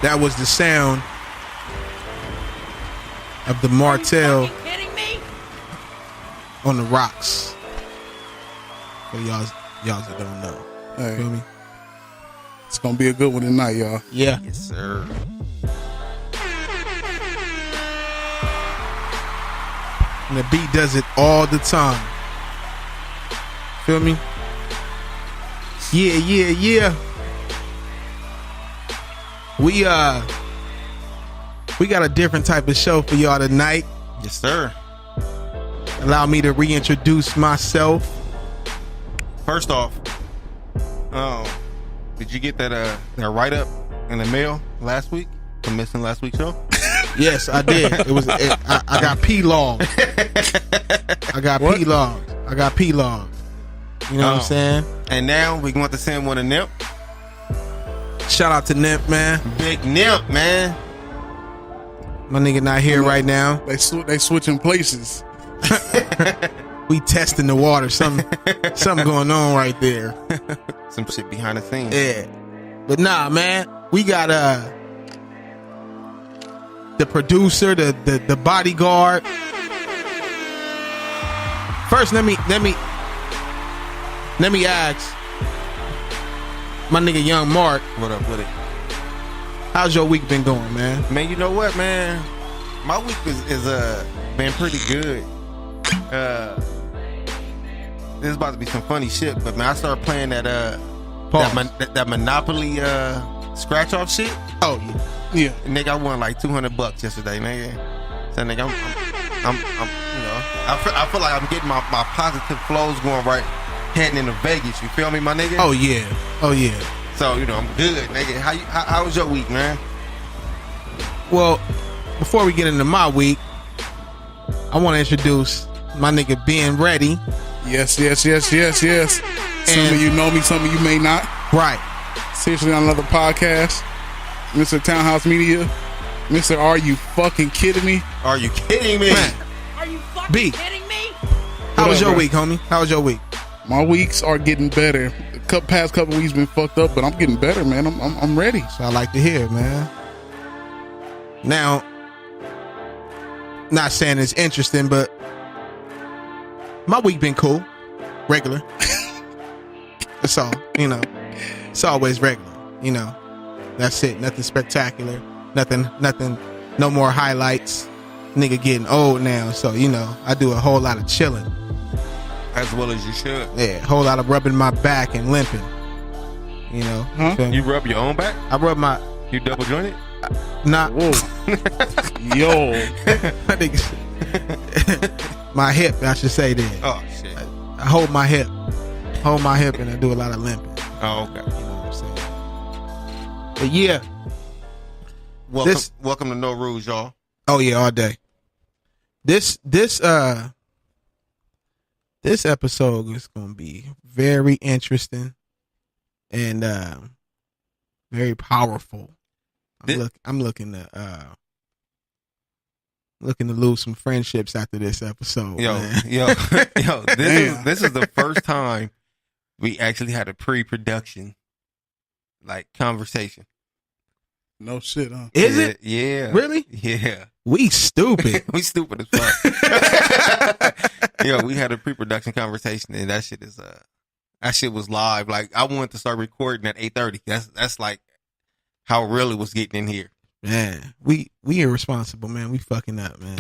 That was the sound of the Martell on the rocks. For y'all that don't know. Hey, Feel me? it's gonna be a good one tonight, y'all. Yeah. Yes, sir. And the beat does it all the time. Feel me? Yeah. We got a different type of show for y'all tonight. Yes, sir. Allow me to reintroduce myself. First off, did you get that write-up in the mail last week for missing last week's show? Yes, I did. I got P-logged. I got P-logged. You know what I'm saying? And now we want to send one to Nip. Shout out to Nip, man. Big Nip, man. My nigga not here right now. They switching places. We testing the water. Something going on right there. Some shit behind the scenes. Yeah. But nah, man. We got the producer, the bodyguard. First, let me ask my nigga Young Marq. What up with it? How's your week been going, man? Man, you know what, man? My week is been pretty good. This is about to be some funny shit, but man, I started playing that Monopoly scratch off shit. Oh yeah. Nigga, I won like $200 yesterday, nigga. So nigga, I'm you know, I feel like I'm getting my positive flows going right, heading into Vegas. You feel me, my nigga? Oh yeah. So you know, I'm good, nigga. How was your week, man? Well, before we get into my week, I want to introduce my nigga being ready. Yes. Some of you know me, some of you may not. Right. Seriously, on another podcast, Mr. Townhouse Media. Mr. Are you fucking kidding me? Are you kidding me? Man. Are you fucking kidding me? How was your week, homie? How was your week? My weeks are getting better. Past couple weeks been fucked up, but I'm getting better, man. I'm ready. So I like to hear, man. Now, not saying it's interesting, but my week been cool, regular. That's all, you know. It's always regular, you know. That's it. Nothing spectacular. Nothing. No more highlights. Nigga getting old now, so you know I do a whole lot of chilling. As well as you should. Yeah, a whole lot of rubbing my back and limping. You know. Huh? You rub your own back? I rub my. You double jointed? Not. Whoa. Yo. I think my hip, I should say then. Oh shit. I hold my hip, and I do a lot of limping. Oh, okay. You know what I'm saying? But yeah. Welcome to No Rules, y'all. Oh yeah, all day. This episode is gonna be very interesting and very powerful. I'm looking to lose some friendships after this episode. Yo. This is the first time we actually had a pre-production like conversation. No shit, huh? Is it? Yeah. Really? Yeah. We stupid. We stupid as fuck. Yo, we had a pre-production conversation and that shit was live. Like I wanted to start recording at 8:30. That's like how real it was getting in here. Man, we irresponsible, man. We fucking up, man.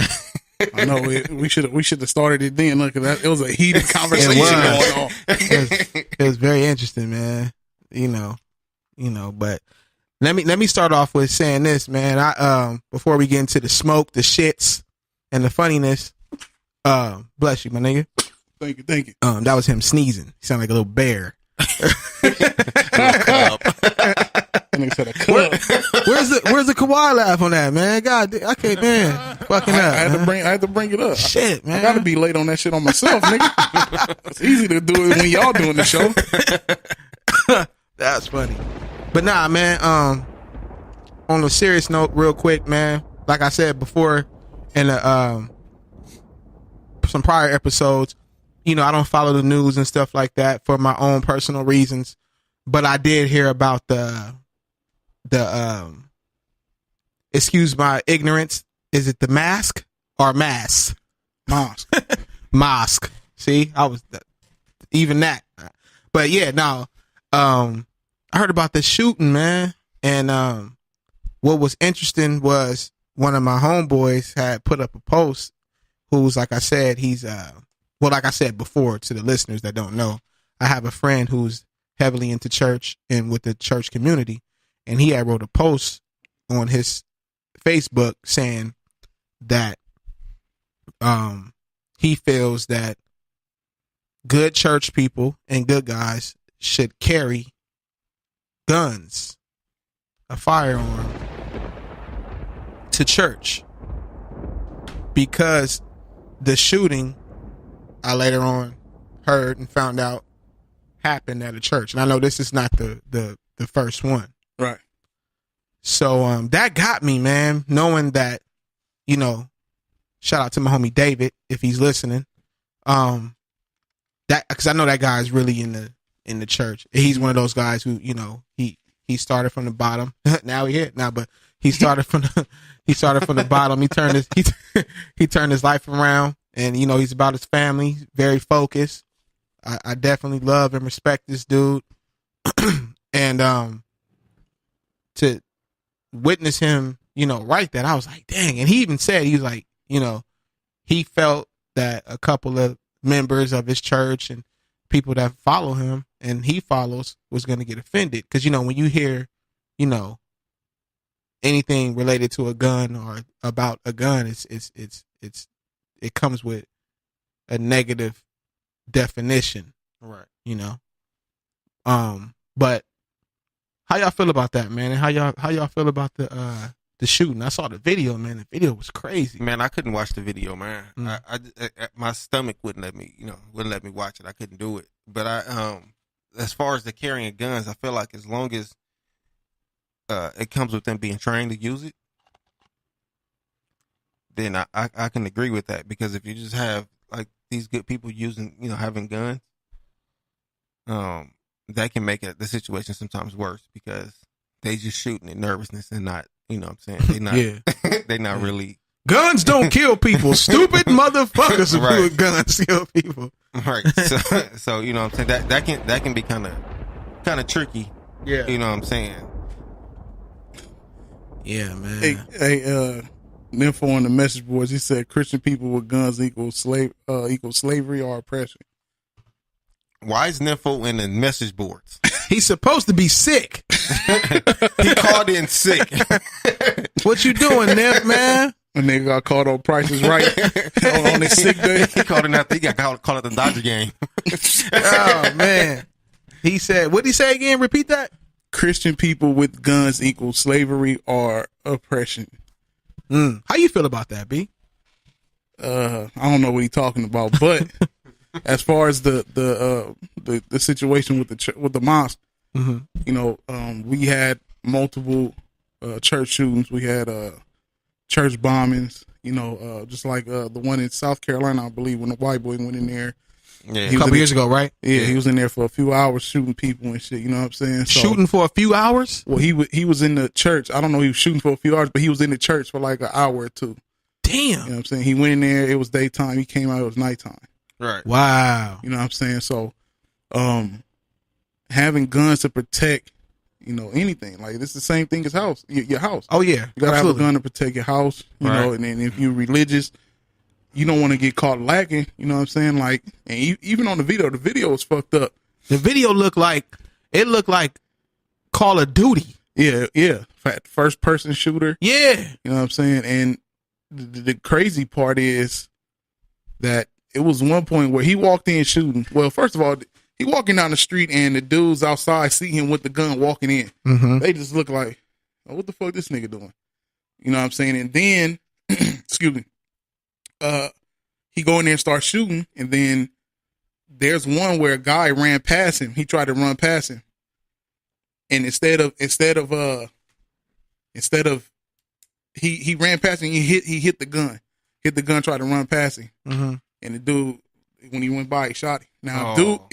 I know we should have started it then. Look at that. It was a heated conversation going on. It was very interesting, man. You know, but let me start off with saying this, man. I before we get into the smoke, the shits, and the funniness, bless you, my nigga. Thank you. That was him sneezing. He sounded like a little bear. Nigga said a cup. Where's the Kawhi laugh on that, man? God, I can't, man. Fucking up. I had to bring it up. Shit, man. I gotta be late on that shit on myself, nigga. It's easy to do it when y'all doing the show. That's funny. But nah, man. On a serious note, real quick, man. Like I said before, in some prior episodes, you know, I don't follow the news and stuff like that for my own personal reasons. But I did hear about the excuse my ignorance. Is it the mask or mass? Mosque. Mosque. See, I was even that. But yeah, no. I heard about the shooting, man, and what was interesting was one of my homeboys had put up a post. Who's, like I said, he's like I said before to the listeners that don't know, I have a friend who's heavily into church and with the church community, and he had wrote a post on his Facebook saying that he feels that good church people and good guys should carry guns, a firearm, to church, because the shooting I later on heard and found out happened at a church. And I know this is not the first one. Right. So that got me, man, knowing that, you know, shout out to my homie David if he's listening. That, because I know that guy is really in the church. He's one of those guys who, you know, he started from the bottom. Now he hit now, but he started from the bottom. He turned his life around, and you know, he's about his family, very focused. I definitely love and respect this dude. And to witness him, you know, write that, I was like, dang. And he even said, he was like, you know, he felt that a couple of members of his church and people that follow him and he follows was going to get offended. Because, you know, when you hear, you know, anything related to a gun or about a gun, it comes with a negative definition. Right. You know? But how y'all feel about that, man? And how y'all feel about the shooting? I saw the video, man. The video was crazy. Man, I couldn't watch the video, man. Mm. I my stomach wouldn't let me watch it. I couldn't do it. But as far as the carrying of guns, I feel like as long as it comes with them being trained to use it, then I can agree with that. Because if you just have like these good people having guns, that can make the situation sometimes worse because they just shooting in nervousness and not, you know what I'm saying? They not, Yeah. they not really. Guns don't kill people. Stupid motherfuckers who Right. with guns kill people. Right. So you know what I'm saying? That can be kind of tricky. Yeah. You know what I'm saying? Yeah, man. Hey, Nympho on the message boards, he said Christian people with guns equal slavery or oppression. Why is Nympho in the message boards? He's supposed to be sick. He called in sick. What you doing, Nymph, man? A nigga got caught on Prices Right on his sick day. He called in after he got called at the Dodger game. Oh, man. He said, what did he say again? Repeat that. Christian people with guns equal slavery or oppression. How you feel about that, B? I don't know what he's talking about, but as far as the situation with the mosque, Mm-hmm. you know, we had multiple church shootings. We had church bombings. You know, just like the one in South Carolina, I believe, when the white boy went in there. Yeah. A couple years ago, right? Yeah, he was in there for a few hours shooting people and shit. You know what I'm saying? So, Shooting for a few hours? Well, he was in the church. I don't know. He was shooting for a few hours, but he was in the church for like an hour or two. Damn. You know what I'm saying? He went in there. It was daytime. He came out. It was nighttime. Right. Wow. You know what I'm saying? So, having guns to protect, you know, anything, like this is the same thing as your house. Oh, yeah. You gotta Absolutely. have a gun to protect your house, you know, and then if you're religious, you don't want to get caught lacking, you know what I'm saying? Like, and even on the video was fucked up. The video looked like Call of Duty. Yeah. First person shooter. Yeah. You know what I'm saying? And the crazy part is that it was one point where he walked in shooting. Well, first of all, he walking down the street and the dudes outside see him with the gun walking in. Mm-hmm. They just look like, oh, what the fuck this nigga doing? You know what I'm saying? And then, excuse me, he go in there and start shooting. And then there's one where a guy ran past him. He tried to run past him. And instead of he ran past him, he hit the gun. Hit the gun, tried to run past him. Mm-hmm. And the dude, when he went by, he shot him. Now, Oh.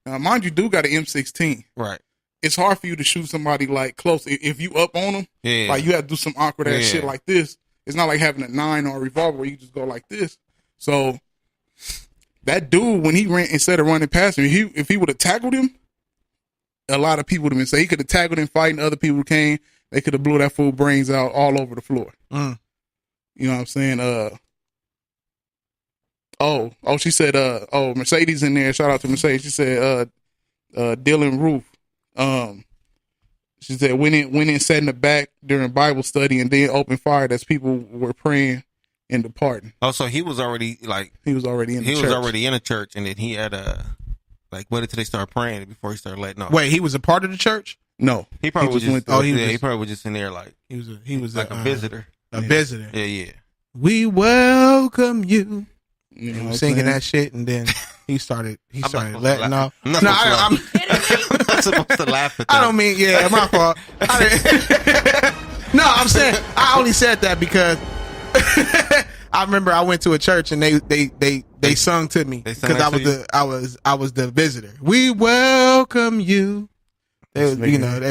now mind you, dude got an M16. Right. it's hard for you to shoot somebody like close if you up on them. Yeah. Like you have to do some awkward ass shit like this. It's not like having a 9 or a revolver where you just go like this. So that dude, when he ran, instead of running past him, if he would have tackled him, a lot of people would have been saying he could have tackled him fighting. Other people came, they could have blew that fool brains out all over the floor. You know what I'm saying? She said, Mercedes in there. Shout out to Mercedes. She said, Dylan Roof. She said went in, sat in the back during Bible study, and then opened fire as people were praying and departing. Oh, so he was already in the church, and then he had waited till they started praying before he started letting off. Wait, he was a part of the church? No, he probably was just. He probably was just in there like he was like a visitor. A visitor. Yeah. We welcome you. You know, singing that shit, and then he started letting off. I'm not supposed to laugh at that. I don't mean, my fault. No, I'm saying I only said that because I remember I went to a church and they sung to me because I was the visitor. We welcome you. I'm not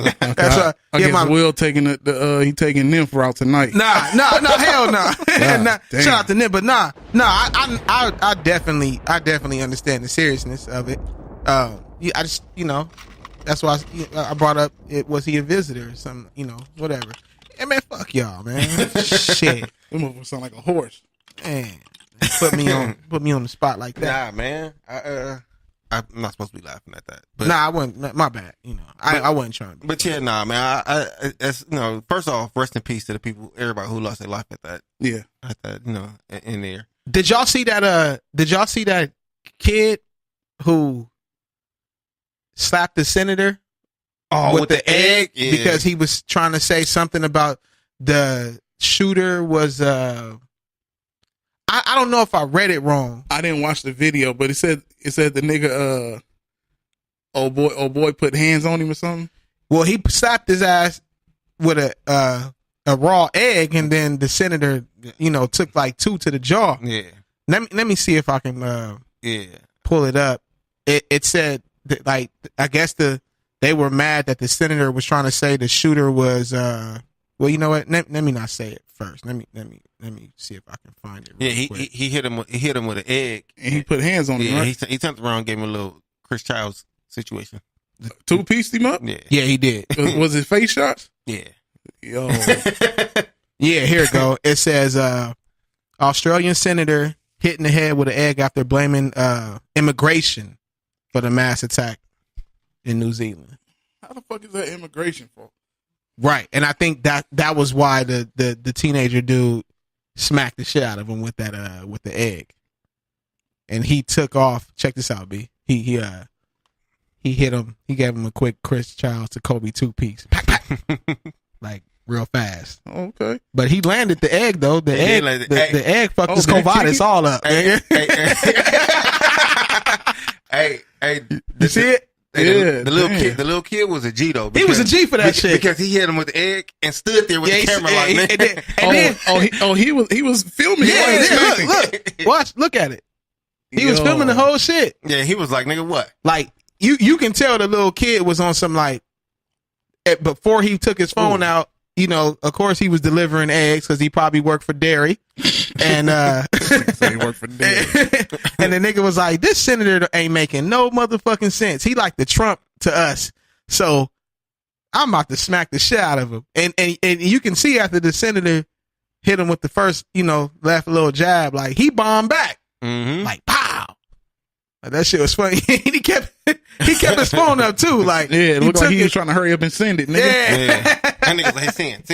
laughing. That's why. I guess Will taking he taking nymph route tonight. Nah, hell no. Shout out to Nip, but I definitely understand the seriousness of it. I just that's why I brought up was he a visitor or something, whatever. Hey man, fuck y'all, man. Shit. Them motherfuckers sound like a horse. Man, put me on the spot like that. Nah, man. I'm not supposed to be laughing at that. But I wasn't. My bad. I wasn't trying to. But yeah, nah, man. First off, rest in peace to the people, everybody who lost their life at that. Yeah. At that, in there. Did y'all see that? Did y'all see that kid who slapped the senator? Oh, with the egg? Yeah. Because he was trying to say something about the shooter was. I don't know if I read it wrong. I didn't watch the video, but it said the nigga old boy put hands on him or something. Well, he slapped his ass with a raw egg, and then the senator, took like 2 to the jaw. Yeah. Let me see if I can pull it up. It said that, like, I guess they were mad that the senator was trying to say the shooter was well, you know what? Let me not say it first. Let me see if I can find it. Yeah, he hit him with an egg, and he put hands on him. Right? He turned around, and gave him a little Chris Childs situation. 2-pieced him up. Yeah, he did. Was it face shots? Yeah. Yo. Yeah, here it go. It says Australian senator hit in the head with an egg after blaming immigration for the mass attack in New Zealand. How the fuck is that immigration for? Right, and I think that was why the teenager dude smacked the shit out of him with that with the egg, and he took off. Check this out, B. He hit him. He gave him a quick Chris Childs to Kobe 2-piece, like real fast. Okay, but he landed the egg though. The egg fucked his Covatis all up. Hey, you see it? The little kid was a G though. He was a G for that shit because he hit him with the egg and stood there with the camera he was filming. Yeah, look at it. He was filming the whole shit. Yeah, he was like, nigga, what? Like you can tell the little kid was on some before he took his phone out. Of course he was delivering eggs because he probably worked for dairy, and so he worked for dairy. And the nigga was like, "This senator ain't making no motherfucking sense. He like the Trump to us, so I'm about to smack the shit out of him." And you can see after the senator hit him with the first, left little jab, like he bombed back, like pow. Like, that shit was funny. He kept his phone up too. Like, yeah, it looked like he was trying to hurry up and send it, nigga. Yeah. That nigga's like, send.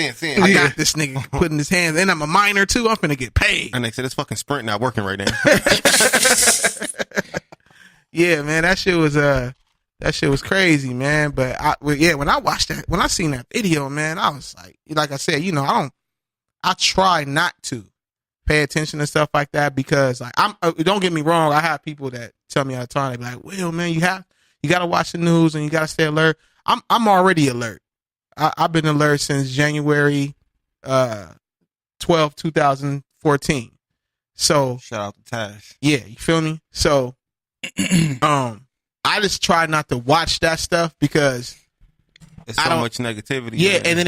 I got this nigga putting his hands, and I'm a minor too. I'm finna get paid. And they said this fucking Sprint not working right now. Yeah, man, that shit was crazy, man. But when I watched that, when I seen that video, man, I was like I said, I try not to pay attention to stuff like that because, like, don't get me wrong, I have people that tell me all the time, they be like, "Well, man, you got to watch the news and you got to stay alert." I'm already alert. I've been alert since January 12, 2014. So shout out to Tash. Yeah, you feel me? So I I just try not to watch that stuff because It's so much negativity. Yeah, man.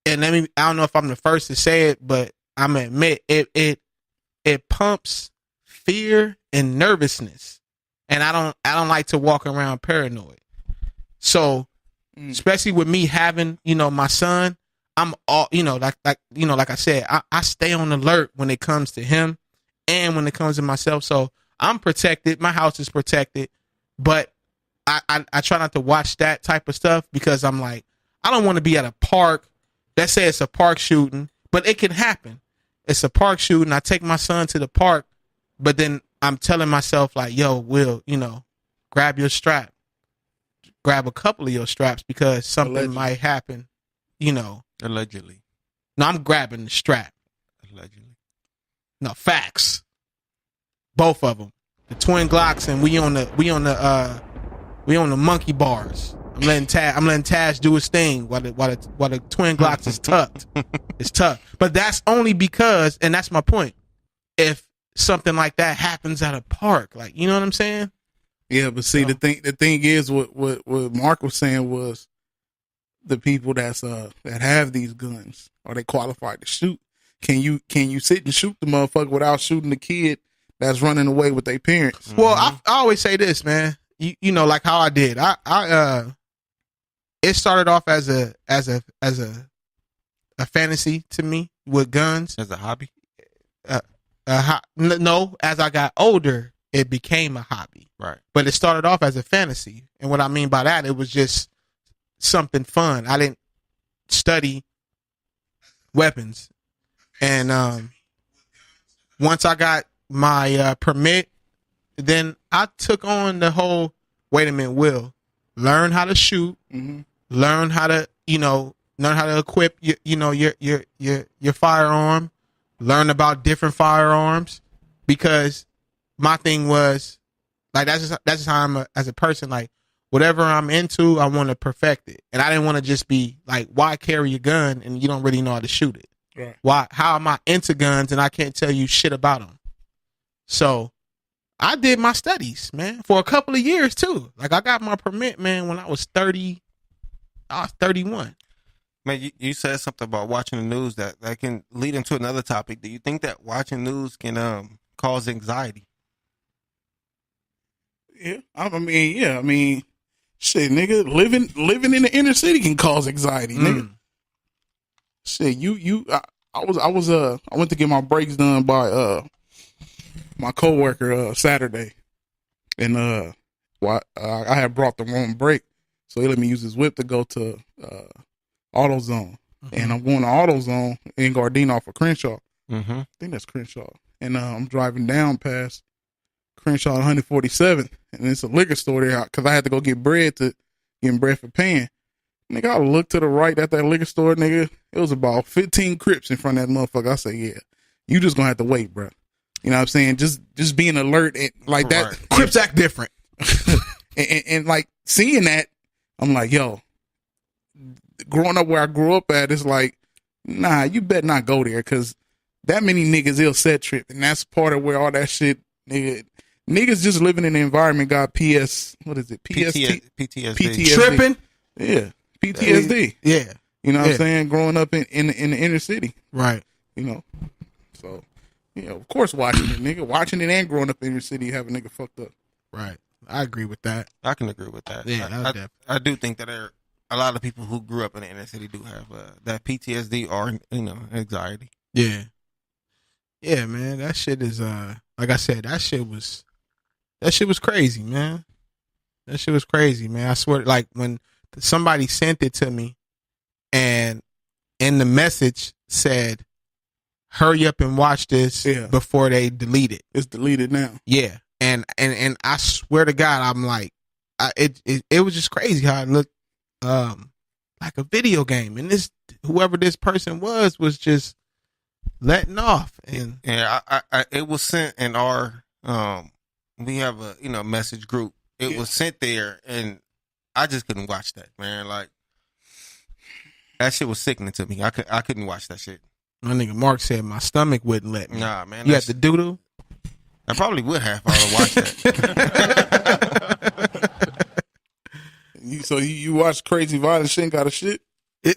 and let me. I don't know if I'm the first to say it, but I'm gonna admit it pumps fear and nervousness, and I don't like to walk around paranoid. So, especially with me having my son, I'm all like I said, I stay on alert when it comes to him and when it comes to myself. So I'm protected. My house is protected, but I try not to watch that type of stuff because I'm like, I don't want to be at a park. Let's say it's a park shooting, but it can happen. It's a park shooting. I take my son to the park, but then I'm telling myself like, yo, Will, grab your strap. Grab a couple of your straps because something might happen, Allegedly. No, I'm grabbing the strap. Allegedly. No, facts. Both of them. The twin Glocks, and we on the monkey bars. I'm letting Taz do his thing while the twin Glocks is tucked. It's tucked. But that's only because, and that's my point, if something like that happens at a park, like, you know what I'm saying? Yeah, but see, the thing is, what Marq was saying was the people that have these guns, are they qualified to shoot? Can you sit and shoot the motherfucker without shooting the kid that's running away with their parents? Well, I always say this, man. You know, like how I did. It started off as a fantasy to me with guns. As a hobby? No, as I got older, it became a hobby. Right. But it started off as a fantasy. And what I mean by that, it was just something fun. I didn't study weapons. And once I got my permit, then I took on the whole, wait a minute, Will, learn how to shoot, learn how to, learn how to equip your firearm, learn about different firearms, because my thing was like, that's just how I'm as a person. Like, whatever I'm into, I want to perfect it. And I didn't want to just be like, why carry a gun and you don't really know how to shoot it? Right. Why? How am I into guns and I can't tell you shit about them? So I did my studies, man, for a couple of years too. Like, I got my permit, man, when I was 30. I was 31. Man, you said something about watching the news that can lead into another topic. Do you think that watching news can cause anxiety? Yeah, I mean, shit, nigga, living in the inner city can cause anxiety, nigga. Shit, I went to get my brakes done by my coworker Saturday, and I had brought the wrong brake, so he let me use his whip to go to AutoZone, and I'm going to AutoZone in Gardena off of Crenshaw. I think that's Crenshaw, and I'm driving down past Crenshaw 147, and it's a liquor store there because I had to go get bread for paying. Nigga, I looked to the right at that liquor store, nigga. It was about 15 Crips in front of that motherfucker. I said, yeah, you just gonna have to wait, bro. You know what I'm saying? Just being alert and like that. Right. Crips act different. and like seeing that, I'm like, yo, growing up where I grew up at, it's like, nah, you better not go there because that many niggas ill set trip. And that's part of where all that shit, niggas just living in the environment got PTSD. Tripping? Yeah. PTSD. Yeah. You know what I'm saying? Growing up in the inner city. Right. So, of course watching it, nigga. Watching it and growing up in the inner city have a nigga fucked up. Right. I agree with that. I can agree with that. Yeah, I do think that a lot of people who grew up in the inner city do have that PTSD or, anxiety. Yeah. Yeah, man. That shit is, like I said, that shit was crazy, man. That shit was crazy, man. I swear, like, when somebody sent it to me and in the message said, hurry up and watch this before they delete it. It's deleted now. Yeah. And I swear to God, I'm like, it was just crazy how it looked like a video game. And whoever this person was just letting off. And it was sent in our we have a message group. It was sent there, and I just couldn't watch that, man. Like, that shit was sickening to me. I couldn't watch that shit. My nigga Marq said my stomach wouldn't let me. Nah, man. You had to doodle? I probably would have if I would watched that. So you watch crazy violent shit and got a shit? You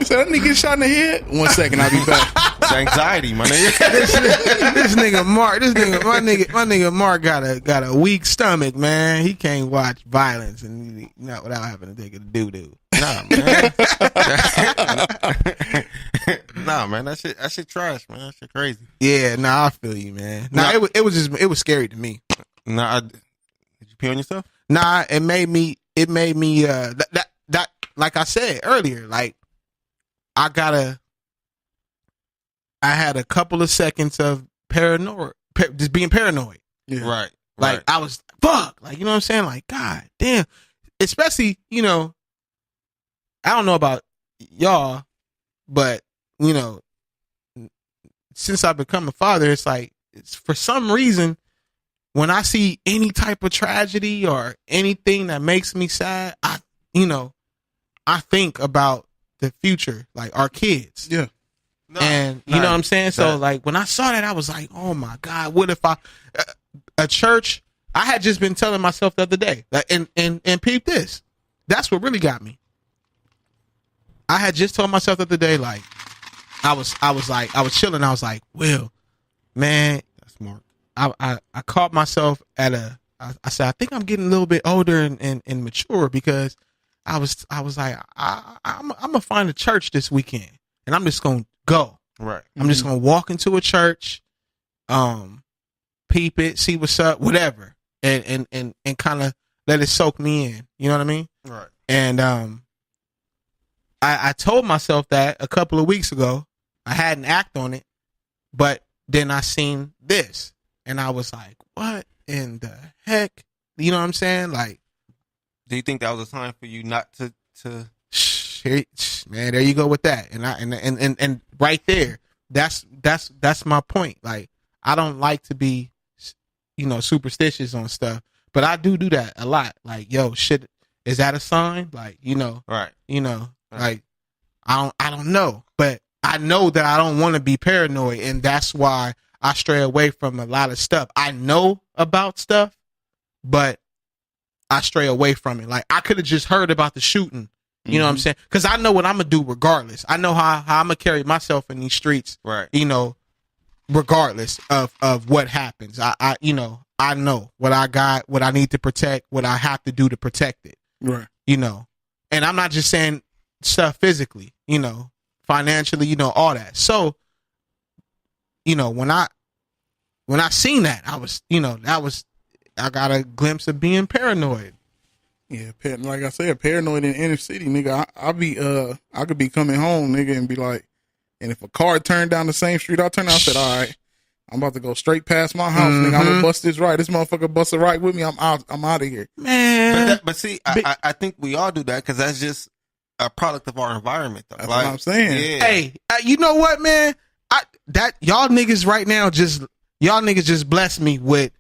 said that nigga get shot in the head? 1 second, I'll be back. It's anxiety, my nigga. This nigga Mark, my nigga Mark got a weak stomach, man. He can't watch violence and not without having to take a doo doo. Nah, man. Nah, man. That shit trash, man. That shit crazy. Yeah, nah, I feel you, man. Nah, it was scary to me. Nah, did you pee on yourself? Nah, it made me that like I said earlier, like I had a couple of seconds of just being paranoid. Yeah. Right. Like I was fuck, like you know what I'm saying? Like god damn, especially I don't know about y'all, but since I've become a father, it's like for some reason when I see any type of tragedy or anything that makes me sad, I think about the future, like our kids. Yeah. And you know what I'm saying? So like when I saw that, I was like, oh my God, what if a church, I had just been telling myself the other day, like, and peep this, that's what really got me. I had just told myself the other day, like, I was chilling. I was like, Will, man, that's smart. I caught myself at I said, I think I'm getting a little bit older and mature because I was like, I'm gonna find a church this weekend and I'm just gonna go. Right. I'm just gonna walk into a church, peep it, see what's up, whatever, and kind of let it soak me in. You know what I mean? Right. And I told myself that a couple of weeks ago. I hadn't acted on it, but then I seen this, and I was like, "What in the heck?" You know what I'm saying? Like, do you think that was a sign for you not to? Man, there you go with that, and right there, that's my point. Like, I don't like to be, superstitious on stuff, but I do that a lot. Like, yo, shit, is that a sign? Like, right? Like, I don't know, but I know that I don't want to be paranoid, and that's why I stray away from a lot of stuff. I know about stuff, but I stray away from it. Like, I could have just heard about the shooting. You know what I'm saying? Because I know what I'm going to do regardless. I know how I'm going to carry myself in these streets, right? Regardless of what happens. I know what I got, what I need to protect, what I have to do to protect it. Right. And I'm not just saying stuff physically, financially, all that. So, when I seen that, I was, I got a glimpse of being paranoid. Yeah, like I said, paranoid in the inner city, nigga. I could be coming home, nigga, and be like, and if a car turned down the same street I turned, I said, all right, I'm about to go straight past my house, nigga. I'm gonna bust this right. This motherfucker bust a right with me. I'm out of here, man. But see, I think we all do that because that's just a product of our environment, though. That's what I'm saying. Yeah. Hey, you know what, man? Y'all niggas right now just bless me with,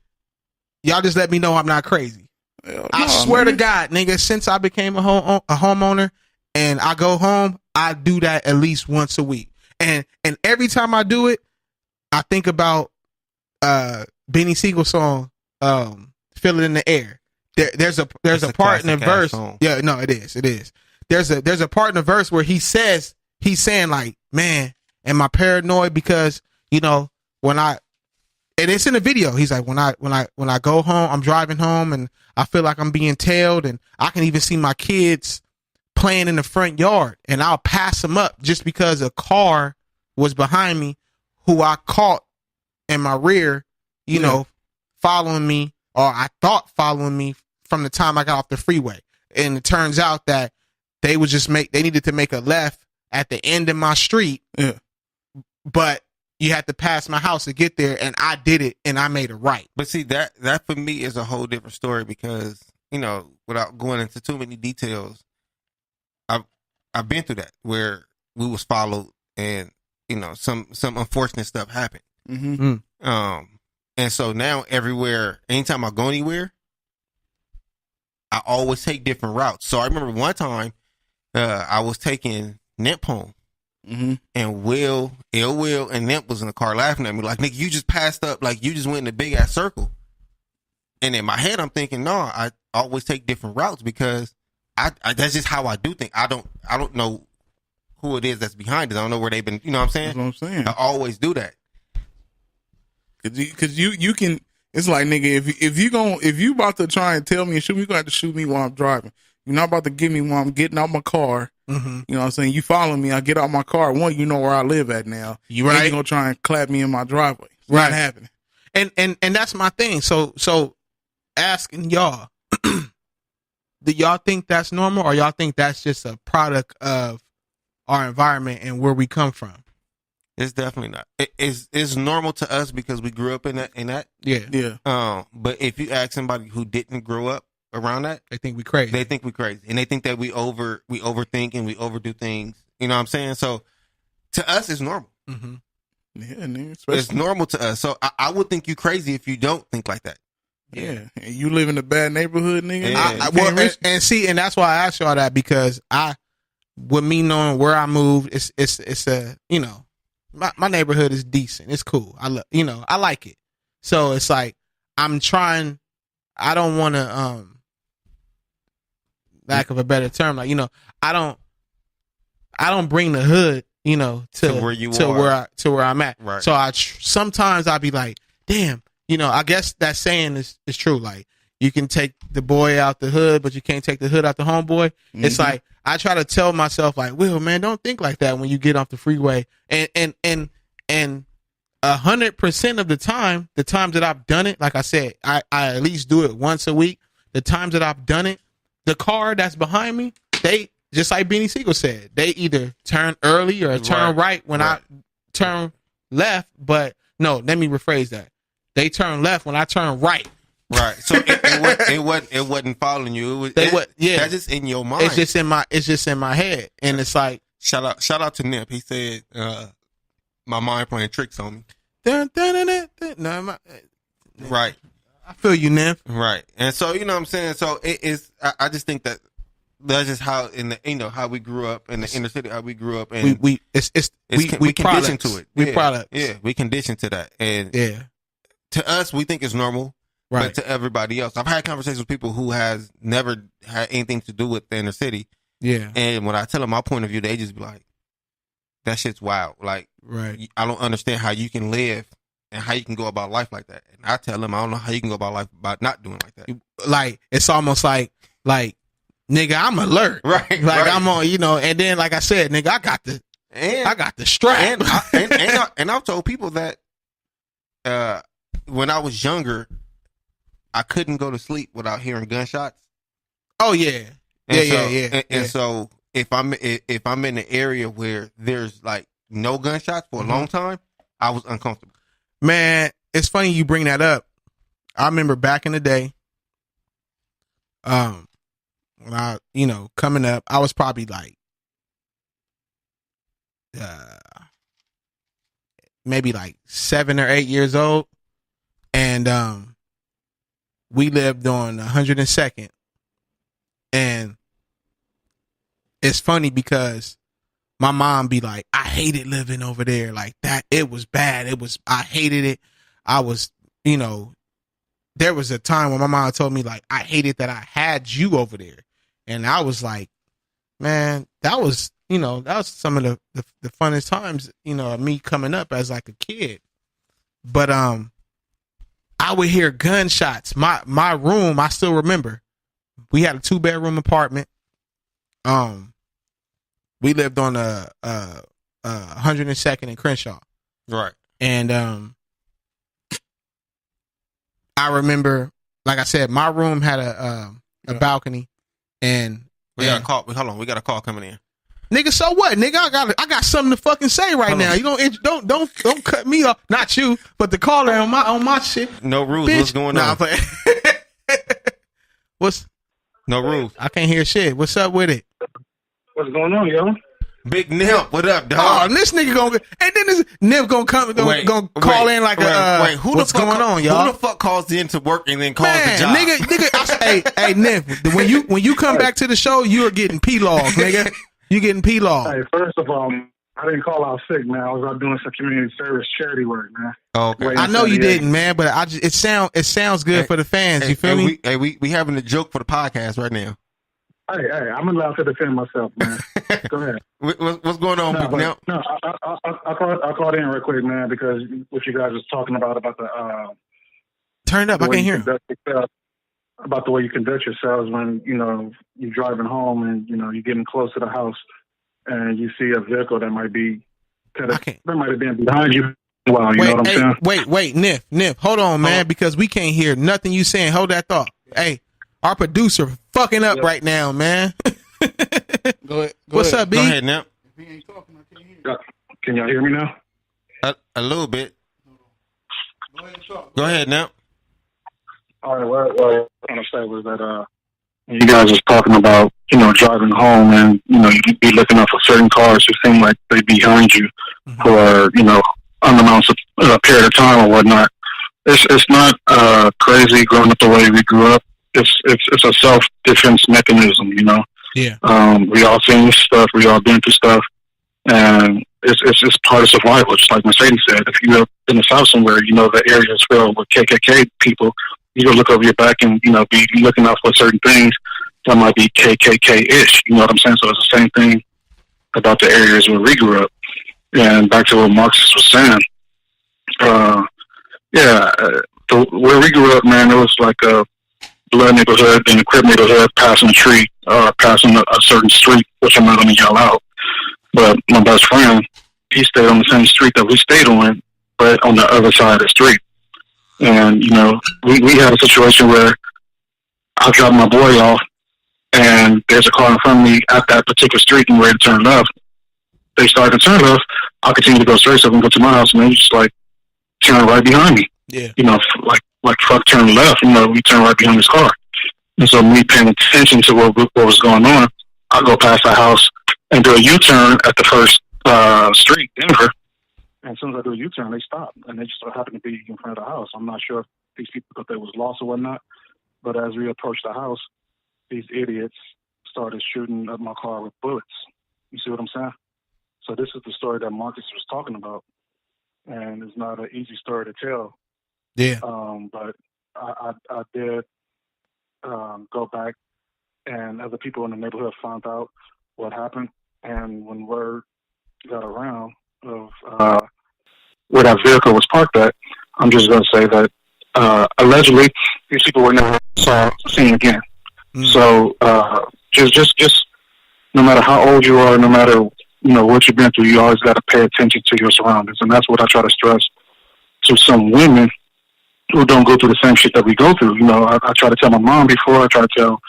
y'all just let me know I'm not crazy. I swear to God, nigga, since I became a homeowner and I go home, I do that at least once a week. And every time I do it, I think about Benny Siegel's song, Feel It in the Air. There's a part in the verse. Song. Yeah, no, it is. There's a part in the verse where he's saying like, man, am I paranoid because, and it's in the video. He's like, when I go home, I'm driving home and I feel like I'm being tailed, and I can even see my kids playing in the front yard, and I'll pass them up just because a car was behind me who I caught in my rear, following me, or I thought following me from the time I got off the freeway. And it turns out that they needed to make a left at the end of my street. Yeah. But you had to pass my house to get there, and I did it, and I made it right. But see, that for me is a whole different story because, without going into too many details, I've been through that where we was followed and, some unfortunate stuff happened. Mm-hmm. And so now everywhere, anytime I go anywhere, I always take different routes. So I remember one time I was taking Nip home and Ill Will, and Nimp was in the car laughing at me like, nigga, you just passed up, like you just went in a big ass circle. And in my head, I'm thinking, no, I always take different routes because I that's just how I do things. I don't know who it is that's behind it. I don't know where they've been. You know what I'm saying? That's what I'm saying. I always do that. Cause you can. It's like, nigga, if you about to try and tell me and shoot me, you gonna have to shoot me while I'm driving. You're not about to get me while I'm getting out my car. Mm-hmm. You know what I'm saying? You follow me, I get out my car. One, you know where I live at now. You right? And you gonna try and clap me in my driveway? It's Right. not happening. And that's my thing. So asking y'all, do y'all think that's normal, or y'all think that's just a product of our environment and where we come from? It's definitely not. It's normal to us because we grew up in that. Yeah. But if you ask somebody who didn't grow up around that, They think we crazy. they think we're crazy, and they think that we overthink and we overdo things. You know what I'm saying? So to us, it's normal. Mm-hmm. Yeah, nigga. It's Especially, normal to us. So I would think you crazy if you don't think like that. yeah. And you live in a bad neighborhood, nigga. Yeah. You Well, can't reach- and see, and that's why I asked y'all that, because with me knowing where I moved, it's a, you know, my neighborhood is decent. It's cool. I like it. So it's like, I'm trying, I don't want to, lack of a better term, like, you know, I don't bring the hood, you know, to where you to are. where I'm at. Right. So sometimes I'll be like, damn, you know, I guess that saying is true. Like, you can take the boy out the hood, but you can't take the hood out the homeboy. It's like, I try to tell myself, like, Will, man, don't think like that when you get off the freeway. And 100% of the times that I've done it, like I said, I at least do it once a week. The times that I've done it, the car that's behind me, they, just like Beanie Siegel said, they either turn early or turn right when I turn left. But no, let me rephrase that. They turn left when I turn right. Right. So it wasn't following you. That's just in your mind. It's just in my head, and it's like, shout out to Nip. He said, my mind playing tricks on me. dun, dun, dun, dun, dun. No, Right. I feel you, Nip. Right. And so, you know what I'm saying? So it is, I just think that that's just how how we grew up in the inner city, how we grew up, and We conditioned to it. We products. Yeah, we conditioned to that. And Yeah. to us, we think it's normal. Right. But to everybody else, I've had conversations with people who has never had anything to do with the inner city. Yeah. And when I tell them my point of view, they just be like, that shit's wild. Like, Right. I don't understand how you can live and how you can go about life like that. And I tell them, I don't know how you can go about life by not doing like that. Like, it's almost like, nigga, I'm alert. Right. Like, right. I'm on, you know, and then, like I said, nigga, I got the strap. And I've told people that when I was younger, I couldn't go to sleep without hearing gunshots. Oh yeah. And Yeah. so if I'm in an area where there's like no gunshots for a long time, I was uncomfortable. Man, it's funny you bring that up. I remember back in the day, when I, you know, coming up, I was probably like, maybe like 7 or 8 years old, and we lived on 102nd, and it's funny because my mom be like, I hated living over there, like that. It was bad. I hated it. I was, you know, there was a time when my mom told me, like, I hated that I had you over there. And I was like, man, that was some of the funnest times, you know, of me coming up as like a kid. But, I would hear gunshots. My room, I still remember, we had a 2-bedroom apartment. We lived on 102nd and Crenshaw. Right. And I remember, like I said, my room had a balcony, and We got a call. Hold on, we got a call coming in. nigga, so what, nigga? I got something to fucking say right Hold now. on. You gonna don't cut me off? Not you, but the caller on my shit. No rules. Bitch. What's going Nah, on? but No rules. I can't hear shit. What's up with it? What's going on, yo? Big Nip, what up, Oh, dog? and this nigga gonna, and then this Nip gonna call in like wait, what's going on, y'all? Who the fuck calls in to work and then calls Man, the job? nigga, hey, Nip, when you come back to the show, you are getting P-Log, nigga. You getting P-Log. Hey, first of all, I didn't call out sick, man. I was out doing some community service charity work, man. Oh, okay. Waiting I know for you the- didn't, man, but it sounds good for the fans. You feel me? We having a joke for the podcast right now. Hey, I'm allowed to defend myself, man. Go ahead. What's going on, Big Nip? I called in real quick, man, because what you guys was talking about the Turn it up. I can't hear him. About the way you conduct yourselves when you're driving home and you're getting close to the house and you see a vehicle that might be that might have been behind you. Well, you know what I'm saying? Wait, Nip, hold on, man, because we can't hear nothing you saying. Hold that thought. Hey, our producer fucking up right now, man. Go ahead. What's up, B? Go ahead, Nip. If he ain't talking, I can't hear you. Can y'all hear me now? A little bit. Go ahead and talk. Go ahead, Nip. All right, what I was trying to say was that you guys was talking about, driving home and, you'd be looking up for certain cars who seem like they behind you for, unannounced period of time or whatnot. It's not crazy growing up the way we grew up. It's a self-defense mechanism, Yeah. We all seen this stuff. We all been through stuff. And it's part of survival. Just like Mercedes said, if you're in the South somewhere, the area is filled with KKK people, you go look over your back and, be looking out for certain things that might be KKK-ish. You know what I'm saying? So it's the same thing about the areas where we grew up. And back to what Marcus was saying, where we grew up, man, it was like a blood neighborhood and a Crip neighborhood passing a tree, passing a certain street, which I'm not going to yell out. But my best friend, he stayed on the same street that we stayed on, but on the other side of the street. And, we had a situation where I dropped my boy off, and there's a car in front of me at that particular street and ready to turn left. They started to turn left. I continued to go straight so I can go to my house, and they just turn right behind me. Yeah. Like truck turn left, we turn right behind his car. And so me paying attention to what was going on, I go past the house and do a U-turn at the first street, Denver. And as soon as I do a U-turn, they stop. And they just happen to be in front of the house. I'm not sure if these people thought they was lost or whatnot. But as we approached the house, these idiots started shooting at my car with bullets. You see what I'm saying? So this is the story that Marcus was talking about. And it's not an easy story to tell. Yeah. But I did go back, and other people in the neighborhood found out what happened. And when word got around of where that vehicle was parked at, I'm just going to say that allegedly these people were never seen again. So just no matter how old you are, no matter what you've been through, you always got to pay attention to your surroundings, and that's what I try to stress to some women who don't go through the same shit that we go through. I try to tell my mom before, I try to tell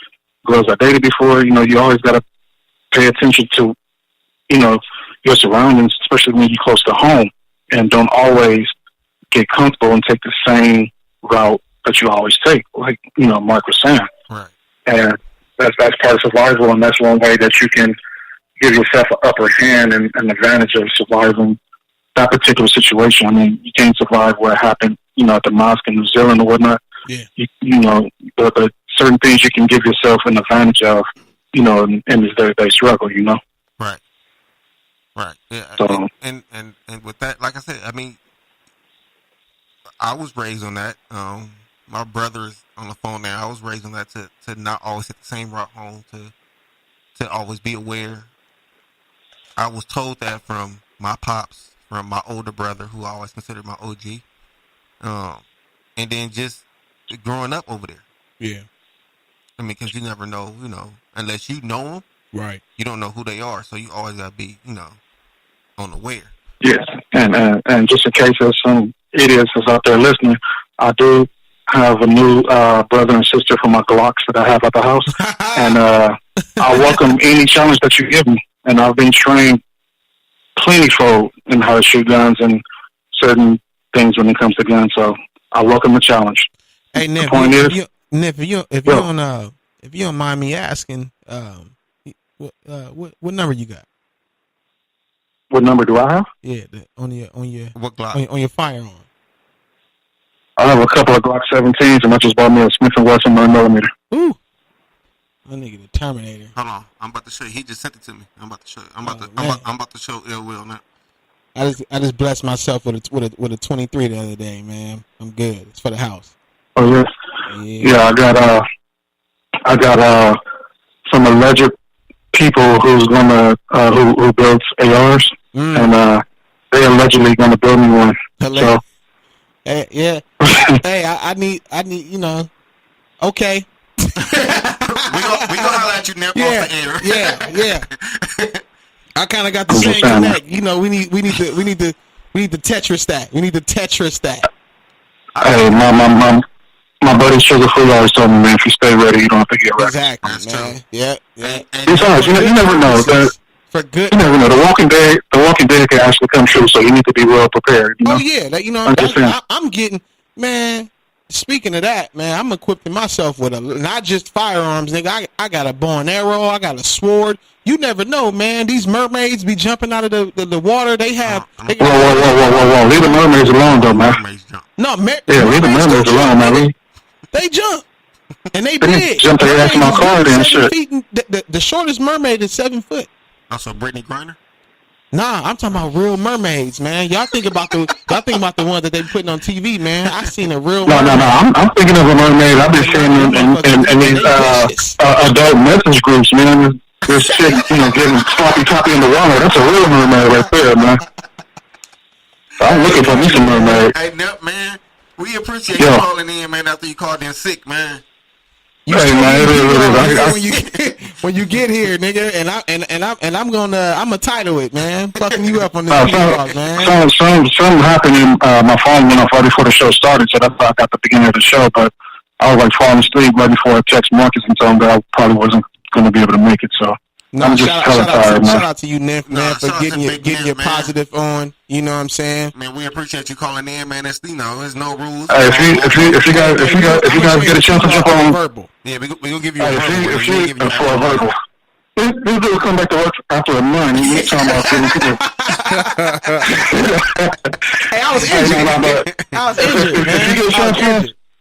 girls I dated before, you always got to pay attention to, your surroundings, especially when you're close to home, and don't always get comfortable and take the same route that you always take, like, Mark was saying. Right. And that's part of survival, and that's one way that you can give yourself an upper hand and an advantage of surviving that particular situation. I mean, you can't survive what happened, at the mosque in New Zealand or whatnot. Yeah. But certain things you can give yourself an advantage of, in this day-to-day struggle, Right. Right. Yeah. So, and with that, like I said, I mean, I was raised on that. My brother's on the phone now. I was raised on that to not always hit the same route home, to always be aware. I was told that from my pops, from my older brother, who I always considered my OG. And then just growing up over there. Yeah. I mean, because you never know, unless you know them, Right. you don't know who they are. So you always got to be, unaware. yes, and just in case there's some idiots that's out there listening, I do have a new brother and sister for my Glocks that I have at the house, and I welcome any challenge that you give me. And I've been trained plentyfold in how to shoot guns and certain things when it comes to guns. So I welcome the challenge. Hey, Nip, the point is, if you don't mind me asking, what number you got? what number do I have? Yeah, on your What Glock? on your firearm. I have a couple of Glock 17s, and I just bought me a Smith & Wesson 9mm. Ooh, That nigga the Terminator. Hold on, I'm about to show you. He just sent it to me. I'm about to show you. I'm man. about to show Ill Will now. I just blessed myself with a 23 the other day, man. I'm good. It's for the house. Oh yeah. Yeah, I got some alleged people who's gonna who builds ARs, and they allegedly gonna build me one. So, hey, yeah. Hey, I need, okay. we gonna holler at you now off the air. Yeah. I kind of got the same connect. We need the Tetris that. We need the Tetris that. Hey, my buddy Sugar Free always told me, man, if you stay ready, you don't have to get ready. Exactly, That's man. true. Yeah. Besides, you never know. For good. You never know. The Walking Dead can actually come true, so you need to be well prepared. You know? Oh yeah, I'm getting, man. Speaking of that, man, I'm equipping myself with not just firearms, nigga. I got a bow and arrow. I got a sword. You never know, man. These mermaids be jumping out of the water. They have. Whoa! Leave the mermaids alone, though, man. No, leave the mermaids alone, man. They jump, and they big. Jump their ass in my car and shit. The shortest mermaid is 7 foot. Also, Brittany Griner. Nah, I'm talking about real mermaids, man. Y'all think about the one that they putting on TV, man. I seen a real. No. I'm thinking of a mermaid. I've been seeing in these adult message groups, man. This shit, getting sloppy in the water. That's a real mermaid right there, man. I'm looking for me some mermaid. Hey, man, we appreciate you calling in, man. After you called in sick, man. Hey, man, when you get here, nigga, and I'm gonna title it, man. Fucking you up on this podcast, man. Something happened in my phone went off right before the show started, so that's why I got the beginning of the show. But I was like falling asleep right before I text Marcus and told him that I probably wasn't going to be able to make it. So I'm just tired, man. Shout out to you, Nymph, man, for getting your positive on. You know what I'm saying? Man, we appreciate you calling in, man. There's no rules. Hey, if you guys get a chance to jump on verbal. Yeah, we gonna give you a verbal. For a verbal. This dude will come back to work after a month. He's talking about people. Hey, I was injured. Man.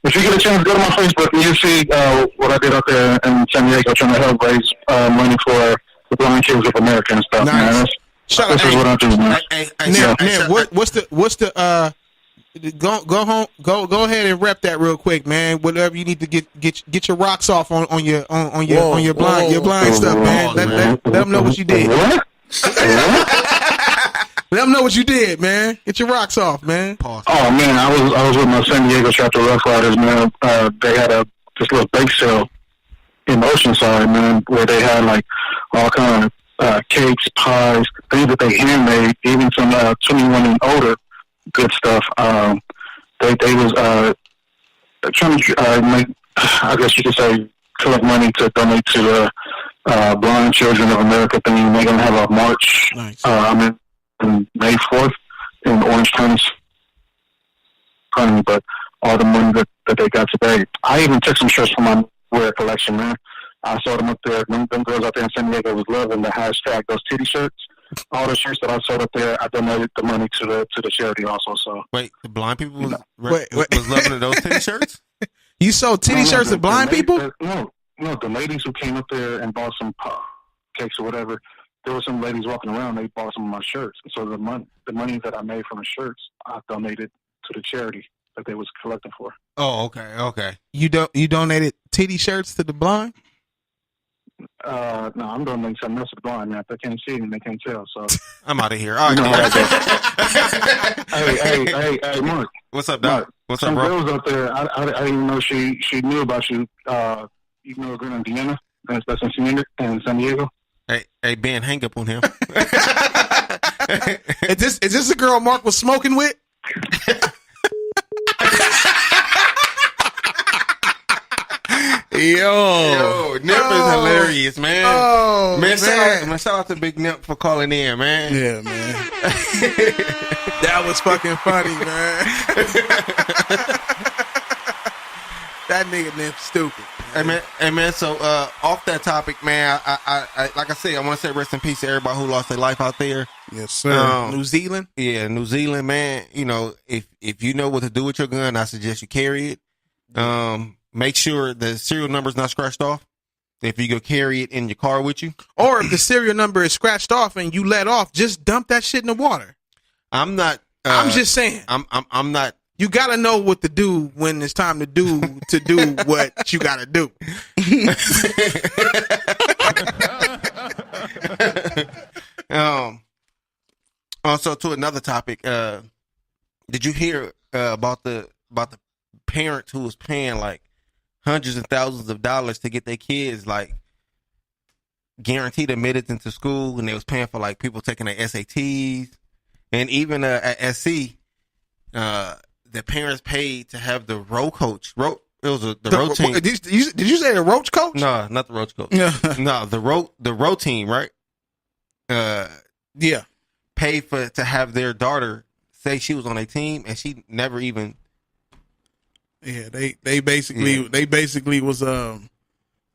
If you get a chance, go to my Facebook and you see what I did out there in San Diego trying to help raise money for the blind kids of America and stuff, man. This is what I do, man. What's the go home, go ahead and rep that real quick, man. Whatever you need to get your rocks off on your blind stuff, man. Let them know what you did. What? Let them know what you did, man. Get your rocks off, man. Pause. Oh man, I was with my San Diego chapter Rough Riders, man. They had this little bake sale in Oceanside, man, where they had like all kind of cakes, pies, things that they handmade, even some 21 and older good stuff. They was trying to make, I guess you could say, collect money to donate to the Blind Children of America thing. They're gonna have a march. Nice. On May 4th in Orange County. But all the money that they got today, I even took some shirts from my wear collection, man. I saw them up there. Them girls out there in San Diego was loving the hashtag, those titty shirts. All the shirts that I sold up there, I donated the money to the charity also. So wait, the blind people was loving those titty shirts? You sold titty shirts to blind people? No, the ladies who came up there and bought some cakes or whatever. There were some ladies walking around. They bought some of my shirts. So the money that I made from the shirts, I donated to the charity that they was collecting for. Oh, okay. You donated titty shirts to the blind? No, I'm donating something else to the blind, man. If they can't see me, they can't tell. So I'm out of here. All right, hey, Mark. What's up, Doc? Mark, what's up, some bro? girls out there. I didn't even know she knew about you. You know a girl named Deanna that's in San Diego. Hey, Ben, hang up on him. Is this a girl Mark was smoking with? Yo, Nip is hilarious, man. Oh, man, shout out to Big Nip for calling in, man. Yeah, man. That was fucking funny, man. That nigga Nip stupid. Hey man, so off that topic, man, I like I said, I want to say rest in peace to everybody who lost their life out there. Yes, sir. New Zealand? Yeah, New Zealand, man. You know, if you know what to do with your gun, I suggest you carry it. Make sure the serial number's not scratched off. If you go carry it in your car with you. Or if the serial number is scratched off and you let off, just dump that shit in the water. I'm not. I'm just saying. I'm not. You gotta know what to do when it's time to do what you gotta do. Also, to another topic, did you hear about the parents who was paying like hundreds and thousands of dollars to get their kids like guaranteed admitted into school, and they was paying for like people taking their SATs, and even at SC, the parents paid to have the row coach. It was the row team. Did you say the roach coach? No, not the roach coach. No, the row team, right? Yeah. Paid to have their daughter say she was on a team, and she never even. Yeah, they basically was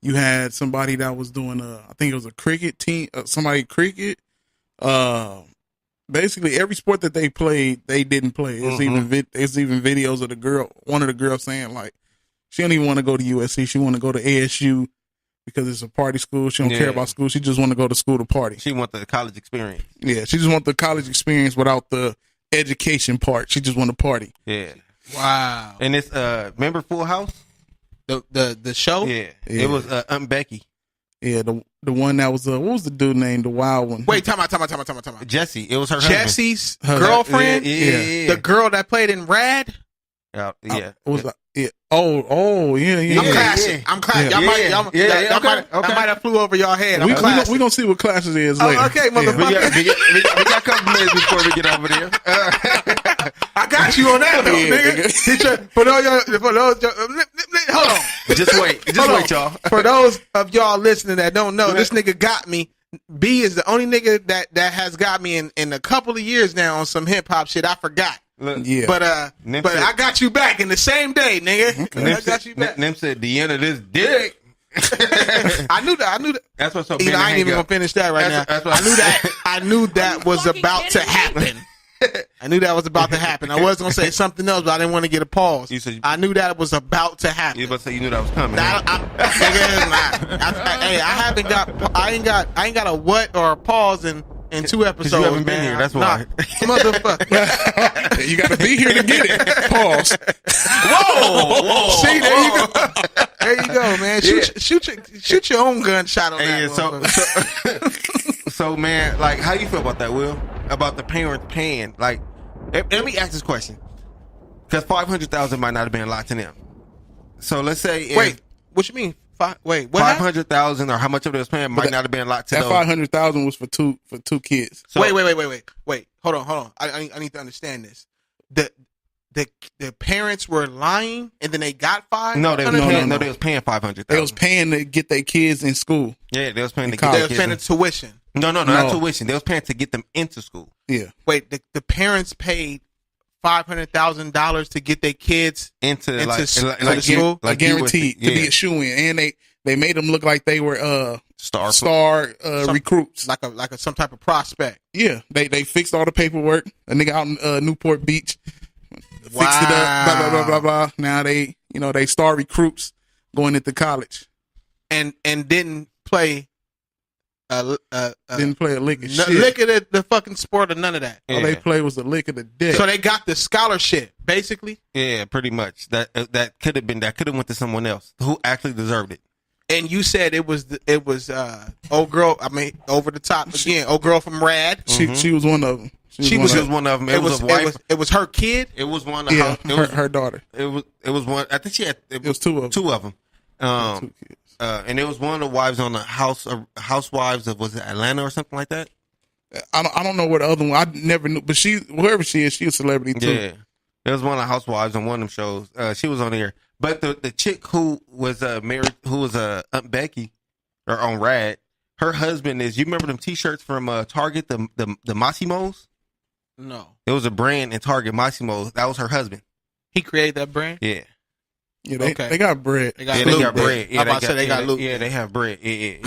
you had somebody that was doing I think it was a cricket team, cricket. Basically every sport that they played, they didn't play. It's even videos of one of the girls saying like she don't even want to go to USC, she want to go to ASU because it's a party school. She don't care about school. She just want to go to school to party. She want the college experience. Yeah, she just want the college experience without the education part. She just want to party. Yeah. Wow. And it's remember Full House? The show? Yeah. It was Aunt Becky. Yeah, the one that was what was the dude named the wild one? Wait, time out. Jesse. It was her husband. Jesse's girlfriend? Yeah. The girl that played in Rad? Yeah. What was that? Yeah. Oh, yeah. I'm clashing. Y'all might have flew over y'all head. We're going to see what class it is later. Okay, motherfucker. We got a couple minutes before we get over there. I got you on that, though, nigga. Hold on. Just wait, y'all. For those of y'all listening that don't know, this nigga got me. B is the only nigga that has got me in a couple of years now on some hip hop shit. I forgot. Yeah. But I got you back in the same day, nigga. I got you back. Nim said the end of this dick. I knew that. That's what's up. I ain't even gonna finish that right now. I knew that was about to happen. I knew that was about to happen. I was gonna say something else, but I didn't want to get a pause. I knew that was about to happen. You about to say you knew that was coming? I ain't got a what or a pause in 2 episodes. You haven't been here. That's why. Motherfucker. You got to be here to get it. Pause. Whoa. See, there you go. There you go, man. Shoot your own gunshot on that. So, man, like, how you feel about that, Will? About the parents paying? Like, let me ask this question, because $500,000 might not have been a lot to them. So let's say, wait, what you mean? What? $500,000 or how much of it was paying might not have been a lot to them. That $500,000 was for two kids. So, wait. Hold on. I need to understand this. The parents were lying and then they got $500,000? No, they was paying $500,000. They was paying to get their kids in school. Yeah, they was paying to get their kids. They was paying the tuition. No, not tuition. They was paying to get them into school. Yeah. Wait, the parents paid $500,000 to get their kids into school, like guaranteed to be a shoo-in, and they made them look like they were star recruits, like some type of prospect. Yeah, they fixed all the paperwork. A nigga out in Newport Beach fixed it up. Blah blah blah blah blah. Now they star recruits going into college, and didn't play. Didn't play a lick of shit. Lick of the fucking sport or none of that. All they played was a lick of the dick. So they got the scholarship, basically. Yeah, pretty much. That could have went to someone else who actually deserved it. And you said it was old girl. I mean, over the top again. Old girl from Rad. She was one of them. She was one of them. It was a wife. It was her kid. It was one. Her daughter. It was one. I think she had. It was two of them. Two of them. Two kids. And it was one of the wives on the Housewives of, was it Atlanta or something like that? I don't know what the other one. I never knew, but whoever she is, she's a celebrity too. Yeah, it was one of the Housewives on one of them shows. She was on there, but the chick who was married, who was Aunt Becky, or on Rad, her husband is. You remember them T-shirts from Target, the Massimos? No, it was a brand in Target, Massimos. That was her husband. He created that brand. Yeah. Yeah, they got bread. They got bread. Yeah, they got loot. Yeah, they have bread. Yeah.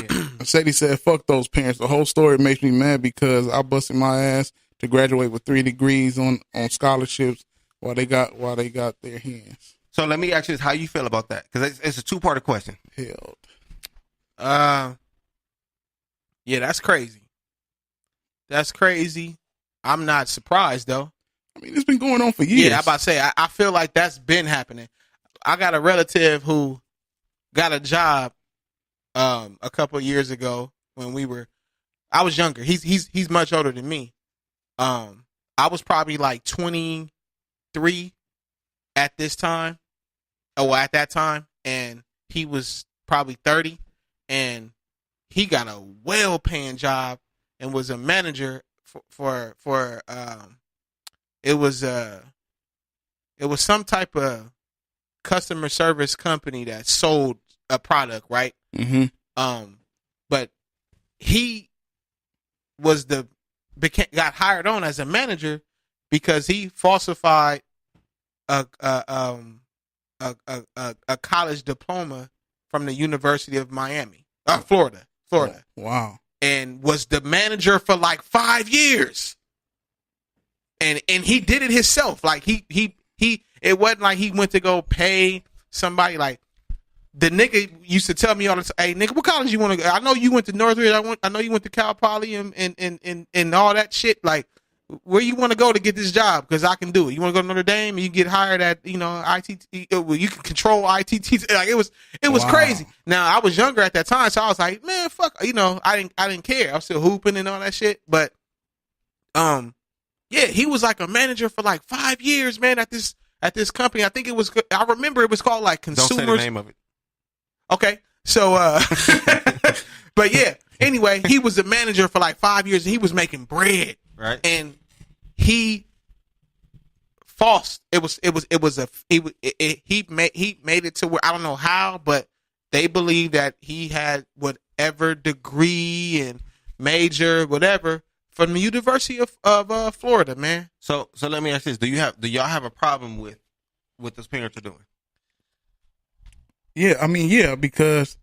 Sadie said, "Fuck those parents." The whole story makes me mad because I busted my ass to graduate with 3 degrees on scholarships while they got their hands. So let me ask you this: how you feel about that? Because it's a 2-part question. Hell, Yeah, that's crazy. That's crazy. I'm not surprised though. I mean, it's been going on for years. Yeah, I'm about to say, I feel like that's been happening. I got a relative who got a job a couple of years ago when I was younger. He's much older than me. I was probably like 23 at this time. At that time, and he was probably 30, and he got a well-paying job and was a manager for it was some type of customer service company that sold a product, right? Mm-hmm. But he got hired on as a manager because he falsified a college diploma from the University of Florida. Wow. And was the manager for like 5 years. And he did it himself. Like he it wasn't like he went to go pay somebody. Like the nigga used to tell me all the time, "Hey nigga, what college you want to go? I know you went to Northridge. I know you went to Cal Poly and all that shit. Like where you want to go to get this job? Because I can do it. You want to go to Notre Dame and you get hired at ITT. You can control ITT. Like it was Wow. crazy. Now I was younger at that time, so I was like, man, fuck. I didn't care. I was still hooping and all that shit. But yeah, he was like a manager for like 5 years, man, at this company. I think it was. I remember it was called like Consumers. Don't say the name of it. Okay, so but yeah. Anyway, he was the manager for like 5 years, and he was making bread. Right. And he made it to where I don't know how, but they believe that he had whatever degree and major, whatever, from the University of Florida, man. So let me ask this: do y'all have a problem with what those parents are doing? Yeah, I mean, yeah, because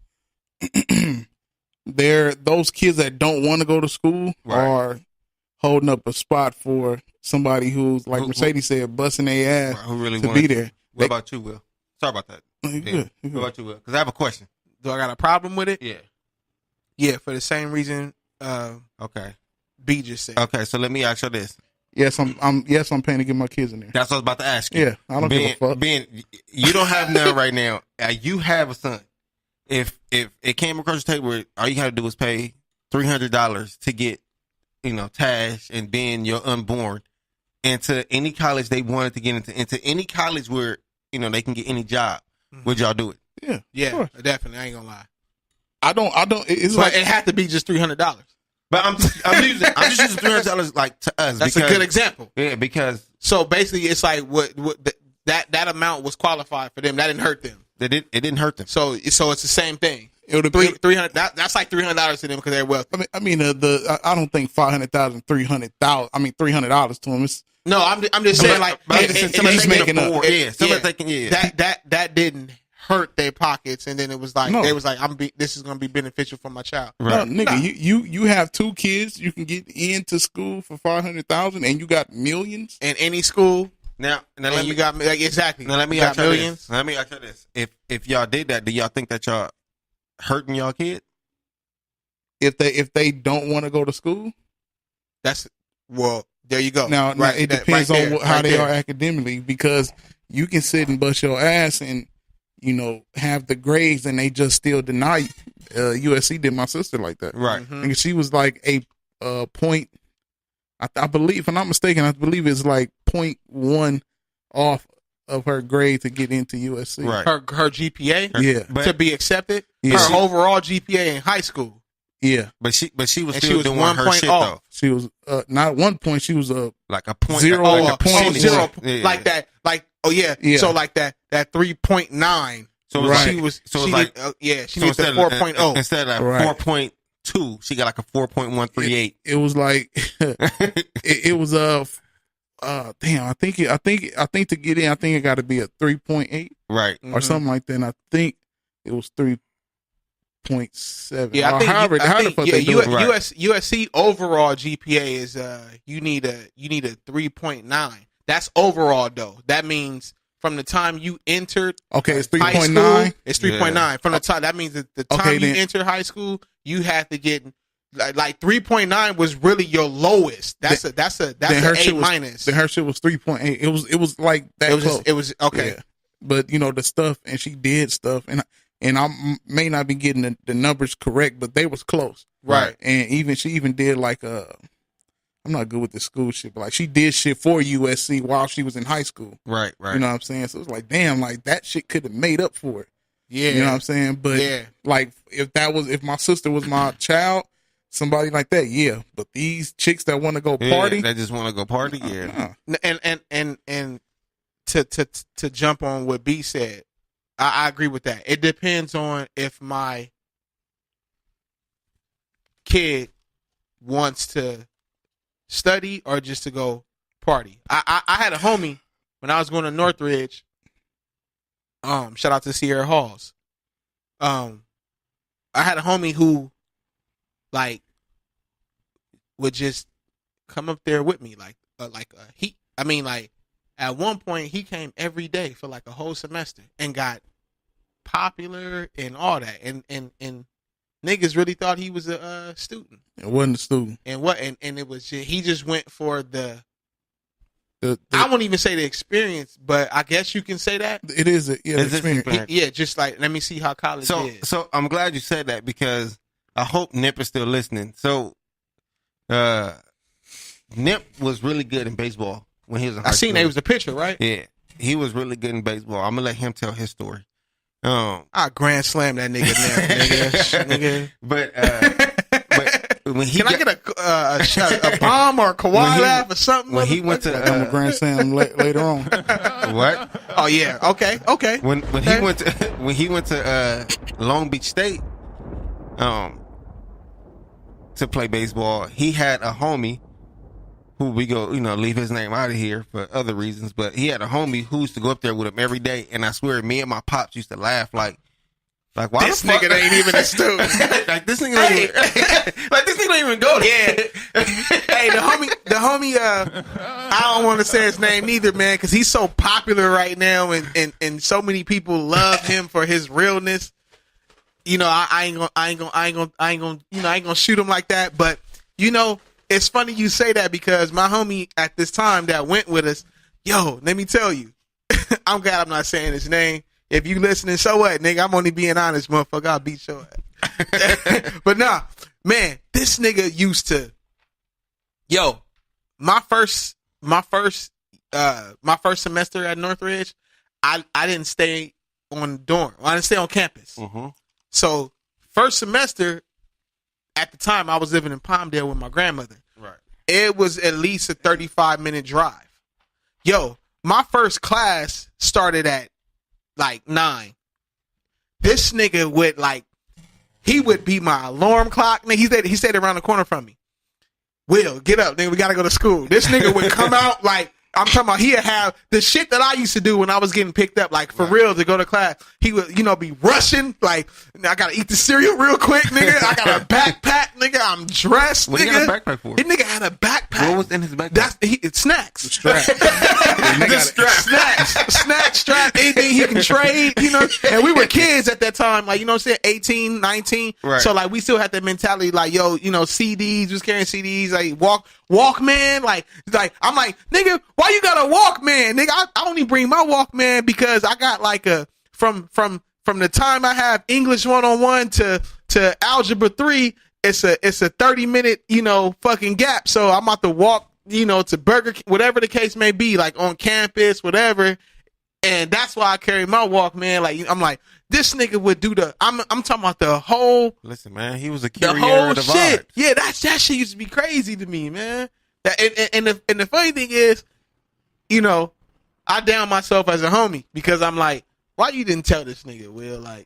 those kids that don't want to go to school are holding up a spot for somebody who's, like Mercedes said, busting their ass who really to be there. What about you, Will? Sorry about that. You Yeah. good. What about you, Will? Because I have a question. Do I got a problem with it? Yeah. Yeah, for the same reason Okay. B just said. Okay, so let me ask you this. Yes, I'm paying to get my kids in there. That's what I was about to ask you. Yeah, I don't give a fuck. Ben, you don't have none right now. You have a son. If it came across the table where all you got to do is pay $300 to get, Tash and Ben, your unborn, into any college they wanted to get into any college where, they can get any job, would y'all do it? Yeah, definitely. I ain't gonna lie. I don't. It's But like it had to be just $300. But I'm just using $300 like to us. That's a good example. Yeah, because So basically, it's like that amount was qualified for them. That didn't hurt them. it didn't hurt them. So it's the same thing. it would have been. 300. That's like $300 to them because they're wealthy. I mean, I don't think $500,000, $300,000. I mean, $300 to them. It's No, I'm just saying like somebody's making up. Somebody's thinking, that didn't hurt their pockets, and then it was like No. they was like this is gonna be beneficial for my child. right. no, nigga. You have 2 kids. You can get into school for $500,000, and you got millions. In any school, Now and let me you got exactly. now let me You ask got you millions. this. Let me ask you this: if y'all did that, do y'all think that y'all hurting y'all kid? If they don't want to go to school, That's there you go. now it depends on how they are academically, because you can sit and bust your ass and have the grades, and they just still deny you. USC did my sister like that. Right. Mhm. And she was like a point. I believe, if I'm not mistaken, I believe it's like 0.1 off of her grade to get into USC. Right. Her GPA Yeah. But to be accepted. Yeah. Her overall GPA in high school. Yeah. but she was And still she was doing 1 her point shit off. though. She was not 1 point. She was Like a point. Zero, like a a point percentage. zero, Yeah. like that, like Yeah. So like that 3.9. So it was Right. like, She was so it she was like did, yeah she so needs the instead of 4.0. instead of Right. 4.2, she got like a 4.138. it was like it was damn. I think to get in, I think it got to be a 3.8 Right. or something like that. And I think it was 3.7. Yeah, I Or think however the fuck they do it. Right. USC overall GPA is you need a 3.9. That's overall though. That means from the time you entered. Okay, it's high 3.9. school, it's 3.9 from the time. That means that the time Okay, you then. enter high school, you have to get like 3.9 was really your lowest. That's an A minus. Then her shit was 3.8. It was like that. It was okay. Yeah. But the stuff, and she did stuff, and I may not be getting the numbers correct, but they was close. Right. And she even did like I'm not good with the school shit, but like she did shit for USC while she was in high school. Right. You know what I'm saying? So it's like, damn, like that shit could have made up for it. Yeah. You know what I'm saying? But like if my sister was my child, somebody like that, yeah. But these chicks that want to go party, they just want to go party, yeah. And to jump on what B said, I agree with that. It depends on if my kid wants to study or just to go party. I had a homie when I was going to Northridge. Shout out to Sierra Halls. I had a homie who like would just come up there with me at one point he came every day for like a whole semester and got popular and all that and niggas really thought he was a student. It wasn't a student. And it was he just went for the I won't even say the experience, but I guess you can say that. It is the experience. Just like let me see how college is. So I'm glad you said that because I hope Nip is still listening. So Nip was really good in baseball when he was in high school. I seen that he was a pitcher, right? Yeah. He was really good in baseball. I'm gonna let him tell his story. I grand slam that nigga now, nigga. But when he can I get a bomb or a Kawhi laugh or something? When he went to I'm a grand slam later on. What? Oh yeah, okay. When he went to Long Beach State, to play baseball, he had a homie who we go, leave his name out of here for other reasons, but he had a homie who used to go up there with him every day, and I swear, me and my pops used to laugh like why this nigga ain't even a student. Like this nigga don't even go there. Yeah. Hey, the homie. I don't want to say his name either, man, because he's so popular right now, and so many people love him for his realness. I ain't gonna shoot him like that, but it's funny you say that because my homie at this time that went with us, yo, let me tell you, I'm glad I'm not saying his name. If you listening, so what, nigga? I'm only being honest, motherfucker. I'll beat your ass. But nah, man, this nigga used to, my first semester at Northridge, I didn't stay on dorm. I didn't stay on campus. Mm-hmm. So first semester, at the time, I was living in Palmdale with my grandmother. Right. It was at least a 35-minute drive. Yo, my first class started at like 9. This nigga would he would be my alarm clock. Nigga, he stayed around the corner from me. Will, get up, nigga. We gotta go to school. This nigga would come out I'm talking about he'd have the shit that I used to do when I was getting picked up, for real, to go to class. He would, be rushing, I gotta eat the cereal real quick, nigga. I got a backpack, nigga. I'm dressed, what nigga. What he got a backpack for? This nigga had a backpack. What was in his backpack? It's snacks. The strap. Snacks, strap, anything he can trade, And we were kids at that time, 18, 19. Right. So, we still had that mentality, CDs, was carrying CDs, Walkman, I'm like, nigga, why you got a Walkman, nigga? I only bring my Walkman because I got from the time I have English 101 to algebra 3, it's a 30-minute, fucking gap. So I'm about to walk, to Burger King, whatever the case may be, on campus, whatever. And that's why I carry my Walkman. I'm like, this nigga would do I'm talking about the whole. Listen, man, he was a carrier the whole of the shit. vibes. Yeah, that shit used to be crazy to me, man. And the funny thing is, I down myself as a homie because I'm like, why you didn't tell this nigga, Will? I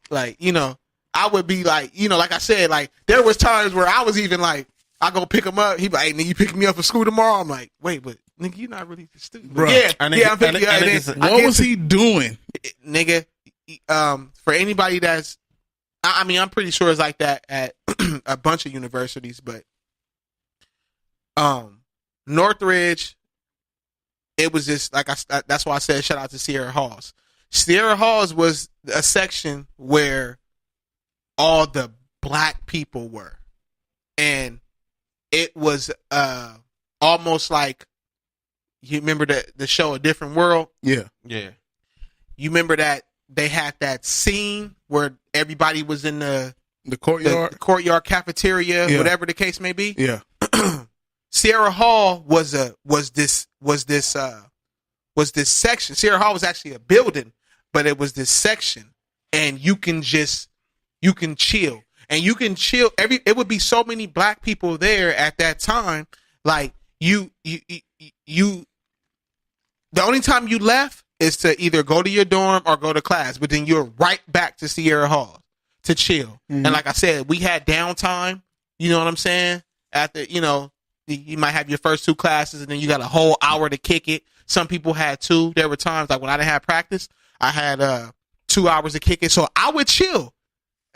would be like I said, there was times where I was even I go pick him up. He be like, hey, nigga, you picking me up for school tomorrow? I'm like, wait, but nigga, you not really the student. Bro, I'm picking you up. What was he doing? Nigga, for anybody that's, I'm pretty sure it's like that at a bunch of universities, but Northridge, it was just like that's why I said shout out to Sierra Halls. Sierra Halls was a section where all the black people were, and it was almost like, you remember the show A Different World? Yeah. Yeah. You remember that they had that scene where everybody was in the courtyard, the courtyard cafeteria, Yeah. whatever the case may be. Yeah. Sierra Hall was this section. Sierra Hall was actually a building, but it was this section, and you can chill, and you can chill. It would be so many black people there at that time. Like you, the only time you left is to either go to your dorm or go to class, but then you're right back to Sierra Hall to chill. Mhm. And like I said, we had downtime. You know what I'm saying? After, you might have your first 2 classes and then you got a whole hour to kick it. Some people had 2. There were times like when I didn't have practice, I had 2 hours to kick it. So I would chill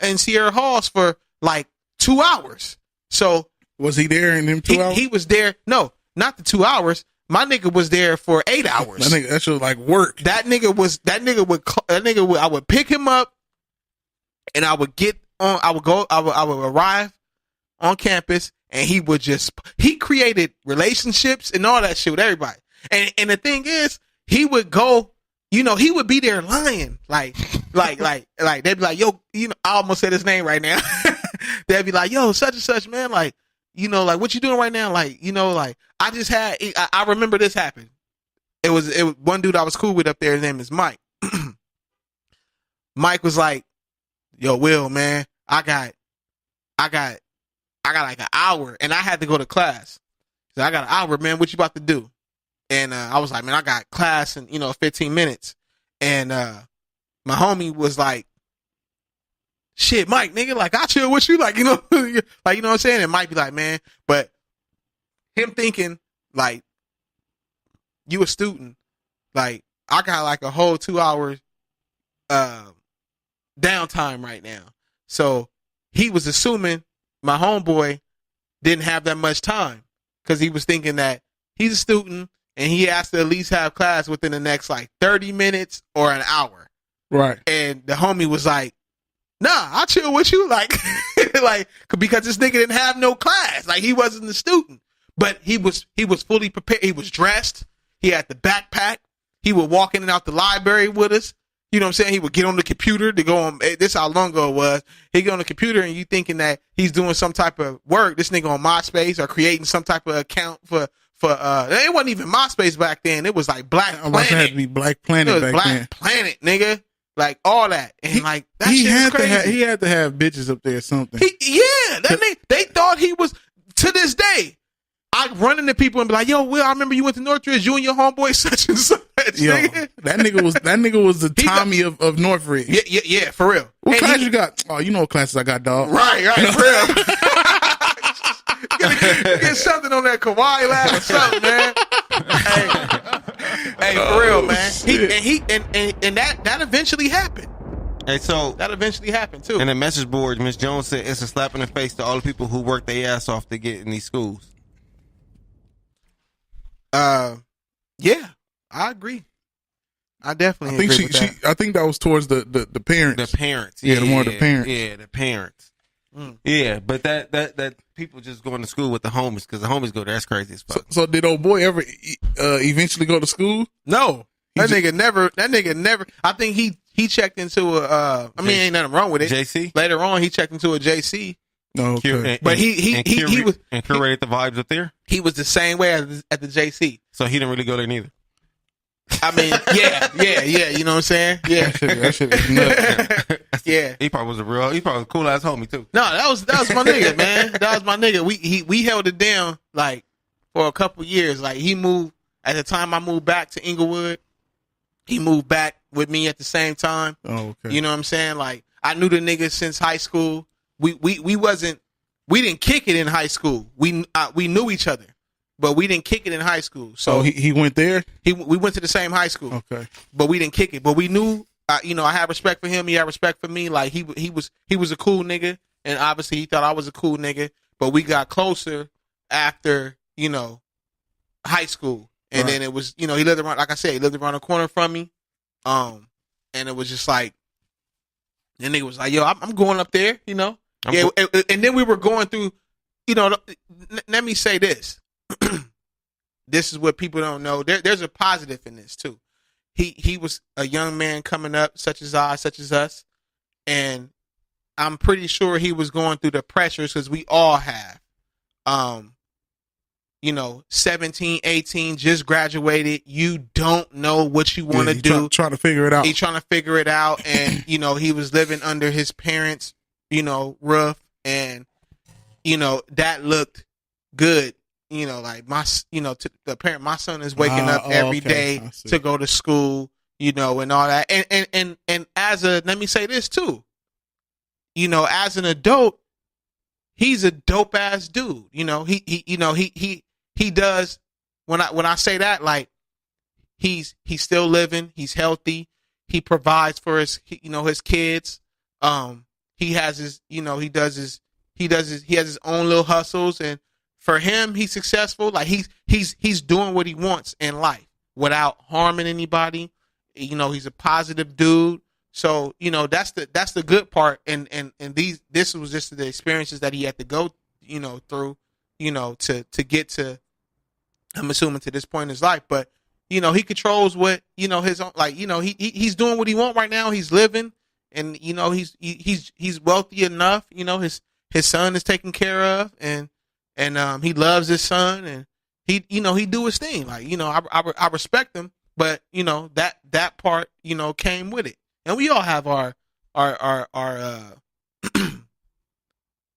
in Sierra Halls for like 2 hours. So was he there in them 2 hours? He was there. No, not the 2 hours. My nigga was there for 8 hours. That shit was like work. I would pick him up and I would arrive on campus, and he created relationships and all that shit with everybody. And the thing is, he would go, he would be there lying. Like they'd be like, yo, I almost said his name right now. They'd be like, yo, such and such, man. Like, like what you doing right now? Like, I just had, I remember this happened. It was one dude I was cool with up there. His name is Mike. Mike was like, yo, Will, man, I got like an hour, and I had to go to class. So I got an hour, man. What you about to do? And I was like, man, I got class in 15 minutes. And my homie was like, shit, Mike, nigga, like I chill with you, like like what I'm saying. And Mike be like, man, but him thinking like you a student, like I got like a whole 2 hours downtime right now. So he was assuming my homeboy didn't have that much time because he was thinking that he's a student and he has to at least have class within the next like 30 minutes or an hour. Right. And the homie was like, nah, I'll chill with you. Like, because this nigga didn't have no class. Like he wasn't a student, but he was fully prepared. He was dressed. He had the backpack. He would walk in and out the library with us. You know what I'm saying? He would get on the computer to go on. This how long ago it was. He'd get on the computer and you thinking that he's doing some type of work. This nigga on MySpace or creating some type of account for it wasn't even MySpace back then. It was like Black Planet. It had to be Black Planet It was back Black then. Planet, nigga. Like all that. And like that shit is crazy. He had to have bitches up there or something. That nigga, they thought he was, to this day. I run into people and be like, yo, Will, I remember you went to Northridge, you and your homeboy such and such. Yo, Nigga. that nigga was the Tommy of Northridge. Yeah, for real. What class you got? Oh, you know what classes I got, dog. Right, for real. Get something on that Kawhi lab or something, man. hey, for real, man. And that eventually happened. Hey, so That eventually happened too. in the message board, Miss Jones said it's a slap in the face to all the people who work their ass off to get in these schools. Yeah, I agree. I definitely agree with that. I think that was towards the parents. The parents. Yeah, the one of the parents. Yeah, the parents. Mm. Yeah, but that people just going to school with the homies because the homies go there. That's crazy as fuck. So did old boy ever eventually go to school? No, that nigga never. I think he checked into a. Ain't nothing wrong with it. JC. Later on, he checked into a JC. No, okay. But he was curated the vibes up there. He was the same way at the JC. So he didn't really go there neither. I mean, yeah. You know what I'm saying? Yeah, that shit is nuts. yeah. He probably was a cool ass homie too. No, that was my nigga, man. That was my nigga. We held it down like for a couple years. Like he moved at the time I moved back to Inglewood. He moved back with me at the same time. Oh, okay. You know what I'm saying? Like I knew the nigga since high school. We didn't kick it in high school. We knew each other, but we didn't kick it in high school. So he went there. We went to the same high school. Okay, but we didn't kick it. But we knew, I had respect for him. He had respect for me. Like he was a cool nigga, and obviously he thought I was a cool nigga. But we got closer after high school, And then it was, he lived around, like I said, he lived around the corner from me. And it was just like, the nigga was like, yo, I'm going up there, and then we were going through, let me say this. This is what people don't know. There's a positive in this too. He was a young man coming up, such as us, and I'm pretty sure he was going through the pressures because we all have. 17, 18, just graduated. You don't know what you want to do. Trying to figure it out. He's trying to figure it out, and he was living under his parents, roof, and that looked good. Like my son is waking up every day to go to school, and all that. And as let me say this too, as an adult, he's a dope ass dude. He does, when I say that, like he's still living, he's healthy, he provides for his kids. He has his, he has his own little hustles, and for him, he's successful. Like he's doing what he wants in life without harming anybody. He's a positive dude. So, that's the good part. And this was just the experiences that he had to go, through, to get to, I'm assuming, to this point in his life. But, he controls what, his own, like, he's doing what he wants right now. He's living, and, he's wealthy enough, his son is taken care of, and he loves his son, and he do his thing. Like, I respect him, but, that part, came with it. And we all have our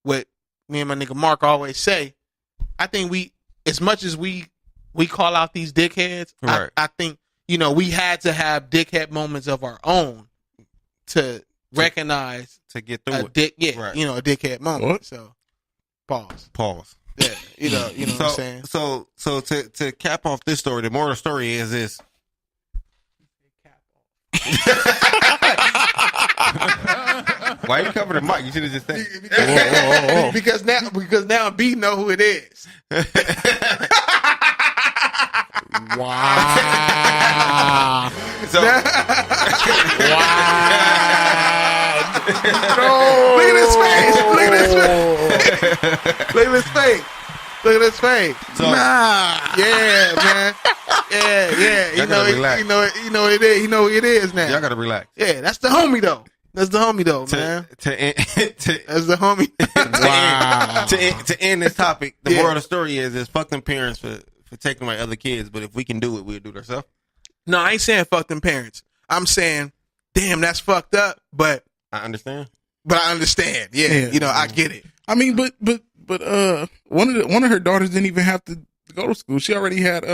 what me and my nigga Marq always say. I think as much as we call out these dickheads, right. I think, we had to have dickhead moments of our own to recognize to get through it. Right. A dickhead moment. What? So pause. Yeah, what I'm saying. So to cap off this story, the moral of the story is this. Why you cover the mic? You should have just said because now B know who it is. Wow. So wow. No. Look at his face. Look at his face. So, yeah, man. Yeah. You know what it is. You know what it is now. Y'all gotta relax. Yeah, that's the homie though. Man. That's the homie. Wow. To end this topic, the moral of the story is fuck them parents for taking away other kids, but if we can do it, we'll do it ourselves. No, I ain't saying fuck them parents. I'm saying, damn, that's fucked up, but I understand. Yeah. I get it. I mean, but one of her daughters didn't even have to go to school. She already had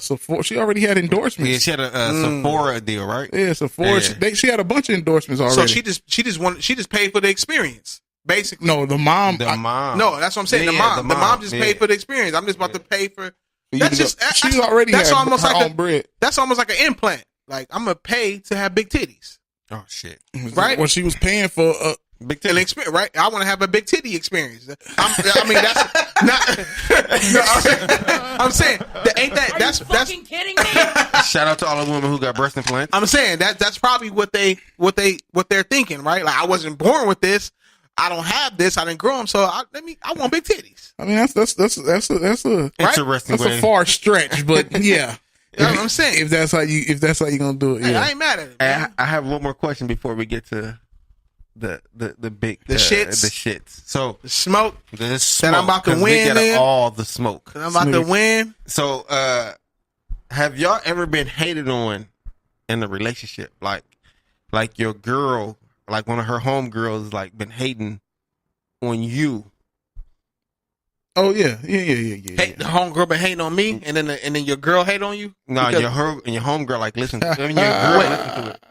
Sephora. She already had endorsements. Yeah, she had a Sephora deal, right? Yeah, Sephora. Yeah. She had a bunch of endorsements already. So she just paid for the experience, basically. No, the mom. No, that's what I'm saying. Yeah, the mom just paid for the experience. I'm just about to pay for. She's already had almost her own bread. That's almost like an implant. Like, I'm gonna pay to have big titties. Oh shit! Right? Well, she was paying for big titty experience, right? I want to have a big titty experience. I mean, that's not. No, I'm saying that's fucking kidding me? Shout out to all the women who got breast implants. I'm saying that's probably what they're thinking, right? Like, I wasn't born with this. I don't have this. I didn't grow them, so I want big titties. I mean, that's a interesting. That's a far stretch, but yeah. That's what I'm saying. If that's how you gonna do it, hey, I ain't mad at it. Man. I have one more question before we get to the big shits. The shits. So the smoke. That I'm about to win. All the smoke. I'm about to win. So have y'all ever been hated on in a relationship? Like your girl, like one of her homegirls, like been hating on you. Oh yeah. Hey, the homegirl been hating on me, and then your girl hate on you. No, your homegirl like listen. Your girl listen to it.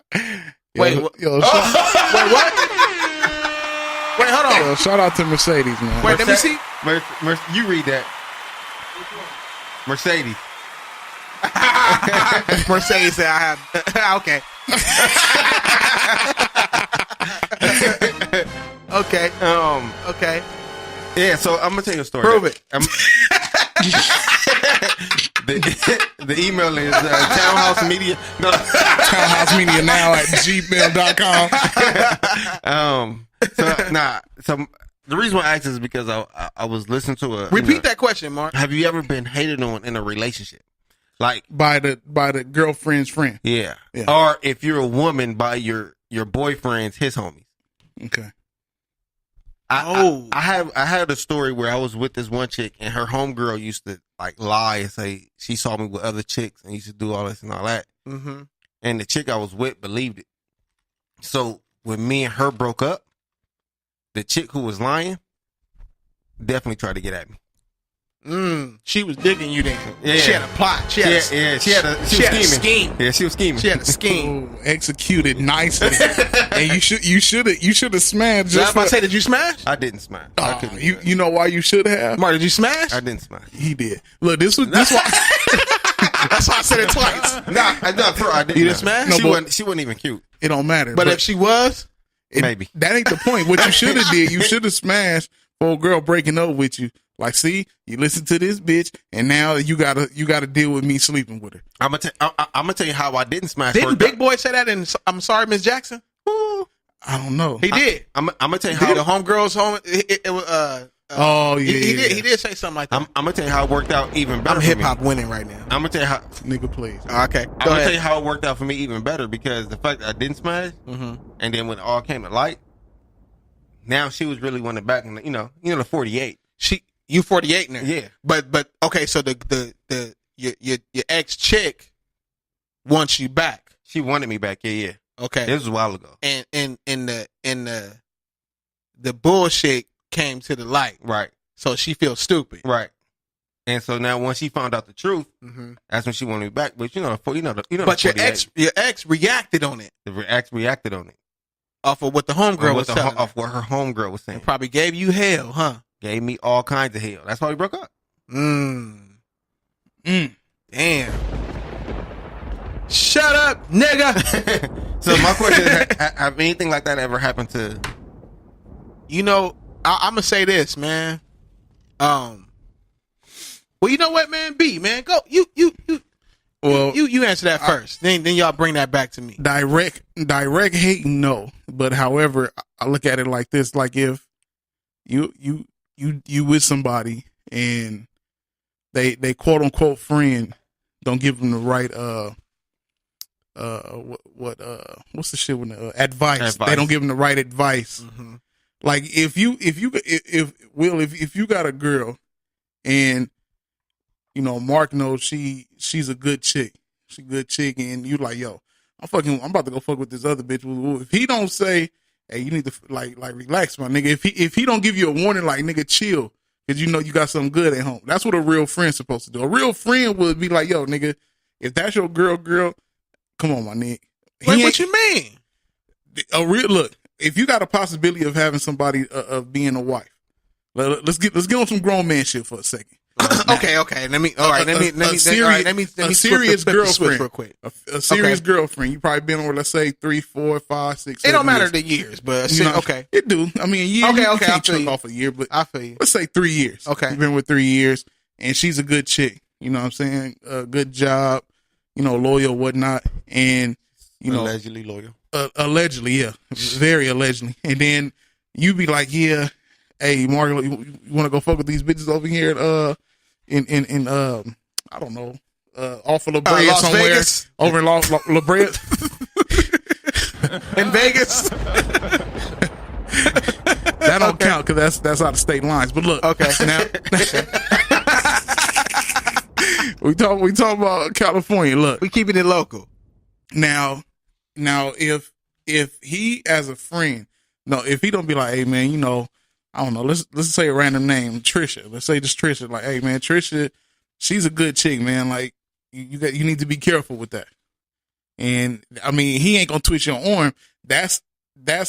Wait, what? Wait, what? Wait, hold on. Yo, shout out to Mercedes, man. Wait, let me see. You read that. Mercedes. Mercedes said I have. Okay. Okay. Yeah, so I'm gonna tell you a story. Prove it. The email is townhouse media. No. Townhouse media now at gmail.com. So the reason why I asked is because I was listening to a Repeat that question, Mark. Have you ever been hated on in a relationship? Like by the girlfriend's friend. Yeah. Yeah. Or if you're a woman by your boyfriend's his homies. Okay. I had a story where I was with this one chick and her homegirl used to like lie and say she saw me with other chicks and used to do all this and all that. Mm-hmm. And the chick I was with believed it. So when me and her broke up, the chick who was lying definitely tried to get at me. She was digging you then. Yeah. She had a plot. She was scheming. Yeah, she was scheming. She had a scheme. Executed nicely. And you should have smashed. Just I was about to say, did you smash? I didn't smash. I couldn't. You know why you should have? Mark, did you smash? I didn't smash. He did. Look, this why. That's why I said it twice. I didn't. You didn't smash? No, No, she wasn't even cute. It don't matter. But if she was, maybe that ain't the point. What you should have did, you should have smashed for a girl breaking up with you. Like, see, you listen to this bitch, and now you gotta deal with me sleeping with her. I'm gonna tell you how I didn't smash. Didn't Big Boy say that in I'm Sorry, Miss Jackson? I don't know. He did. I'm gonna tell you how the homegirl's home. It was. He did say something like that. I'm gonna tell you how it worked out even better. I'm hip hop winning right now. I'm gonna tell you how. Nigga, please. Okay, I'm gonna tell you how it worked out for me even better because the fact that I didn't smash, and then when it all came to light, now she was really wanting back in the 48. You 48 now. Yeah. But okay, so your ex chick wants you back. She wanted me back. Yeah. Okay. This was a while ago. And the bullshit came to the light. Right. So she feels stupid. Right. And so now once she found out the truth, that's when she wanted me back. But But your ex reacted on it. The ex reacted on it. Off of what the homegirl was telling. Off what her homegirl was saying. And probably gave you hell, huh? Gave me all kinds of hell. That's why we broke up. Damn. Shut up, nigga. So my question is, have anything like that ever happened to? I'm gonna say this, man. Well, you know what, man? Man, go. You answer that first. Then y'all bring that back to me. Direct hating, no. But however, I look at it like this: like if you with somebody and they quote unquote friend don't give them the right what's the shit with the advice? They don't give them the right advice. Like if you got a girl and Mark knows she's a good chick. She's a good chick and you like, yo, I'm about to go fuck with this other bitch. If he don't say, hey, you need to like relax, my nigga. If he don't give you a warning, like, nigga, chill, because you got something good at home. That's what a real friend's supposed to do. A real friend would be like, yo, nigga, if that's your girl, come on, my nigga. Wait, what you mean? Look, if you got a possibility of having somebody of being a wife, let's get on some grown man shit for a second. Okay. Let me serious girlfriend real quick. A serious girlfriend. You probably been on, let's say 3, 4, 5, 6. It don't matter years. the years, but okay, it do. I mean, a year. Okay, you I can't feel chunk you. off a year, but I feel you. Let's say 3 years. Okay, you've been with 3 years, and she's a good chick. You know what I'm saying? Good job. Loyal, whatnot, and allegedly loyal. Allegedly, yeah, very allegedly. And then you be like, yeah, hey, Mark, you want to go fuck with these bitches over here? In I don't know, off of La Brea Las somewhere, Vegas. over in La Brea, in Vegas. That don't count because that's out of state lines. But look, okay, now we talk about California. Look, we keeping it local. Now, if he as a friend, if he don't be like, hey man, I don't know, let's say a random name, Trisha. Let's say just Trisha. Like, hey man, Trisha, she's a good chick, man. Like, you need to be careful with that. And I mean, he ain't gonna twitch your arm. That's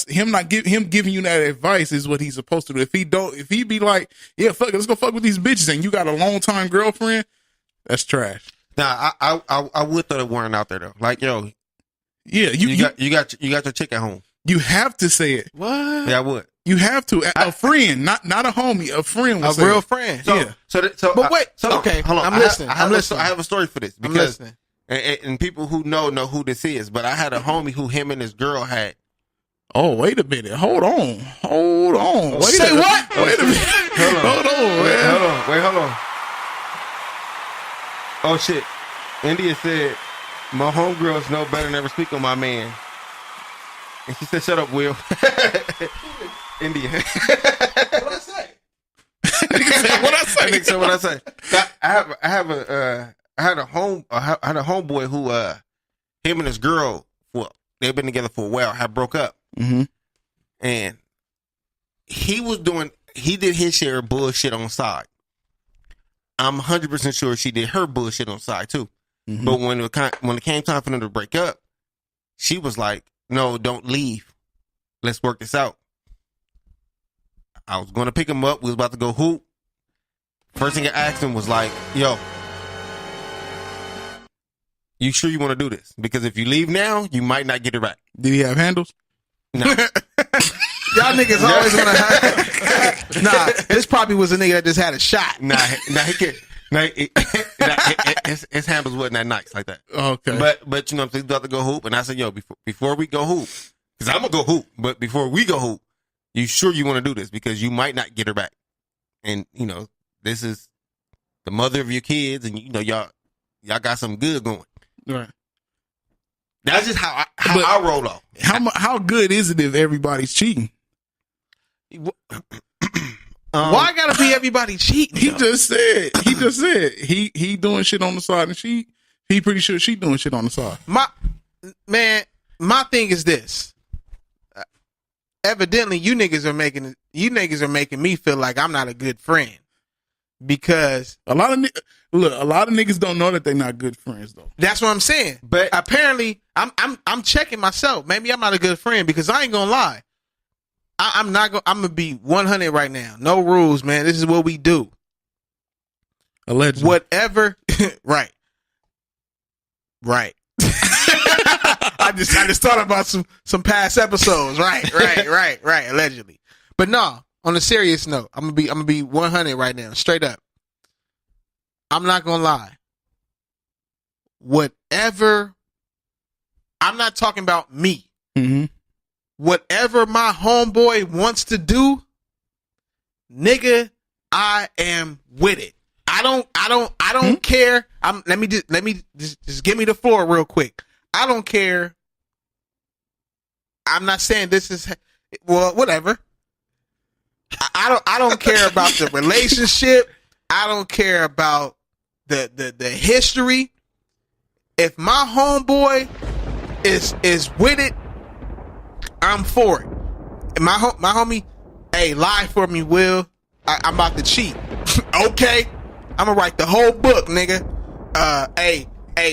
him giving you that advice is what he's supposed to do. If he be like, yeah, fuck it, let's go fuck with these bitches, and you got a long time girlfriend, that's trash. Nah, I would throw the warning out there though. Like, yo, yeah, you got your chick at home. You have to say it. What? Yeah, I would. You have to. A friend, not a homie, a friend. A real friend. Yeah. But wait. Okay. hold on. I'm listening. I'm listening. I have a story for this I'm because listening. and people who know who this is. But I had a homie who him and his girl had. Oh, wait a minute. Hold on. Wait Say what? Wait a minute. Hold on, man. Hold on. Oh shit. India said, my homegirls know better than ever speak on my man. And she said, shut up, Will. India. What I say? What I say? I had a homeboy who him and his girl, well, they've been together for a while, had broke up. Mm-hmm. And he did his share of bullshit on the side. I'm 100% sure she did her bullshit on the side too. Mm-hmm. But when it came time for them to break up, she was like, no, don't leave. Let's work this out. I was going to pick him up. We was about to go hoop. First thing I asked him was like, yo, you sure you want to do this? Because if you leave now, you might not get it back. Did he have handles? No. Y'all niggas always want to have. Nah, this probably was a nigga that just had a shot. Nah, he can't. His handles wasn't that nice like that. Okay. But you know, we about to go hoop, and I said, yo, before we go hoop, because I'm gonna go hoop, but before we go hoop, you sure you want to do this? Because you might not get her back, and you know, this is the mother of your kids, and you know, y'all got something good going. Right. That's just how I roll off. How good is it if everybody's cheating? Why gotta be everybody cheating? He just said he doing shit on the side, and he pretty sure she doing shit on the side. My thing is this. Evidently, you niggas are making me feel like I'm not a good friend because a lot of niggas don't know that they're not good friends though. That's what I'm saying. But apparently, I'm checking myself. Maybe I'm not a good friend because I ain't gonna lie. I'm gonna be 100 right now. No rules, man. This is what we do. Allegedly. Whatever. Right. I just thought about some past episodes. Right. Allegedly. But no, on a serious note, I'm gonna be 100 right now. Straight up. I'm not gonna lie. Whatever. I'm not talking about me. Mm-hmm. Whatever my homeboy wants to do, nigga, I am with it. I don't care. Let me just give me the floor real quick. I don't care. I'm not saying this is whatever. I don't care about the relationship. I don't care about the history. If my homeboy is with it, I'm for it. And my homie, hey, lie for me, Will. I'm about to cheat. Okay, I'm gonna write the whole book, nigga. Hey,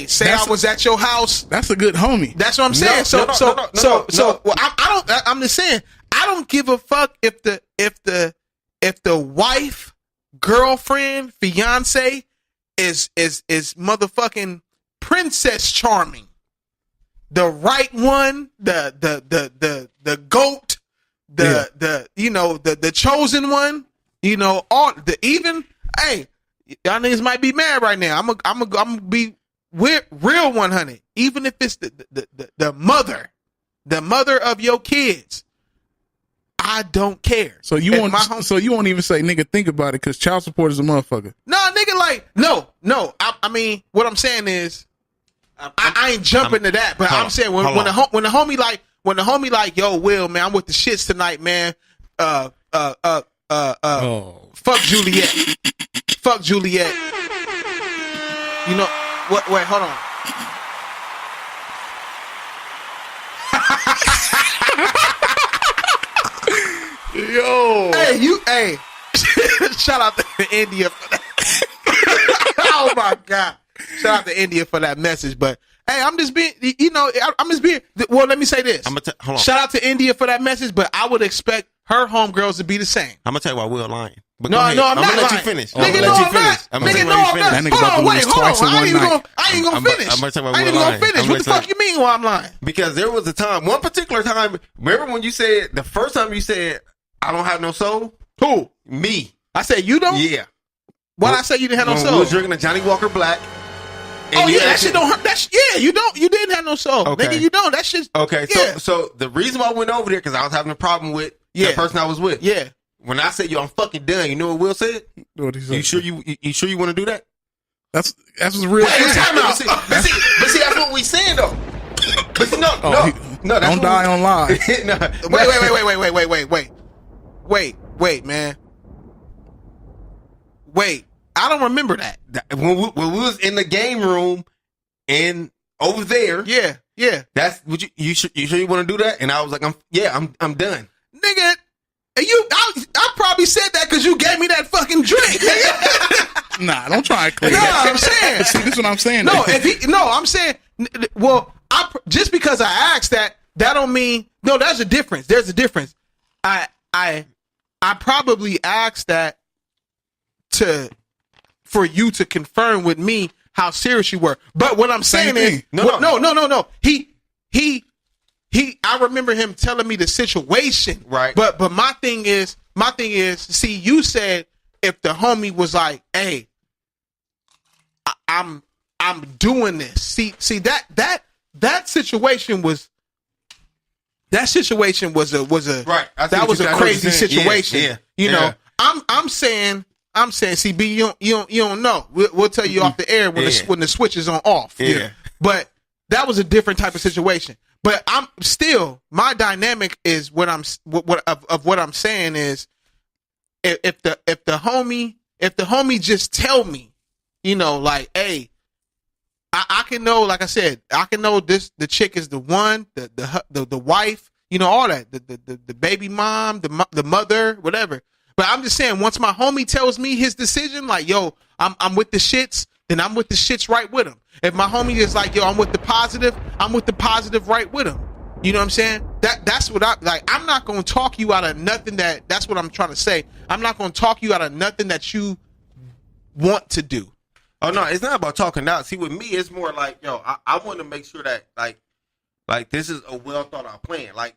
say I was at your house. That's a good homie. That's what I'm saying. No. Well, I'm just saying. I don't give a fuck if the wife, girlfriend, fiance is motherfucking Princess Charming. The right one, the goat, the chosen one, all the even. Hey, y'all niggas might be mad right now. I'm gonna be real 100. Even if it's the mother of your kids, I don't care. So you won't even say, nigga, think about it, because child support is a motherfucker. No, nigga, like no. I mean, what I'm saying is. I ain't jumping to that, but I'm saying when the homie like, yo, Will, man, I'm with the shits tonight, man. Fuck Juliet. Fuck Juliet. You know what? Wait, hold on. Yo, hey, shout out to India for that. Oh my God. Shout out to India for that message, but hey, I'm just being, well, let me say this. Hold on. Shout out to India for that message, but I would expect her homegirls to be the same. I'm gonna tell you why Will lying. But no, I'm not gonna let lying. you finish. Nigga, no, I'm not. Nigga, no, I'm not. That nigga about to Hold on, lose wait, twice in hold on. one night. I ain't gonna finish. I'm gonna tell you why I ain't Will even lying. gonna finish. What the fuck you mean why I'm lying? Because there was a time, one particular time, remember when you said, the first time you said, I don't have no soul. Who? Me. I said you don't. Yeah. Why I say you didn't have no When soul? we was drinking a Johnny Walker Black. Oh yeah, that shit don't hurt. You don't. You didn't have no soul, Okay. nigga. You don't. That shit. Okay, Yeah. so the reason why I went over there because I was having a problem with the person I was with. Yeah. When I said, "Yo, I'm fucking done," you know what Will said? What he said? You sure you want to do that? That's real. Hey, time out. But see, that's what we saying though. But see, no. That's don't die on live. Wait, man. Wait, I don't remember that. When we was in the game room and over there, Yeah. that's what you sure you want to do that? And I was like, I'm done. Nigga, I probably said that because you gave me that fucking drink, nigga. Nah, don't try to clear No, that. I'm saying. See, this is what I'm saying. No, though. I'm saying. Well, just because I asked that don't mean no. There's a difference. There's a difference. I probably asked that for you to confirm with me how serious you were. But what I'm saying is, no. He. I remember him telling me the situation. Right. But my thing is, see, you said if the homie was like, hey, I'm doing this. See that situation was a Right. that was a crazy situation. Yeah. You know, I'm saying, see, B, you don't know. We'll tell you off the air when the switch is on off. Yeah. But that was a different type of situation. But I'm still, my dynamic is what I'm saying is if the homie just tell me, you know, like, hey, I can know, like I said, I can know the chick is the one, the wife, you know, all that, the baby mom, the mother, whatever. But I'm just saying, once my homie tells me his decision, like, yo, I'm with the shits, then I'm with the shits right with him. If my homie is like, yo, I'm with the positive right with him. You know what I'm saying? That's what I like. I'm not gonna talk you out of nothing that's what I'm trying to say. I'm not gonna talk you out of nothing that you want to do. Oh no, it's not about talking out. See, with me, it's more like, yo, I want to make sure that like this is a well thought out plan. Like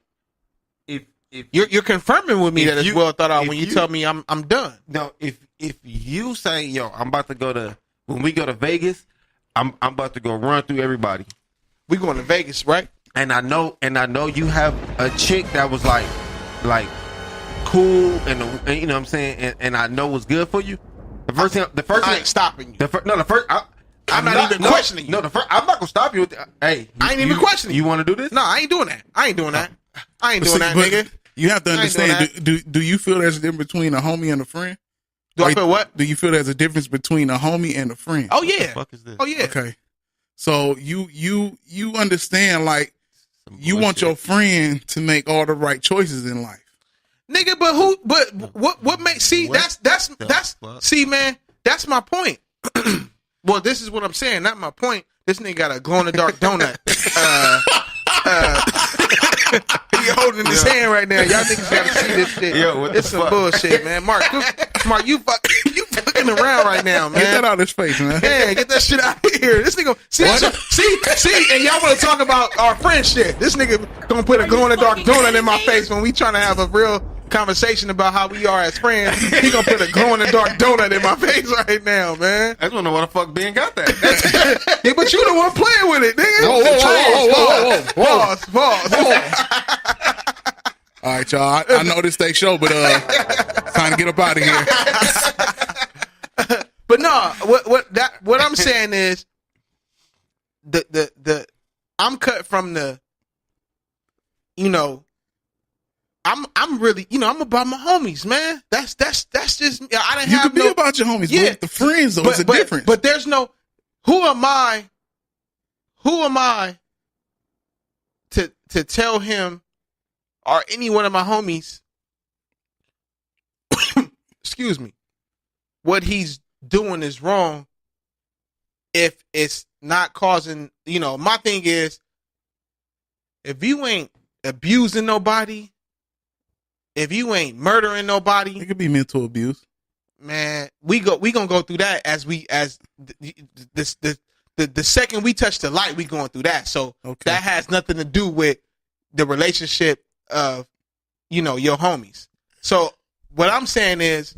if You're confirming with me that it's well thought out when you tell me I'm done. No, if you say, yo, I'm about to go to, when we go to Vegas, I'm about to go run through everybody. We going to Vegas, right? And I know you have a chick that was like cool and you know what I'm saying, and I know was good for you. The first I thing ain't stopping you. I'm not even questioning you. No, I'm not gonna stop you. Hey, I ain't even questioning you. You want to do this? No, I ain't doing that. I ain't doing that, nigga. You have to understand. Do you feel there's a difference between a homie and a friend? Do I feel what? Do you feel there's a difference between a homie and a friend? Oh yeah. What the fuck is this? Oh yeah. Okay. So you understand, like, you want your friend to make all the right choices in life. Nigga, what makes, see, that's see, man, that's my point. Well, this is what I'm saying, not my point. This nigga got a glow in the dark donut. He holding his hand right now. Y'all niggas gotta see this shit. Yo, what it's the some fuck? bullshit, man. Mark, you fucking around right now, man. Get that out of his face, man. Man, get that shit out of here. This nigga, see, and y'all want to talk about our friendship. This nigga gonna put a glow in the dark donut in my face when we trying to have a real conversation about how we are as friends. He gonna put a glow in the dark donut in my face right now, man. I don't know why the fuck Ben got that. Yeah, but you the one playing with it, nigga. Pause. All right, y'all. I know this they show, but time to get up out of here. But no, what I'm saying is the I'm cut from the, you know, I'm really, you know, I'm about my homies, man. That's just, I didn't You have can be about your homies, but with the friends though, it's a difference. But there's no, who am I to tell him or any one of my homies, excuse me, what he's doing is wrong if it's not causing, you know, my thing is, if you ain't abusing nobody, if you ain't murdering nobody, It could be mental abuse. man, we gonna go through that as the second we touch the light, we going through that. So Okay. that has nothing to do with the relationship of, you know, your homies. So what I'm saying is,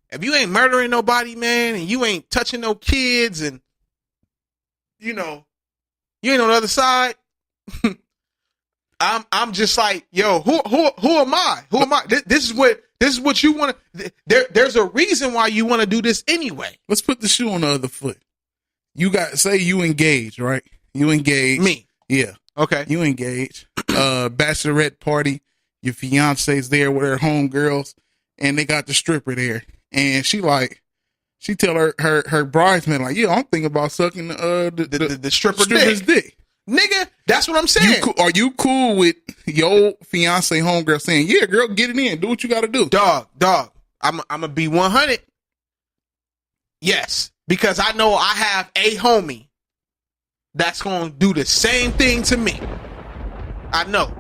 if you ain't murdering nobody, man, and you ain't touching no kids, and you ain't on the other side, I'm just like, yo, who am I? Who am I? This is what you want to. There's a reason why you want to do this anyway. Let's put the shoe on the other foot. Say you engaged, right? You engaged. Me. Yeah. Okay. You engaged. Bachelorette party. Your fiance's there with her homegirls, and they got the stripper there. And she tell her bridesman, like, yeah, I'm thinking about sucking the stripper's dick. Nigga, that's what I'm saying. Are you cool with your fiance homegirl saying, yeah, girl, get it in, do what you got to do? Dog, I'm gonna be 100. Yes, because I know I have a homie that's gonna do the same thing to me. I know.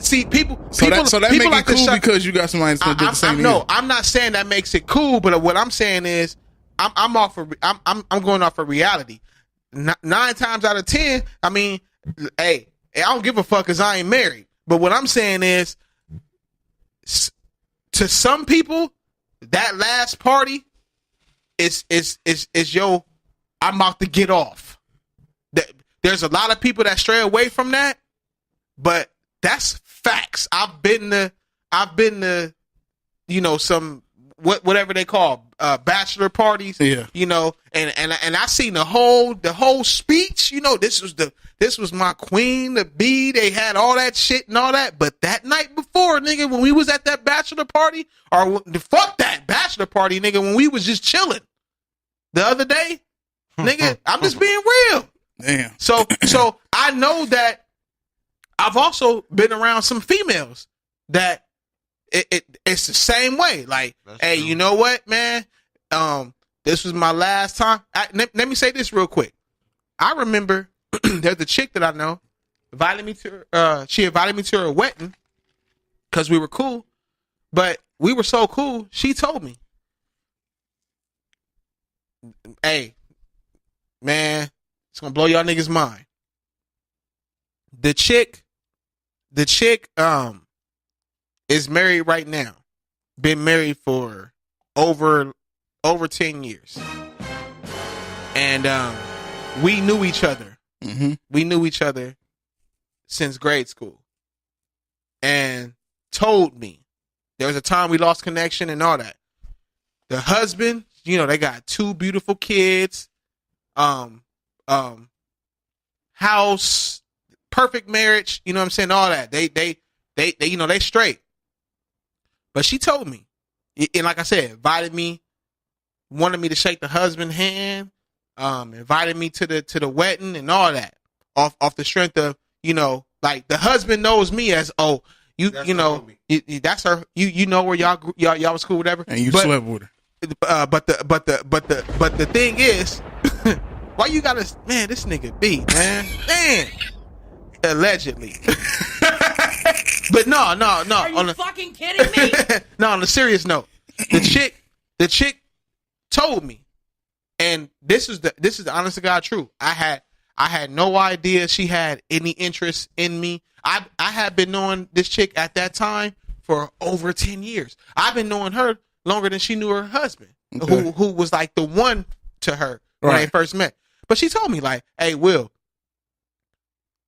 See, people. So that people make like it cool to because you got somebody that's gonna do the same thing. No, I'm not saying that makes it cool, but what I'm saying is, I'm going off of reality. 9 times out of 10, I mean, hey, I don't give a fuck because I ain't married. But what I'm saying is, to some people, that last party is yo, I'm about to get off. There's a lot of people that stray away from that, but that's facts. I've been to, some whatever they call bachelor parties. Yeah. And I seen the whole speech. This was my queen to be. They had all that shit and all that. But that night before, nigga, when we was at that bachelor party, or fuck that bachelor party, nigga, when we was just chilling the other day, nigga, I'm just being real. Damn. So I know that I've also been around some females that it's the same way. Like, that's hey, true. You know what, man? This was my last time. Let me say this real quick. I remember there's a chick that I know invited me to. She invited me to her wedding because we were cool, but we were so cool. She told me, "Hey, man, it's gonna blow y'all niggas' mind. The chick, is married right now. Been married for over 10 years. And we knew each other. Mm-hmm. We knew each other since grade school. And told me there was a time we lost connection and all that. The husband, they got 2 beautiful kids. House, perfect marriage, you know what I'm saying? All that. They straight. But she told me, and like I said, invited me, wanted me to shake the husband's hand, invited me to the wedding and all that, off the strength of, like the husband knows me as, oh, that's her, you know where y'all was cool, whatever. And you slept with her. But the thing is, why you gotta, man, this nigga beat, man, allegedly. But no. Are you fucking kidding me? No, on a serious note, the chick told me, and this is the honest to God truth. I had no idea she had any interest in me. I had been knowing this chick at that time for over 10 years. I've been knowing her longer than she knew her husband, okay, who was like the one to her when they first met. But she told me, like, hey, Will,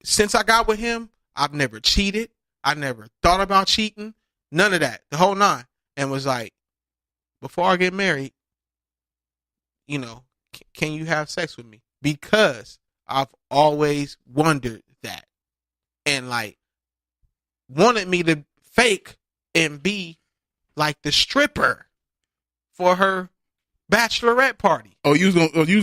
since I got with him, I've never cheated. I never thought about cheating. None of that. The whole 9. And was like, before I get married, can you have sex with me? Because I've always wondered that. And like, wanted me to fake and be like the stripper for her bachelorette party. Oh, you was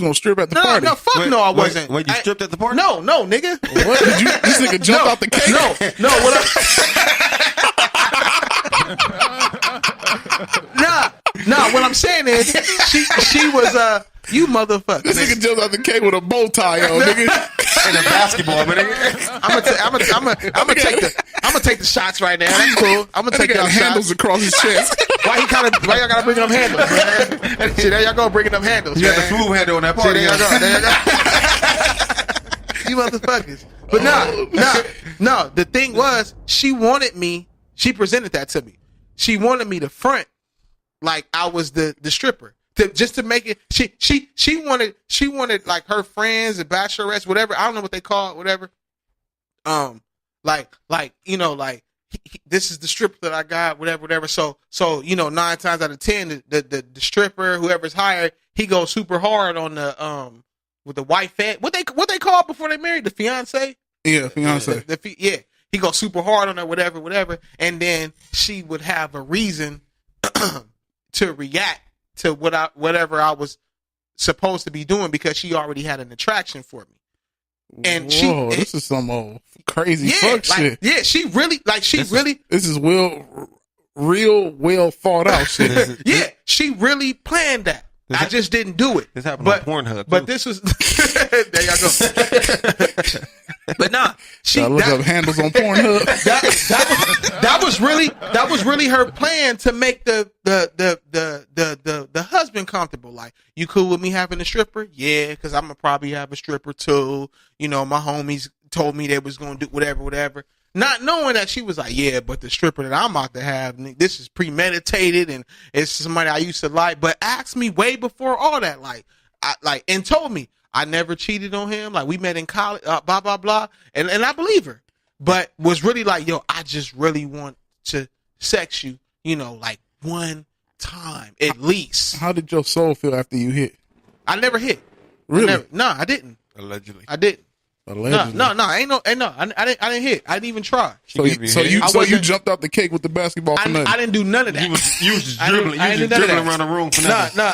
gonna strip at the party? No, fuck no, I wasn't. Wait, you stripped at the party? No, nigga. What? This nigga jump out the cake? No. What I'm saying is, she was you motherfucker. This nigga jumped out the cake with a bow tie on, nigga, and a basketball, man. I'm gonna take the shots right now. That's cool. I'm gonna take y'all handles shots across his chest. Why y'all gotta bring them handles, man? See, there y'all go bringing them handles. You had the food handle on that party. See, there y'all go. You motherfuckers. But no. The thing was, she wanted me She presented that to me. She wanted me to front like I was the stripper. Just to make it, she wanted like her friends, the bachelorettes, whatever. I don't know what they call it, whatever. Like you know, like this is the stripper that I got, whatever. So 9 times out of 10, the stripper, whoever's hired, he goes super hard on the with the wife fed. What they call it before they married, the fiance. Yeah, fiance. Yeah, he goes super hard on her, whatever, and then she would have a reason to react to whatever I was supposed to be doing because she already had an attraction for me. And this is some old crazy fuck shit. Yeah, she really This is real well thought out shit. Yeah, she really planned that. I just didn't do it. This happened on Pornhub. But this was there y'all go. But nah, she look up handles on Pornhub. That was really her plan to make the husband comfortable. Like, you cool with me having a stripper? Yeah, because I'm gonna probably have a stripper too. You know, my homies told me they was gonna do whatever. Not knowing that she was like, yeah, but the stripper that I'm about to have, this is premeditated and it's somebody I used to like. But asked me way before all that, and told me I never cheated on him. Like, we met in college, blah blah blah, and I believe her. But was really like, yo, I just really want to sex you, like one time at least. How did your soul feel after you hit? I never hit. Really? I didn't. Allegedly. I didn't. Allegedly. No, I didn't hit. I didn't even try. So you jumped out the cake with the basketball for nothing. I didn't do none of that. You was just dribbling. You was just dribbling around the room for nothing. No.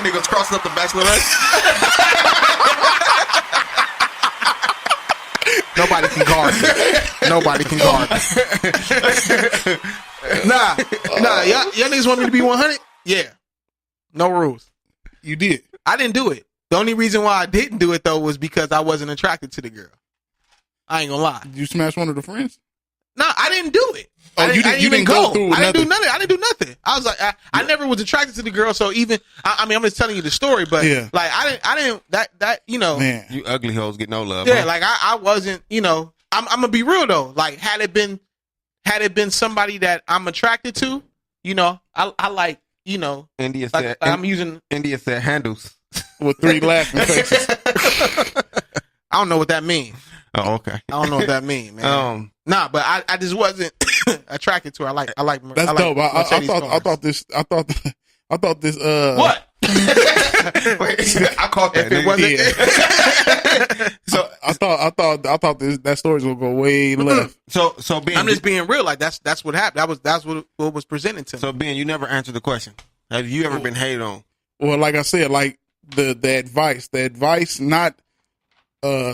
Niggas crossing up the bachelorette. Nobody can guard me. Nah. Y'all niggas want me to be 100? Yeah. No rules. You did. I didn't do it. The only reason why I didn't do it though was because I wasn't attracted to the girl. I ain't gonna lie. Did you smash one of the friends? No, I didn't do it. You didn't go through with I didn't nothing. do nothing. I was like, I never was attracted to the girl. So even, I'm just telling you the story, but yeah. Like, I didn't, Man. You ugly hoes get no love. Yeah. Huh? Like I wasn't, I'm gonna be real though. Like, had it been somebody that I'm attracted to, I like, India like, said, I'm using. India said handles. With 3 laughing faces. I don't know what that means. Oh, okay. I don't know what that means, man. Nah, but I just wasn't attracted to her. I like. That's I like dope. I Mercedes thought this. What? Wait, I caught that. If it wasn't, So I thought that story was gonna go way left. So Ben, I'm just being real. Like that's what happened. That's what was presented to me. So Ben, you never answered the question. Have you ever been hated on? Well, like I said, like the advice, not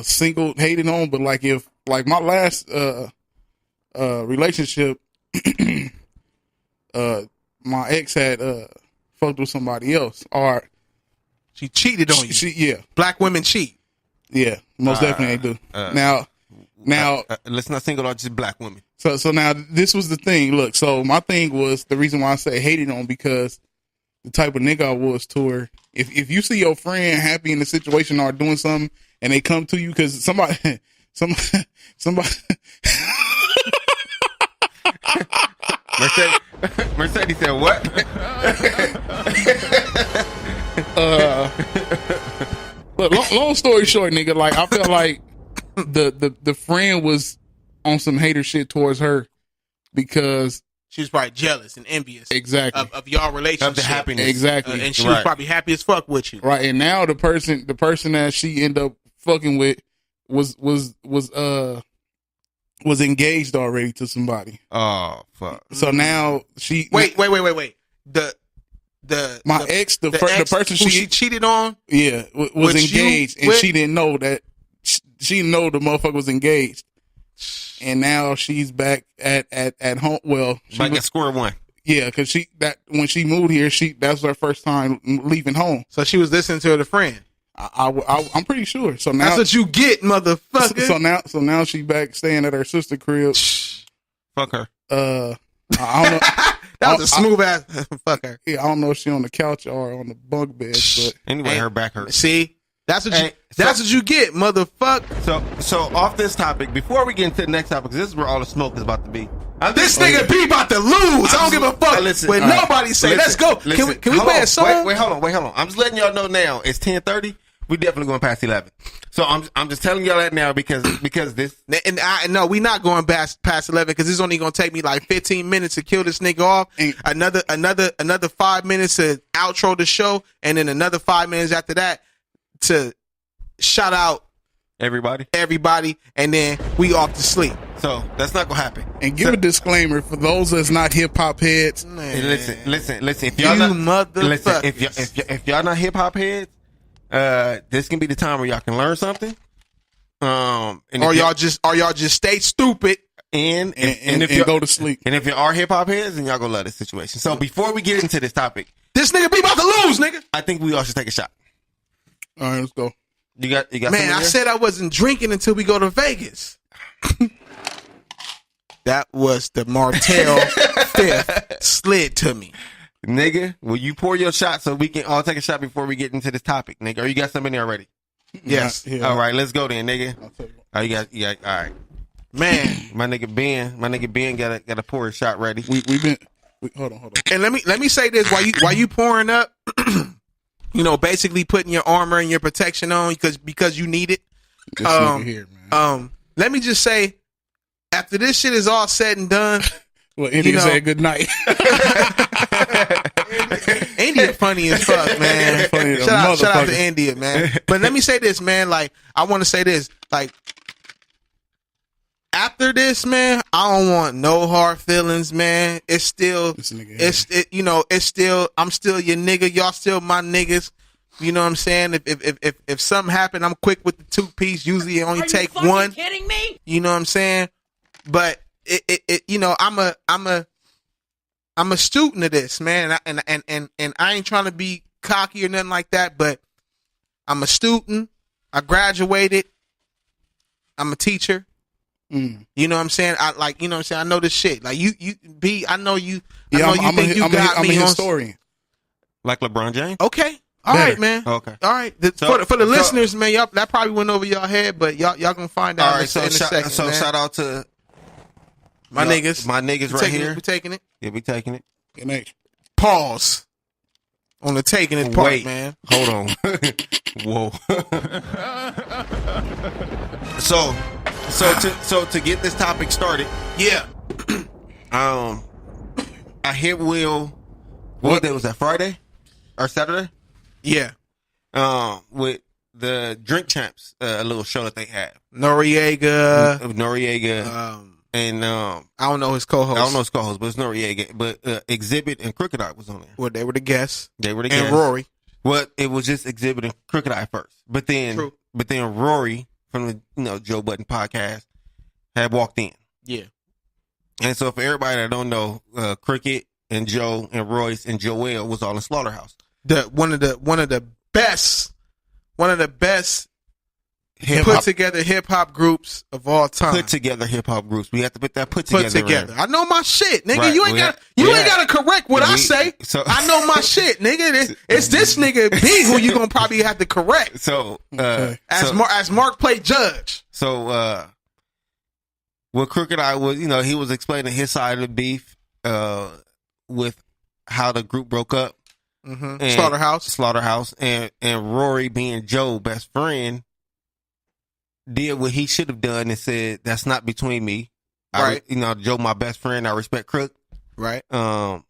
single hated on, but like if like my last relationship, my ex had fucked with somebody else, or she cheated on you. Yeah, Black women cheat. Yeah, most definitely they do. Now, let's not single out just black women. So now this was the thing. Look, so my thing was the reason why I say hated on, because the type of nigga I was to her. If you see your friend happy in the situation or doing something, and they come to you because somebody. Mercedes said what? Look, long story short, nigga, like I felt like the friend was on some hater shit towards her because she was probably jealous and envious. Exactly. Of y'all relationship. Of the happiness. Exactly. And she was probably happy as fuck with you. Right. And now the person that she ended up fucking with was engaged already to somebody. Oh fuck. So now she Wait. The person she cheated on, was engaged, and she didn't know that. She didn't know the motherfucker was engaged, and now she's back at home. Well, back at square one. Yeah, because when she moved here, that's her first time leaving home. So she was listening to her friend. I'm pretty sure. So now that's what you get, motherfucker. So now she back staying at her sister crib. Fuck her. I don't know. That was a smooth ass fuck her. Yeah, I don't know if she on the couch or on the bunk bed, but anyway, her back hurts. See, That's what you get, motherfucker. So off this topic, before we get into the next topic, 'cause this is where all the smoke is about to be. This nigga B about to lose. I don't give a fuck when nobody say. Let's go. Can we play a song? Wait, hold on. I'm just letting y'all know now. It's 10:30. We definitely going past 11. So I'm just telling y'all that now because this. And no, we not going past 11 because it's only gonna take me like 15 minutes to kill this nigga off. Another 5 minutes to outro the show, and then another 5 minutes after that to shout out everybody, and then we off to sleep. So that's not gonna happen. And give a disclaimer for those that's not hip hop heads. Hey, listen. If y'all if y'all not hip hop heads, this can be the time where y'all can learn something. Or y'all just stay stupid and go to sleep. And if you are hip hop heads, then y'all gonna love this situation. So before we get into this topic, this nigga be about to lose, nigga. I think we all should take a shot. All right, let's go. You got. Man, I said I wasn't drinking until we go to Vegas. That was the Martell fifth slid to me. Nigga, will you pour your shot so we can all take a shot before we get into this topic, nigga? Or you got something already? Yes. Yeah. All right, let's go then, nigga. Oh, you got. All right, man. My nigga Ben got to pour his shot ready. Hold on. And let me say this while you pouring up. You know, basically putting your armor and your protection on because you need it. This nigga here, man. Let me just say, after this shit is all said and done, well, India said good night. India funny as fuck, man. Shout out to India, man. But let me say this, man. Like, I want to say this. Like, after this, man, I don't want no hard feelings, man. I'm still your nigga. Y'all still my niggas. You know what I'm saying? If something happened, I'm quick with the 2-piece. Usually, it only take one. Are you kidding me? You know what I'm saying? But I'm a student of this, man, and I ain't trying to be cocky or nothing like that, but I'm a student. I graduated. I'm a teacher. You know what I'm saying? I know this shit. Like you B, I know you. I'm a historian. Like LeBron James? Okay. All right, man. Okay. All right. For the listeners, man, y'all, that probably went over y'all head, but y'all gonna find out. All right. So in a second, so man. shout out to my niggas. My niggas right here. We taking it. Yeah, we taking it. Good night. Pause on the taking it part, man. Hold on. Whoa. So to get this topic started, yeah. I hit Will. What day was that? Friday or Saturday? Yeah. With the Drink Champs, a little show that they had. Noriega. And I don't know his co-host. But it's Noriega. But Exhibit and Crooked Eye was on there. Well, they were the guests. And Rory. Well, it was just Exhibit and Crooked Eye first. But then Rory from the Joe Budden podcast had walked in. Yeah. And so for everybody that don't know, Cricket and Joe and Royce and Joel was all in Slaughterhouse. One of the best put together hip hop groups of all time. Put together hip hop groups. We have to put that put together. I know my shit, nigga. Right. You ain't gotta correct what I say. So I know my shit, nigga. It's this nigga B who you gonna probably have to correct. So as Marq played judge. So what Crooked Eye was, he was explaining his side of the beef with how the group broke up. Mm-hmm. Slaughterhouse, and Rory, being Joe's best friend, did what he should have done and said, "That's not between me." Right. Joe, my best friend. I respect Crook. Right. So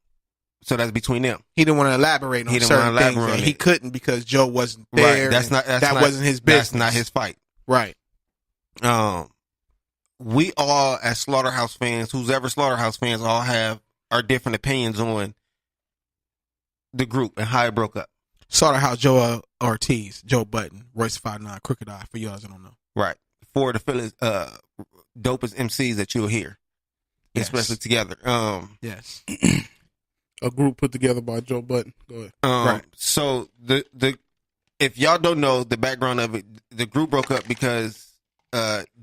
that's between them. He didn't want to elaborate on certain things. He couldn't because Joe wasn't there. Right. That wasn't his business. That's not his fight. Right. We all, as Slaughterhouse fans, who's ever Slaughterhouse fans, all have our different opinions on the group and how it broke up. Slaughterhouse, Joe Ortiz, Joe Budden, Royce 5'9", Crooked Eye, for y'all that don't know. Right. For the Phillies, dopest MCs that you'll hear, especially together. Yes. A group put together by Joe Budden. Go ahead. Right. So the if y'all don't know the background of it, the group broke up because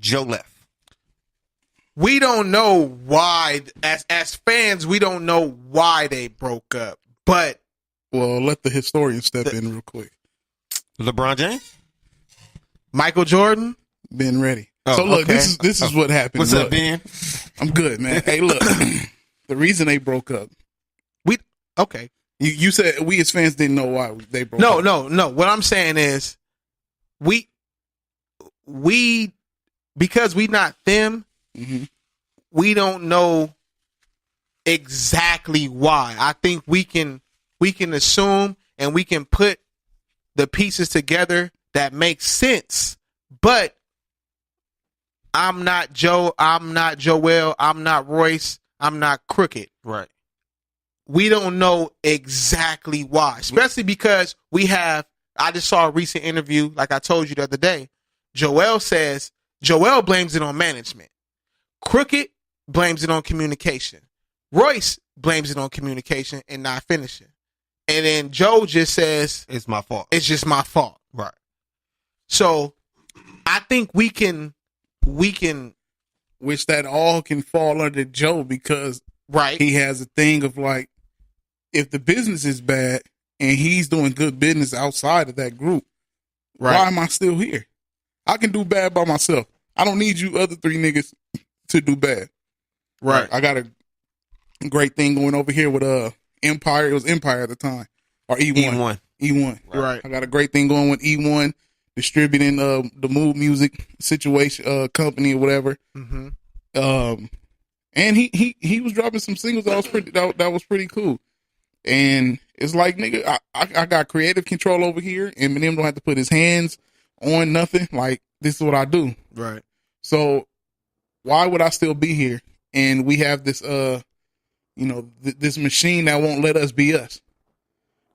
Joe left. We don't know why. As fans, we don't know why they broke up, but. Well, let the historian step in real quick. LeBron James? Michael Jordan. Been ready. Oh, So look, okay. this is what happened. What's Look, up, Ben? I'm good, man. Hey, look, the reason they broke up. Okay. You said we as fans didn't know why they broke up. No. What I'm saying is, we because we not them, Mm-hmm. we don't know exactly why. I think we can assume and we can put the pieces together that make sense. But I'm not Joe. I'm not Joel. I'm not Royce. I'm not Crooked. Right. We don't know exactly why, especially because I just saw a recent interview, like I told you the other day. Joel blames it on management. Crooked blames it on communication. Royce blames it on communication and not finishing. And then Joe just says, It's my fault. it's just my fault. Right. So I think we can, Which that all can fall under Joe because right. he has a thing of like, if the business is bad and he's doing good business outside of that group, Right. why am I still here? I can do bad by myself. I don't need you other three niggas to do bad. Right. I got a great thing going over here with Empire. It was Empire at the time. Or E1. E1. Right. I got a great thing going with E1, distributing the Mood Music situation company or whatever. Mm-hmm. And he was dropping some singles that was pretty cool. And it's like, nigga, I got creative control over here. Eminem don't have to put his hands on nothing. Like, this is what I do. Right. So why would I still be here? And we have this, this machine that won't let us be us.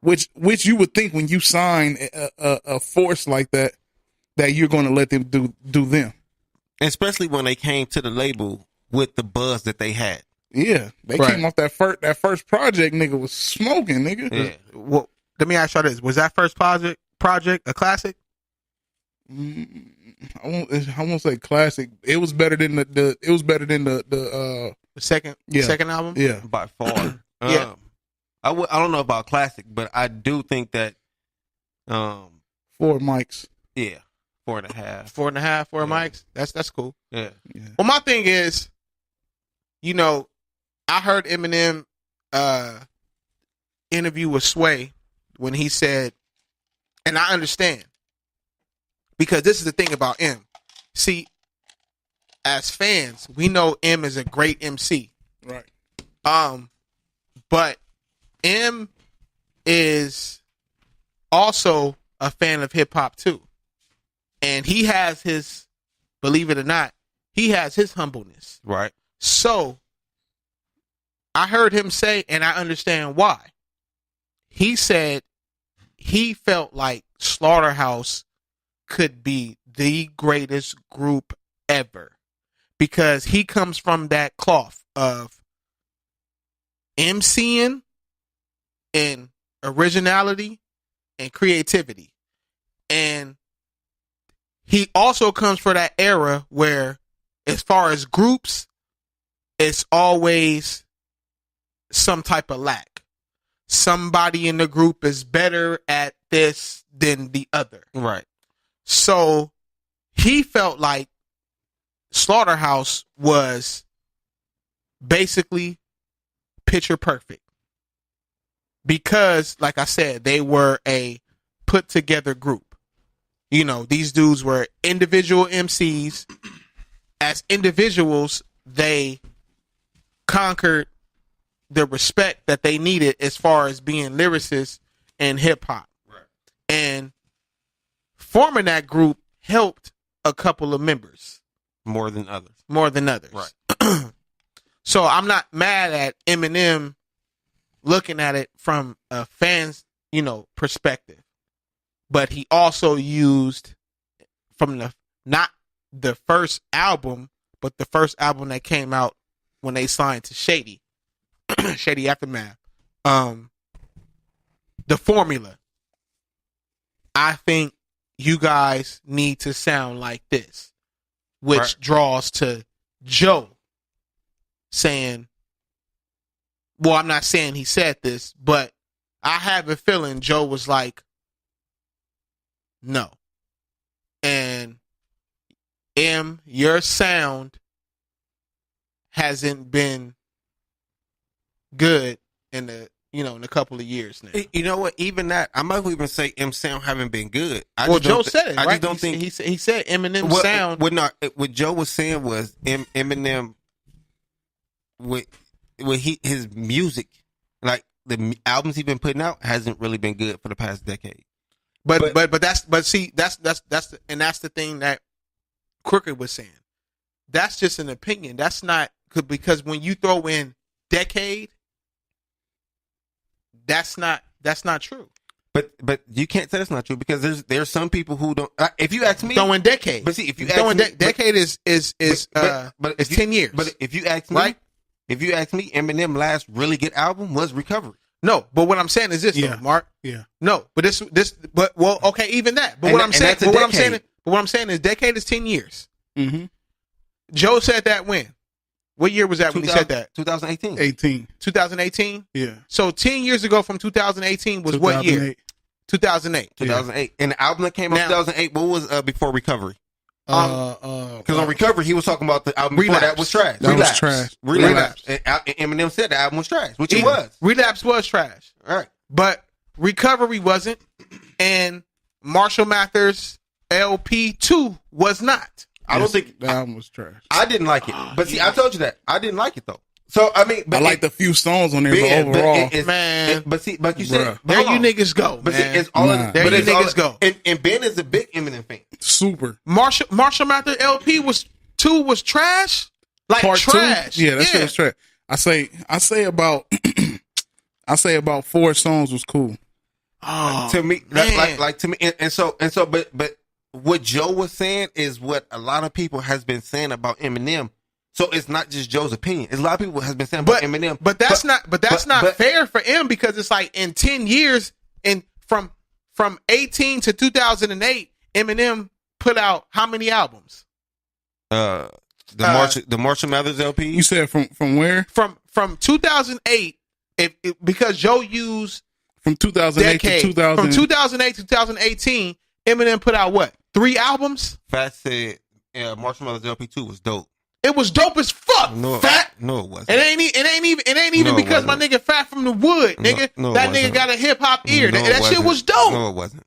Which you would think when you sign a force like that you're going to let them do them. Especially when they came to the label with the buzz that they had. Yeah, they Right. came off that first project. Nigga was smoking, nigga. Yeah. Well, let me ask y'all this: was that first project a classic? I won't say classic. It was better than the The second album? yeah. By far. Yeah. I don't know about classic, but I do think that, 4 mics. yeah, 4.5. 4.5, 4 Yeah. mics. That's cool. Yeah. Yeah. Well, my thing is, I heard Eminem interview with Sway when he said, and I understand, because this is the thing about M. See, as fans, we know M is a great MC. Right. But M is also a fan of hip hop too. And he has his, believe it or not, he has his humbleness. Right. So I heard him say, and I understand why. He said he felt like Slaughterhouse could be the greatest group ever because he comes from that cloth of MCing and originality and creativity. And he also comes from that era where, as far as groups, it's always some type of lack. Somebody in the group is better at this than the other. Right. So he felt like Slaughterhouse was basically picture perfect because, like I said, they were a put together group. These dudes were individual MCs. As individuals, they conquered the respect that they needed as far as being lyricists in hip hop. Right. And forming that group helped a couple of members. More than others. Right. So I'm not mad at Eminem looking at it from a fan's, perspective. But he also used from not the first album, but the first album that came out when they signed to Shady Aftermath. The formula. I think you guys need to sound like this, which Right. draws to Joe saying, well, I'm not saying he said this, but I have a feeling Joe was like, no, and your sound hasn't been good in in a couple of years now. You know what? Even that, I might even say M sound haven't been good. Joe said it. I right? just don't think he said Eminem sound. What Joe was saying was Eminem with his music, like the albums he's been putting out, hasn't really been good for the past decade. But that's the thing that Crooked was saying. That's just an opinion. That's not because when you throw in decade, that's not true. But you can't say that's not true because there's some people who don't. If you ask me, throwing decade. But see, if you ask me, decade is 10 years. But if you ask me, right? If you ask me, Eminem last really good album was Recovery. No, but what I'm saying is this, though, Mark. Yeah. No, but okay, even that. But what I'm saying is decade is 10 years. Mm-hmm. Joe said that when? What year was that when he said that? 2018. 2018? Yeah. So 10 years ago from 2018 was what year? 2008. 2008. And the album that came out in 2008, what was before Recovery? Because on Recovery, he was talking about the album before that was trash. Relapse. And Eminem said the album was trash, which it was. Relapse was trash. All right. But Recovery wasn't, and Marshall Mathers LP 2 was not. I don't think the album was trash. I didn't like it, but see, I told you that I didn't like it though. So I mean, I liked a few songs on there, but overall, but you said there you niggas go. But man. See, it's all there you niggas go. And Ben is a big Eminem fan. Super. Marshall Mathers LP was trash. Like Part trash. 2? Yeah, that shit was trash. I say about 4 songs was cool. Oh, to me, man. like to me, and so, but what Joe was saying is what a lot of people has been saying about Eminem. So it's not just Joe's opinion. It's a lot of people has been saying about Eminem. But that's not fair for him because it's like in 10 years and from 18 to 2008, Eminem put out how many albums? The Marshall Mathers LP. You said from where? From 2008, because Joe used from 2008 decade, to 2000. From 2008 to 2018, Eminem put out what? 3 albums? Fat said Marshall Mathers LP 2 was dope. It was dope as fuck. No, Fat. No, it wasn't. It ain't even because my nigga Fat from the Wood, nigga. That nigga got a hip hop ear. That shit was dope. No, it wasn't.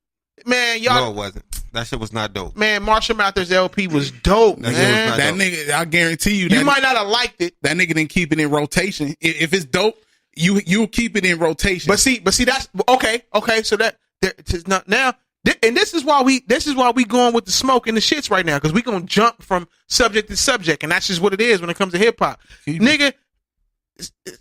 Man, y'all. No, it wasn't. That shit was not dope. Man, Marshall Mathers LP was dope, man. That nigga, I guarantee you, you might not have liked it. That nigga didn't keep it in rotation. If it's dope, you'll keep it in rotation. But see, that's okay. So that it's not now. And this is why we going with the smoke and the shits right now because we gonna jump from subject to subject, and that's just what it is when it comes to hip hop, nigga.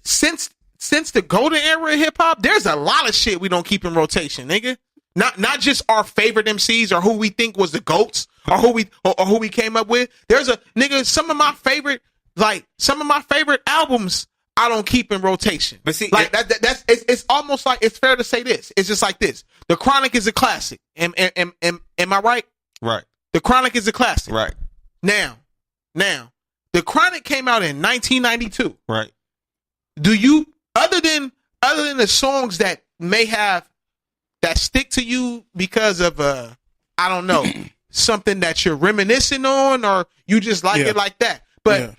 Since the golden era of hip hop, there's a lot of shit we don't keep in rotation, nigga. Not just our favorite MCs or who we think was the GOATs or who we came up with. There's a nigga. Some of my favorite albums I don't keep in rotation. But see, like it's almost like it's fair to say this. It's just like this. The Chronic is a classic. Am I right? Right. The Chronic is a classic. Right. Now, the Chronic came out in 1992. Right. Do you other than the songs that may have that stick to you because of I don't know something that you're reminiscing on or you just like it like that, but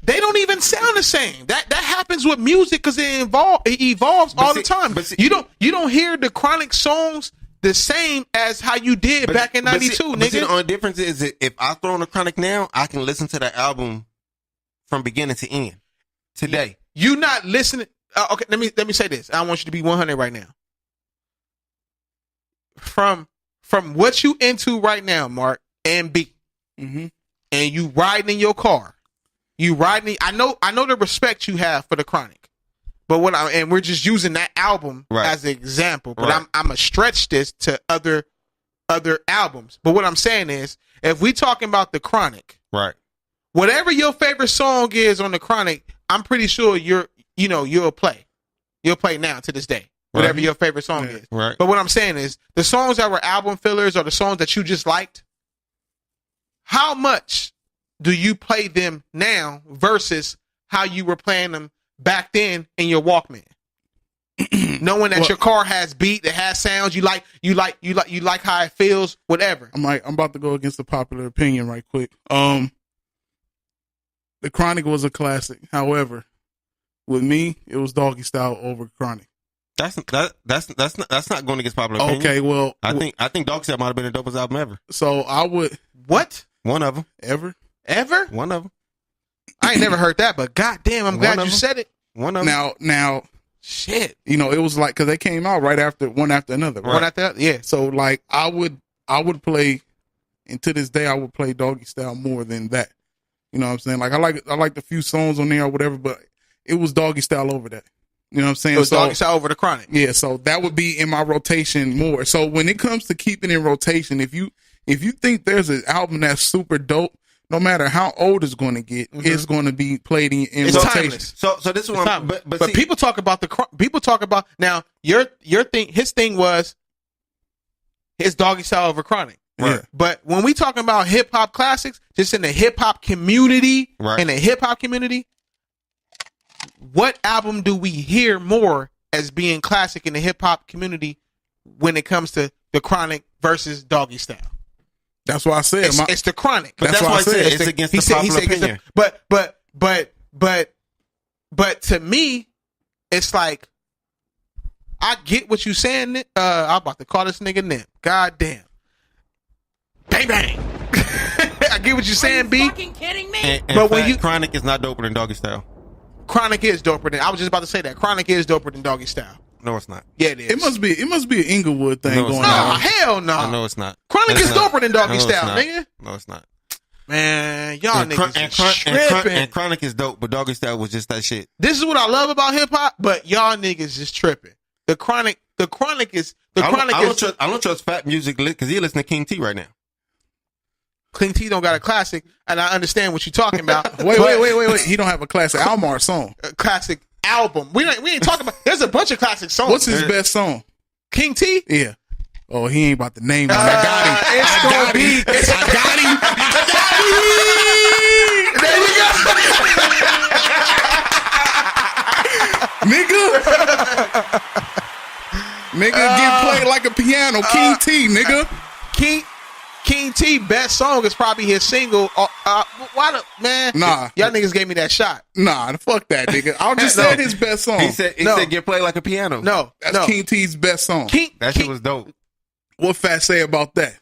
they don't even sound the same. That happens with music because it evolves all the time. But you don't hear the Chronic songs the same as how you did back in 92, nigga. The only difference is that if I throw on the Chronic now, I can listen to the album from beginning to end today. You not listening. Okay, let me say this. I want you to be 100 right now. From what you into right now, Mark and B, and you riding in your car. You riding. I know the respect you have for the Chronic, but we're just using that album as an example. But I'm gonna stretch this to other albums. But what I'm saying is, if we talking about the Chronic, right? Whatever your favorite song is on the Chronic, I'm pretty sure you'll play now to this day. Whatever your favorite song is. Right. But what I'm saying is, the songs that were album fillers or the songs that you just liked, how much do you play them now versus how you were playing them back then in your Walkman? knowing that your car has beat, it has sounds. You like how it feels. Whatever. I'm about to go against the popular opinion right quick. The Chronic was a classic. However, with me, it was Doggy Style over Chronic. That's not going against popular opinion. Okay, well, I think Doggy Style might have been the dopest album ever. So I would. What? One of them. Ever? One of them. I ain't never heard that, but goddamn, I'm glad you said it. One of them. Now, shit. You know, it was like because they came out right after one after another. Right? One after yeah. So like I would play, and to this day I would play Doggy Style more than that. You know what I'm saying? Like I like the few songs on there or whatever, but it was Doggy Style over that. You know what I'm saying? It was Doggy Style over the Chronic. Yeah, so that would be in my rotation more. So when it comes to keeping in rotation, if you think there's an album that's super dope, no matter how old it's going to get, it's going to be played in it's rotation. Timeless. So this is one. But see, people talk about now your thing. His thing was his Doggy Style over Chronic. Right. But when we talking about hip hop classics, just in the hip hop community, what album do we hear more as being classic in the hip hop community when it comes to the Chronic versus Doggy Style? That's why I said it's the Chronic. But that's why I said it's against the popular opinion. But to me, it's like I get what you saying. I'm about to call this nigga Nip. God damn. Bang bang. I get what you're saying, B. Fucking kidding me? And but when you Chronic is not doper than Doggy Style. Chronic is doper than. I was just about to say that Chronic is doper than Doggy Style. No, it's not. Yeah, it is. It must be an Inglewood thing going on. No, hell no. No, it's not. Chronic is doper than Doggy Style, nigga. No, it's not. Man, y'all niggas is tripping. And Chronic is dope, but Doggy Style was just that shit. This is what I love about hip hop, but y'all niggas is tripping. The Chronic is. I don't trust Fat Music because he listen to King T right now. King T don't got a classic, and I understand what you're talking about. Wait. He don't have a classic Almar song. A classic album. We ain't talking about. There's a bunch of classic songs. What's his best song? King T? Yeah. Oh, he ain't about to name him. I got him. I got him. There you go. Nigga get played like a piano. King T, nigga. King T best song is probably his single. Why the man? Nah, y'all niggas gave me that shot. Nah, fuck that nigga. I just said his best song. He said get played like a piano. No, that's King T's best song. That shit was dope. What Fat say about that?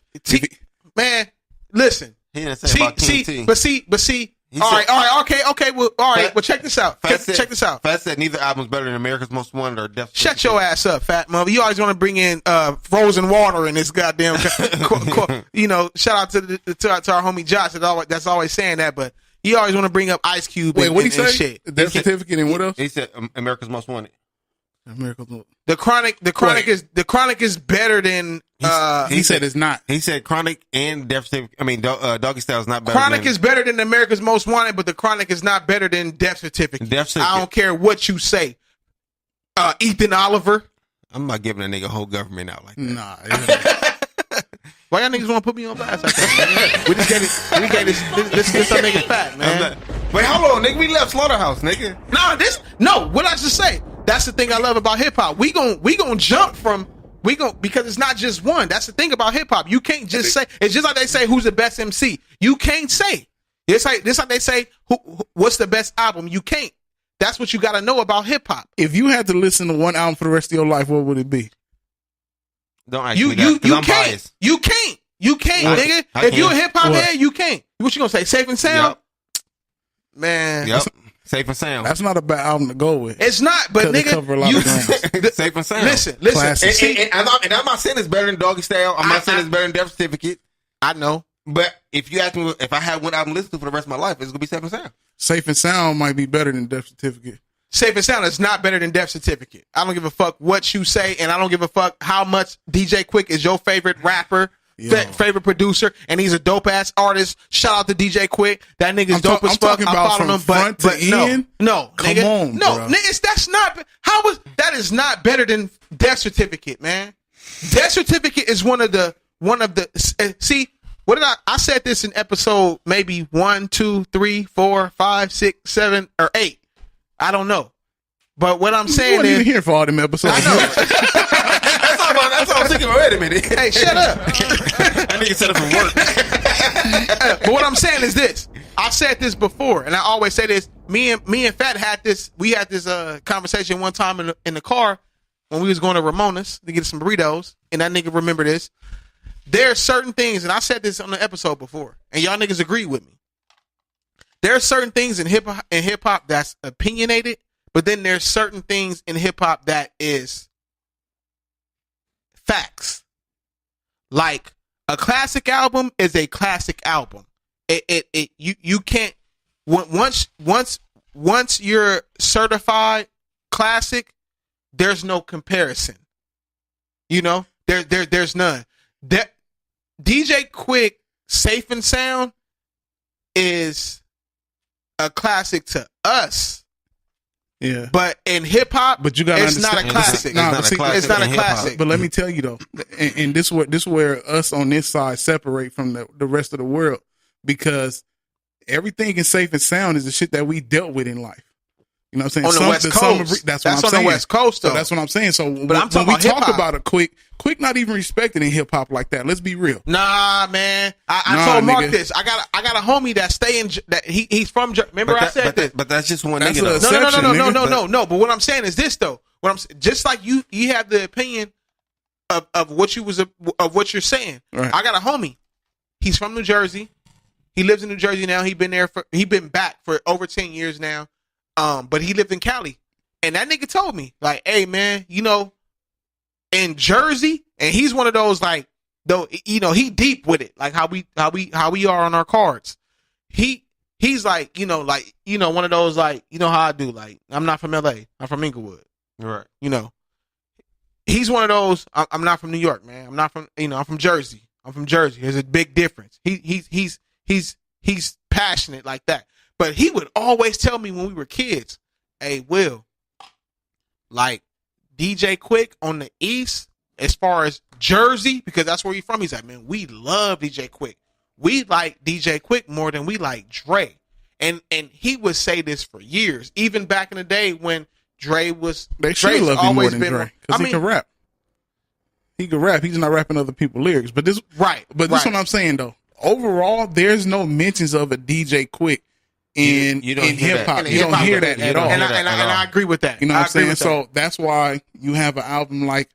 Man, listen. He didn't say about King T. But see. All right, okay. Well, all right. Well, check this out. Check this out. Fat said neither album's better than America's Most Wanted or Death. Shut your ass up, Fat mother. You always want to bring in frozen water in this goddamn. Shout out to our homie Josh. That's always saying that, but he always want to bring up Ice Cube. Wait, what he say? Shit. Death Certificate and what else? He said America's Most Wanted. The Chronic is better than. He said it's not. He said Chronic and Death Certificate. I mean, Doggy Style is not better. Chronic is better than America's Most Wanted, but the Chronic is not better than Death Certificate. I don't care what you say. Ethan Oliver. I'm not giving a nigga whole government out like that. Nah. Why y'all niggas want to put me on blast like that, man? We just gave this some nigga Fat, man. Wait, hold on, nigga. We left Slaughterhouse, nigga. What I just say. That's the thing I love about hip hop. We gon' jump from because it's not just one. That's the thing about hip hop. You can't just say. It's just like they say who's the best MC. You can't say. It's like they say what's the best album. You can't. That's what you got to know about hip hop. If you had to listen to one album for the rest of your life, what would it be? Don't ask me that, 'cause I'm biased. You can't, nigga. If you're a hip hop head, you can't. What you gonna say? Safe and Sound? Yep. Man. Yep. Safe and Sound. That's not a bad album to go with. It's not, but nigga, cover a lot of ground. Safe and Sound. Listen. And I'm not saying it's better than Doggy Style. I'm not saying it's better than Death Certificate. I know. But if you ask me if I had one album to listen to for the rest of my life, it's gonna be Safe and Sound. Safe and Sound might be better than Death Certificate. Safe and Sound is not better than Death Certificate. I don't give a fuck what you say, and I don't give a fuck how much DJ Quick is your favorite rapper, favorite producer, and he's a dope ass artist. Shout out to DJ Quick. That nigga's dope as fuck. I'm following him, but end? No, come nigga, on, no, bro. That is not better than Death Certificate, man. Death Certificate is one of the. See, what did I said this in episode maybe 1, 2, 3, 4, 5, 6, 7, or 8. I don't know. But what I'm You saying wasn't even is, here for all them episodes. I know. That's what I'm thinking. Wait a minute. Hey, shut up. That nigga set up from work. But what I'm saying is this. I've said this before, and I always say this. Me and Fat had this. We had this conversation one time in the car when we was going to Ramona's to get some burritos, and that nigga remember this. There are certain things, and I said this on the episode before, and y'all niggas agree with me. There are certain things in hip hop that's opinionated, but then there's certain things in hip hop that is facts. Like a classic album is a classic album. You can't once you're certified classic, there's no comparison. You know, there's none. That DJ Quick Safe and Sound is a classic to us. Yeah. But in hip hop, But you gotta it's not a understand- classic. It's not a in hip-hop. classic. But let me tell you though, and this is where us on this side separate from the rest of the world, because everything in Safe and Sound is the shit that we dealt with in life. You know what I'm saying? On the West Coast. That's what I'm on saying. the West Coast, though. So that's what I'm saying. So But I'm talking when we about talk hip-hop. about a Quick not even respected in hip hop like that. Let's be real. Nah, man. I Nah, told Mark nigga. this. I got a homie that stay in that he's from. Remember I said this. But that's just one That's nigga. a- though. No. exception, nigga. No. But what I'm saying is this though. Just like you have the opinion of what what you're saying. Right. I got a homie. He's from New Jersey. He lives in New Jersey now. He been back for over 10 years now. But he lived in Cali. And that nigga told me, like, hey man, you know, in Jersey, and he's one of those like, though, you know, he deep with it, like how we are on our cards. He's like, you know, one of those like, you know how I do, like, I'm not from LA, I'm from Inglewood, Right. you know. He's one of those. I'm not from New York, man. I'm not from, you know, I'm from Jersey. There's a big difference. He's passionate like that. But he would always tell me when we were kids, hey, Will, like DJ Quick on the East, as far as Jersey, because that's where he's from. He's like, man, we love DJ Quick. We like DJ Quick more than we like Dre. And he would say this for years, even back in the day when Dre was. They should Dre's love him more always than been. Dre because he can rap. He can rap. He's not rapping other people's lyrics. But this, right. But this is what I'm saying though. Overall, there's no mentions of a DJ Quick in You don't hear hip hop. that. You don't hear that at all. And I agree with that. You know what I'm I agree saying? with that. So that's why you have an album like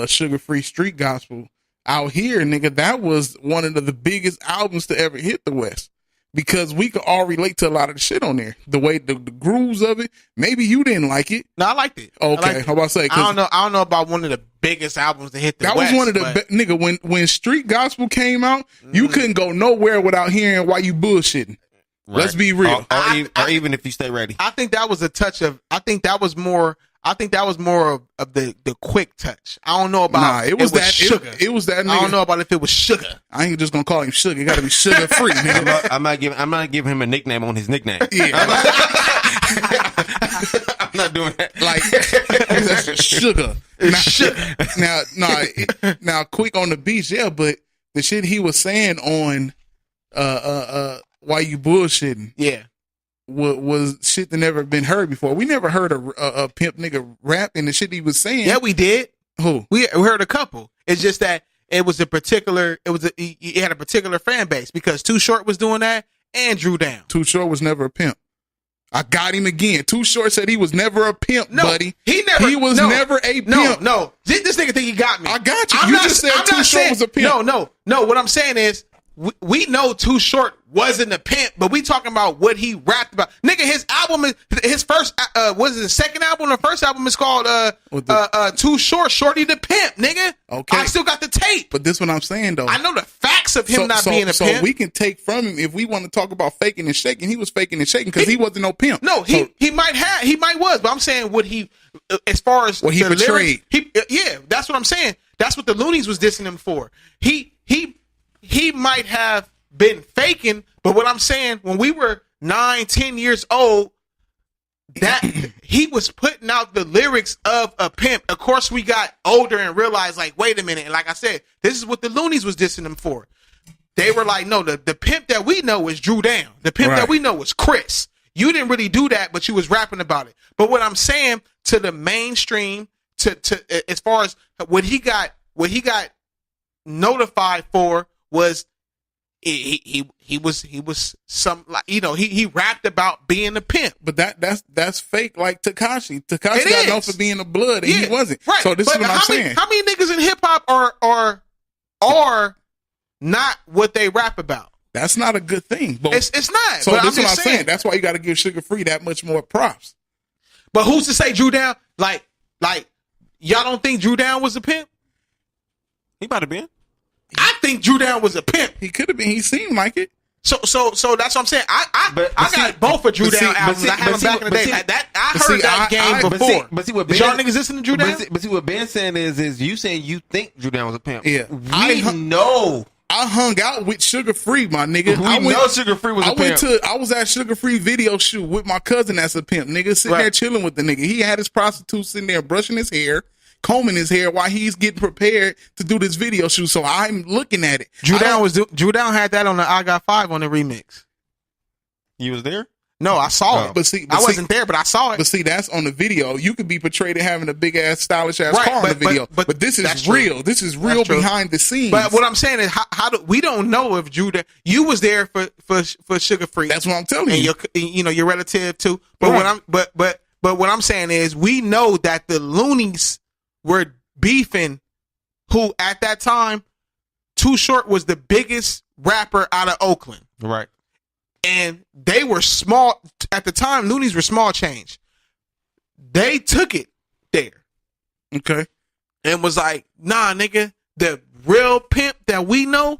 Sugar Free Street Gospel out here, nigga. That was one of the biggest albums to ever hit the West because we could all relate to a lot of the shit on there. The way the grooves of it. Maybe you didn't like it. No, I liked it. Okay, I liked it. how about I say? I don't know about one of the biggest albums to hit the That West. was one of the nigga when Street Gospel came out, you couldn't go nowhere without hearing why you bullshitting. Right. Let's be real. Or even if you stay ready. I think that was a touch of. I think that was more of the quick touch. I don't know about. Nah, it was that sugar. It was that. Nigga. I don't know about if it was sugar. I ain't just gonna call him Sugar. It got to be sugar free, nigga. I'm not giving him a nickname on his nickname. Yeah, I'm not doing that. like that's sugar. Now, Quick on the beach, yeah, but the shit he was saying on why you bullshitting, Yeah. was shit that never been heard before. We never heard a pimp nigga rap, and the shit he was saying. Yeah, we did. Who? We heard a couple. It's just that it was it had a particular fan base because Too Short was doing that and Drew Down. Too Short was never a pimp. I got him again. Too Short said he was never a pimp, buddy. He was never a pimp. No. This nigga think he got me. I got you. You just said Too Short was a pimp. No. What I'm saying is, we know Too Short wasn't a pimp, but we talking about what he rapped about. Nigga, his album is his first. Was it the second album? The first album is called Too Short, Shorty the Pimp. Nigga, Okay. I still got the tape. But this what I'm saying though. I know the facts of him not being a so pimp. we can take from him if we want to talk about faking and shaking. He was faking and shaking because he wasn't no pimp. No, he might was, but I'm saying what he, as far as what he the betrayed. lyrics, yeah, that's what I'm saying. That's what the Loonies was dissing him for. He might have been faking, but what I'm saying, when we were 9-10 years old, that he was putting out the lyrics of a pimp. Of course, we got older and realized, like, wait a minute. And like I said, this is what the Loonies was dissing him for. They were like, no, the pimp that we know is Drew Down. The pimp that we know is Chris. You didn't really do that, but you was rapping about it. But what I'm saying to the mainstream, to as far as what he got notified for was he was some, like, you know, he rapped about being a pimp. But that's fake. Like Tekashi got known for being a blood, and he wasn't. Right. So this is what I'm saying. How many niggas in hip hop are not what they rap about? That's not a good thing. But it's not. So but this is what I'm saying. saying. That's why you got to give Sugar Free that much more props. But who's to say Drew Down? Like y'all don't think Drew Down was a pimp? He might have been. I think Drew Down was a pimp. He could have been. He seemed like it. So that's what I'm saying. I got both of Drew Down albums. I had them back in the day. I heard that game before. But see what Did y'all niggas listen to Drew Down? But see what Ben's saying is you saying you think Drew Down was a pimp. Yeah. We know. I hung out with Sugar Free, my nigga. I know Sugar Free was a pimp. I was at Sugar Free video shoot with my cousin that's a pimp, nigga, sitting there chilling with the nigga. He had his prostitute sitting there brushing his hair, combing his hair while he's getting prepared to do this video shoot. So I'm looking at it. Drew Down had that on the I Got 5 on the remix. You was there? No, I saw it. But I wasn't there, but I saw it. But see, that's on the video. You could be portrayed as having a big ass, stylish ass car on the video. But this is real. This is real behind the scenes. But what I'm saying is, how do we don't know if Drew Down, you was there for Sugar Free. That's what I'm telling you. And your relative too. But what I'm saying is, we know that the Loonies were beefing. Who at that time, Too Short was the biggest rapper out of Oakland. Right. And they were small at the time. Loonies were small change. They took it there. Okay. And was like, nah, nigga, the real pimp that we know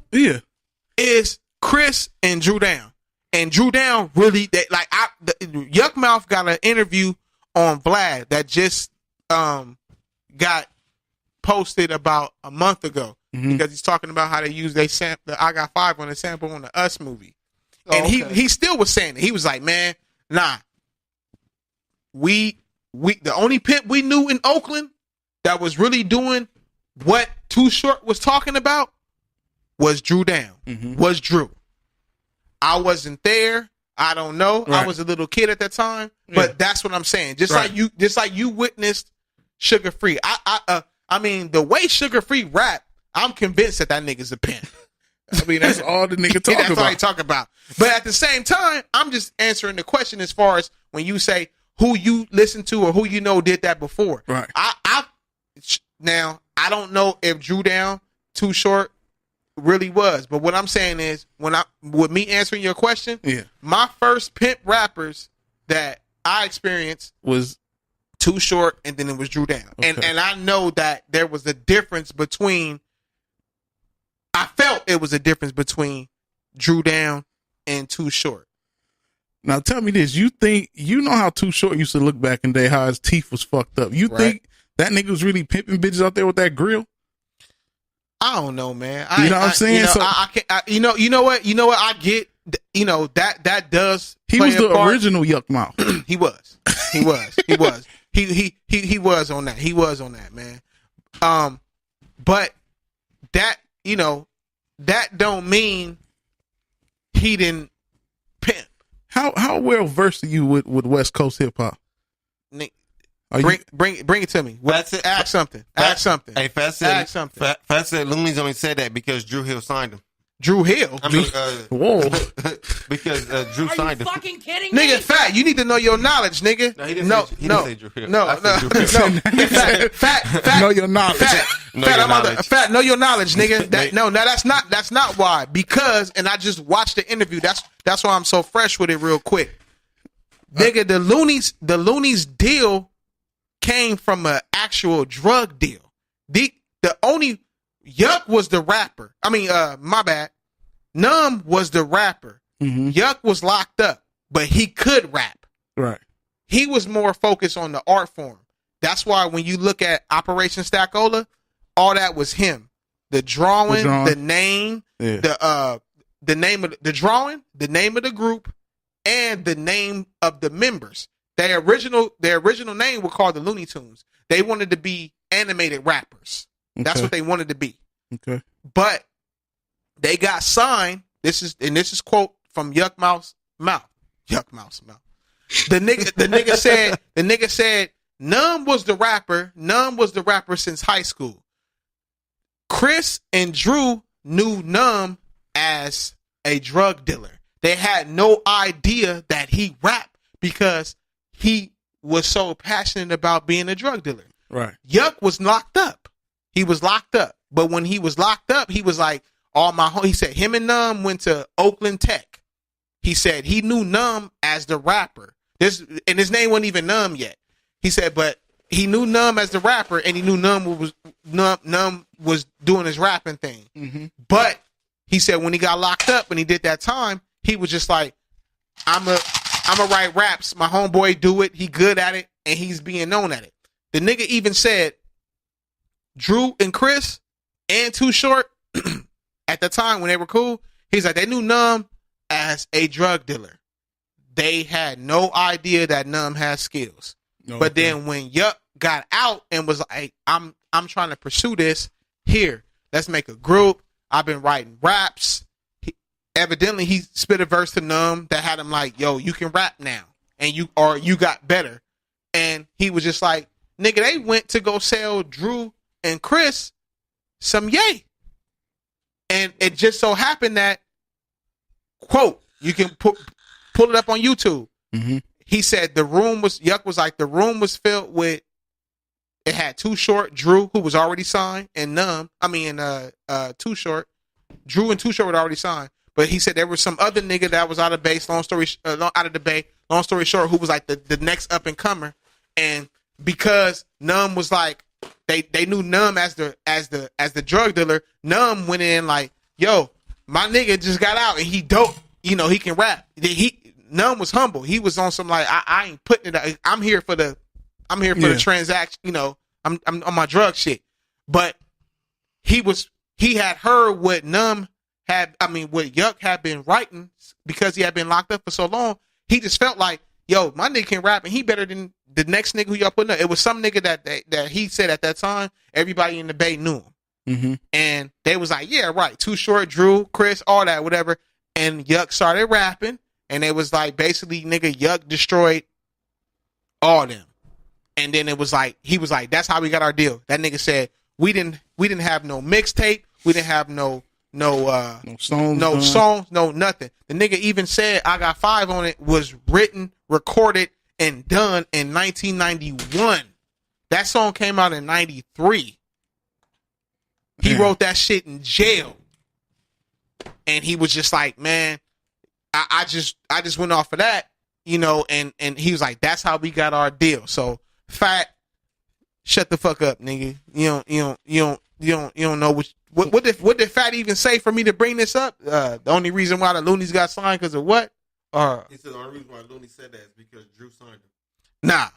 is Chris and Drew Down. And Drew Down really, Yuck Mouth got an interview on Vlad that just got posted about a month ago, because he's talking about how they use the I Got 5 on the sample on the Us movie. And he still was saying it. He was like, man, nah. We the only pimp we knew in Oakland that was really doing what Too Short was talking about was Drew Down. Was Drew. I wasn't there. I don't know. Right. I was a little kid at that time. But that's what I'm saying. Just like you witnessed Sugar Free. I mean, the way Sugar Free rap, I'm convinced that nigga's a pimp. I mean, that's all the nigga talk about. That's all he talk about. But at the same time, I'm just answering the question as far as when you say who you listen to or who you know did that before. Right. Now, I don't know if Drew Down, Too Short really was. But what I'm saying is, with me answering your question, my first pimp rappers that I experienced was Too Short, and then it was Drew Down. Okay. And I know that there was a difference between, I felt it was a difference between Drew Down and Too Short. Now tell me this, you know how Too Short used to look back in the day, how his teeth was fucked up. You think that nigga was really pimping bitches out there with that grill? I don't know, man. You know what I'm saying? You know what? I get, that does. He was the original Yuck Mouth. He was. He was on that. He was on that, man. But that, that don't mean he didn't pimp. How well versed are you with West Coast hip hop? Bring it to me. Ask something. Hey, Fat said Looney's only said that because Drew Hill signed him. Drew Hill? I mean, whoa. Because Drew signed him. Are you fucking kidding me? Nigga, Fat, you need to know your knowledge, nigga. No, he didn't say Drew Hill. No. Fat, know your knowledge. Fat, know your knowledge, nigga. That's not why. Because, and I just watched the interview. That's why I'm so fresh with it real quick. Nigga, the Loonies deal came from an actual drug deal. The only Yuck was the rapper. I mean, my bad. Numb was the rapper. Yuck was locked up, but he could rap. Right. He was more focused on the art form. That's why when you look at Operation Stackola, all that was him. The drawing, the name, the name of the drawing, the name of the group, and the name of the members. Their original name was called the Looney Tunes. They wanted to be animated rappers. That's what they wanted to be. Okay. But they got signed. This is quote from Yuck Mouth's mouth. Yuck Mouth's mouth. The nigga said Numb was the rapper. Numb was the rapper since high school. Chris and Drew knew Numb as a drug dealer. They had no idea that he rapped because he was so passionate about being a drug dealer. Right. Yuck was locked up. He was locked up. But when he was locked up, he was like, he said him and Numb went to Oakland Tech. He said he knew Numb as the rapper. And his name wasn't even Numb yet. He said, but he knew Numb as the rapper, and he knew Numb was doing his rapping thing. Mm-hmm. But he said when he got locked up and he did that time, he was just like, I'm a write raps. My homeboy do it. He good at it, and he's being known at it. The nigga even said Drew and Chris and Too Short at the time when they were cool, he's like, they knew Numb as a drug dealer. They had no idea that Numb had skills. No, but then when Yuck got out and was like, I'm trying to pursue this, here, let's make a group. I've been writing raps. Evidently, he spit a verse to Numb that had him like, yo, you can rap now. And you got better. And he was just like, nigga, they went to go sell Drew and Chris some yay. And it just so happened that, quote, you can pull it up on YouTube. Mm-hmm. He said Yuck was like, the room was filled with, it had Too Short, Drew, who was already signed, and Too Short. Drew and Too Short were already signed. But he said there was some other nigga that was out of base, out of the bay, long story short, who was like the next up and comer. And because Numb was like, they knew Numb as the drug dealer, Numb went in like, yo, my nigga just got out and he dope, he can rap. Numb was humble. He was on some like, I ain't putting it. I'm here for the transaction. I'm on my drug shit. But he had heard what what Yuck had been writing because he had been locked up for so long. He just felt like, yo, my nigga can rap and he better than the next nigga who y'all putting up. It was some nigga that he said at that time, everybody in the Bay knew him. Mm-hmm. And they was like, yeah, right. Too Short, Drew, Chris, all that, whatever. And Yuck started rapping. And it was like, basically, nigga, Yuck destroyed all them. And then it was like, he was like, that's how we got our deal. That nigga said, we didn't have no mixtape. We didn't have no songs, no nothing. The nigga even said I Got Five on it was written, recorded, and done in 1991. That song came out in 93. He wrote that shit in jail. And he was just like, man, I just went off of that, and he was like, that's how we got our deal. So Fat, shut the fuck up, nigga. You don't know what did Fat even say for me to bring this up? The only reason why the Loonies got signed because of what? He said the only reason why Looney said that is because Drew signed him. Nah,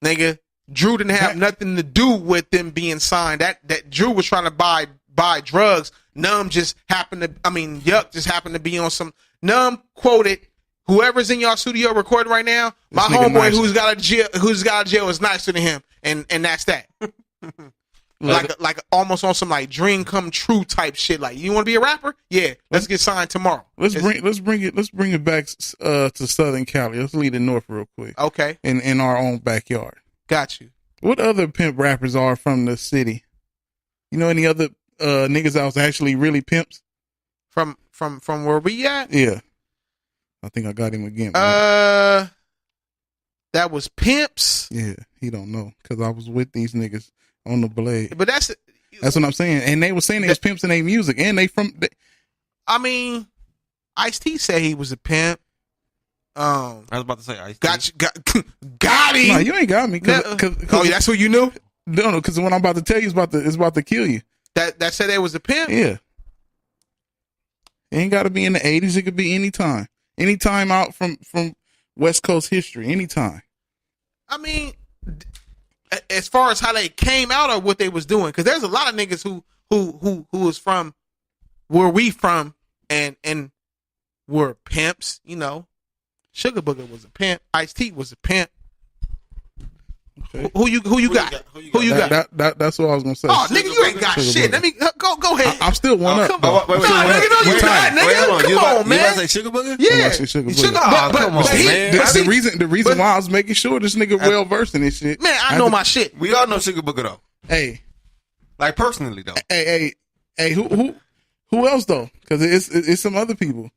nigga, Drew didn't have nothing to do with them being signed. That Drew was trying to buy drugs. Numb just happened to, Yuck just happened to be on some. Numb quoted, whoever's in y'all studio recording right now, my homeboy who's got a jail is nicer than him, and that's that. like almost on some like dream come true type shit. Like, you want to be a rapper? Yeah, let's get signed tomorrow. Let's bring it back to Southern Cali. Let's leave it north real quick. Okay. In our own backyard. Got you. What other pimp rappers are from the city? You know any other niggas that was actually really pimps? From where we at? Yeah. I think I got him again. That was pimps. Yeah, he don't know because I was with these niggas on the blade. But that's what I'm saying. And they were saying they was pimps in their music, and they from. Ice-T said he was a pimp. I was about to say Ice-T. Got him. No, you ain't got me. Oh, that's what you knew? No, because what I'm about to tell you is about to kill you. That said they was a pimp? Yeah. It ain't got to be in the 80s. It could be any time. Any time out from West Coast history. Anytime. As far as how they came out or what they was doing, because there's a lot of niggas who was from where we from and were pimps. Sugar Booger was a pimp. Ice-T was a pimp. Who you got? Who you got? That's what I was gonna say. Oh, nigga, you ain't got Sugar shit. Booger. Let me go ahead. I'm still one up. Come on, wait, nah, nigga, no, you not, nigga. Wait, hold on. Come on, man. You about to say Sugar Booger? Yeah, Sugar Booger. Sugar. Come on, man. The reason why I was making sure this nigga well versed in this shit. Man, I know my shit. We all know Sugar Booger though. Hey, Like personally though. hey, who else though? Because it's some other people.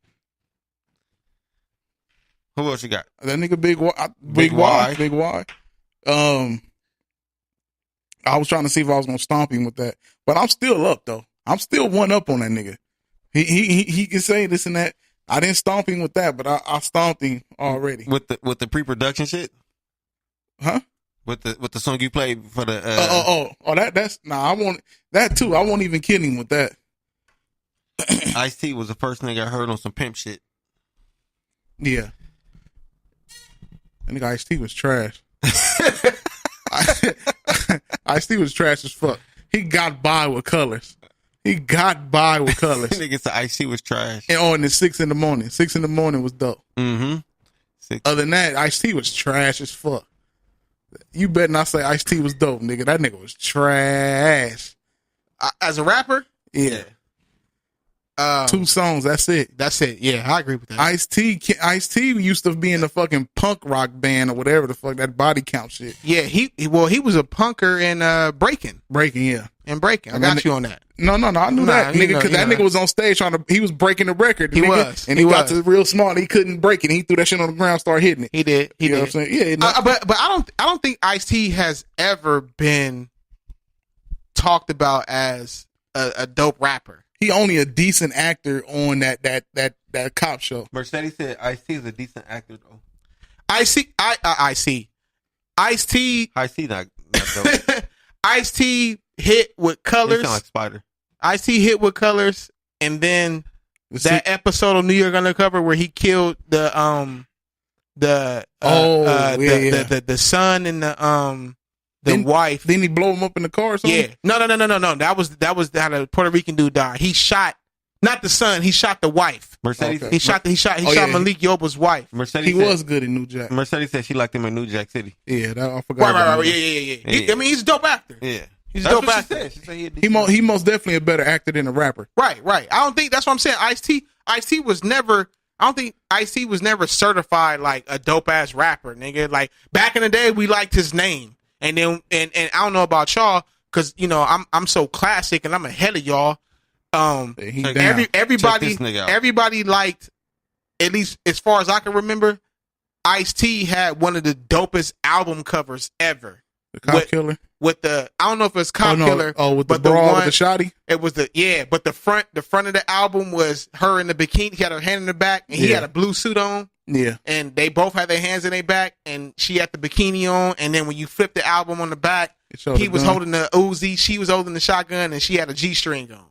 Who else you got? That nigga Big Y. Big Y. I was trying to see if I was gonna stomp him with that, but I'm still up though. I'm still one up on that nigga. He can say this and that. I didn't stomp him with that, but I stomped him already. With the pre-production shit? Huh? With the song you played for the that's I want that too. I won't even kid him with that. Ice-T was the first nigga I heard on some pimp shit. Yeah. That nigga Ice-T was trash. Ice-T was trash as fuck. He got by with colors. Nigga said Ice-T was trash. And it's 6 in the morning. 6 in the morning was dope. Mm-hmm. Other than that, Ice-T was trash as fuck. You better not say Ice-T was dope, nigga. That nigga was trash. As a rapper? Yeah. 2 songs, that's it. That's it. Yeah, I agree with that. Ice-T used to be in the fucking punk rock band or whatever the fuck, that body count shit. Yeah, he was a punker in Breaking. Yeah. And Breaking. I got you on that. No, I knew that, nigga, because that nigga was on stage he was breaking the record. He got to real smart. He couldn't break it. He threw that shit on the ground, started hitting it. He did. You know what I'm saying? Yeah. But I don't think Ice-T has ever been talked about as a dope rapper. He only a decent actor on that cop show. Mercedes said Ice-T is a decent actor though. Ice-T. Ice-T not dope. Ice-T hit with Colors. He sound like Spider. Ice-T hit with Colors, and then that episode of New York Undercover where he killed the son and the wife. Didn't he blow him up in the car or something? Yeah. No. That was how the Puerto Rican dude died. He shot not the son. He shot the wife. Mercedes. Okay. He shot Malik Yoba's wife. Mercedes. He was good in New Jack. Mercedes said she liked him in New Jack City. Yeah, I forgot. Right. Yeah. I mean, he's a dope actor. Yeah. He's a dope actor. She said he most definitely a better actor than a rapper. Right. I don't think that's what I'm saying. Ice-T was never. I don't think Ice-T was never certified like a dope ass rapper, nigga. Like back in the day, we liked his name, and then and I don't know about y'all because you know I'm so classic and I'm ahead of y'all. Everybody liked, at least as far as I can remember, Ice-T had one of the dopest album covers ever. The Cop Killer. With the I don't know if it's Cop Killer. With the bra with the shotty. It was but the front of the album was her in the bikini. She had her hand in the back, and he had a blue suit on. Yeah, and they both had their hands in their back, and she had the bikini on. And then when you flip the album on the back, he was holding the Uzi, she was holding the shotgun, and she had a G-string on.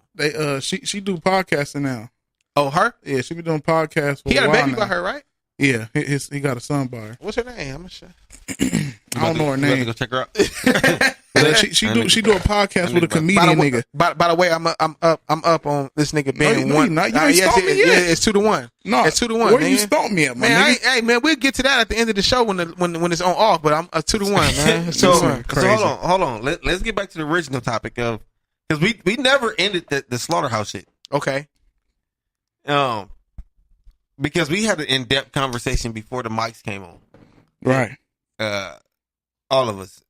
She do podcasting now. Oh, her? Yeah, she be doing podcasts. He got a baby by her, right? Yeah, he got a son by her. What's her name? I'm gonna show. I don't know her name. Go check her out. she do a podcast with a comedian nigga. By the way, I'm up on this nigga being one. You ain't stomp me yet. It's 2-1. No, it's 2-1. Where you stomp me at, man? Hey man, we'll get to that at the end of the show when it's on off. But I'm 2-1, man. So hold on. Let's get back to the original topic of because we never ended the slaughterhouse shit. Okay. Because we had an in-depth conversation before the mics came on. Right. All of us.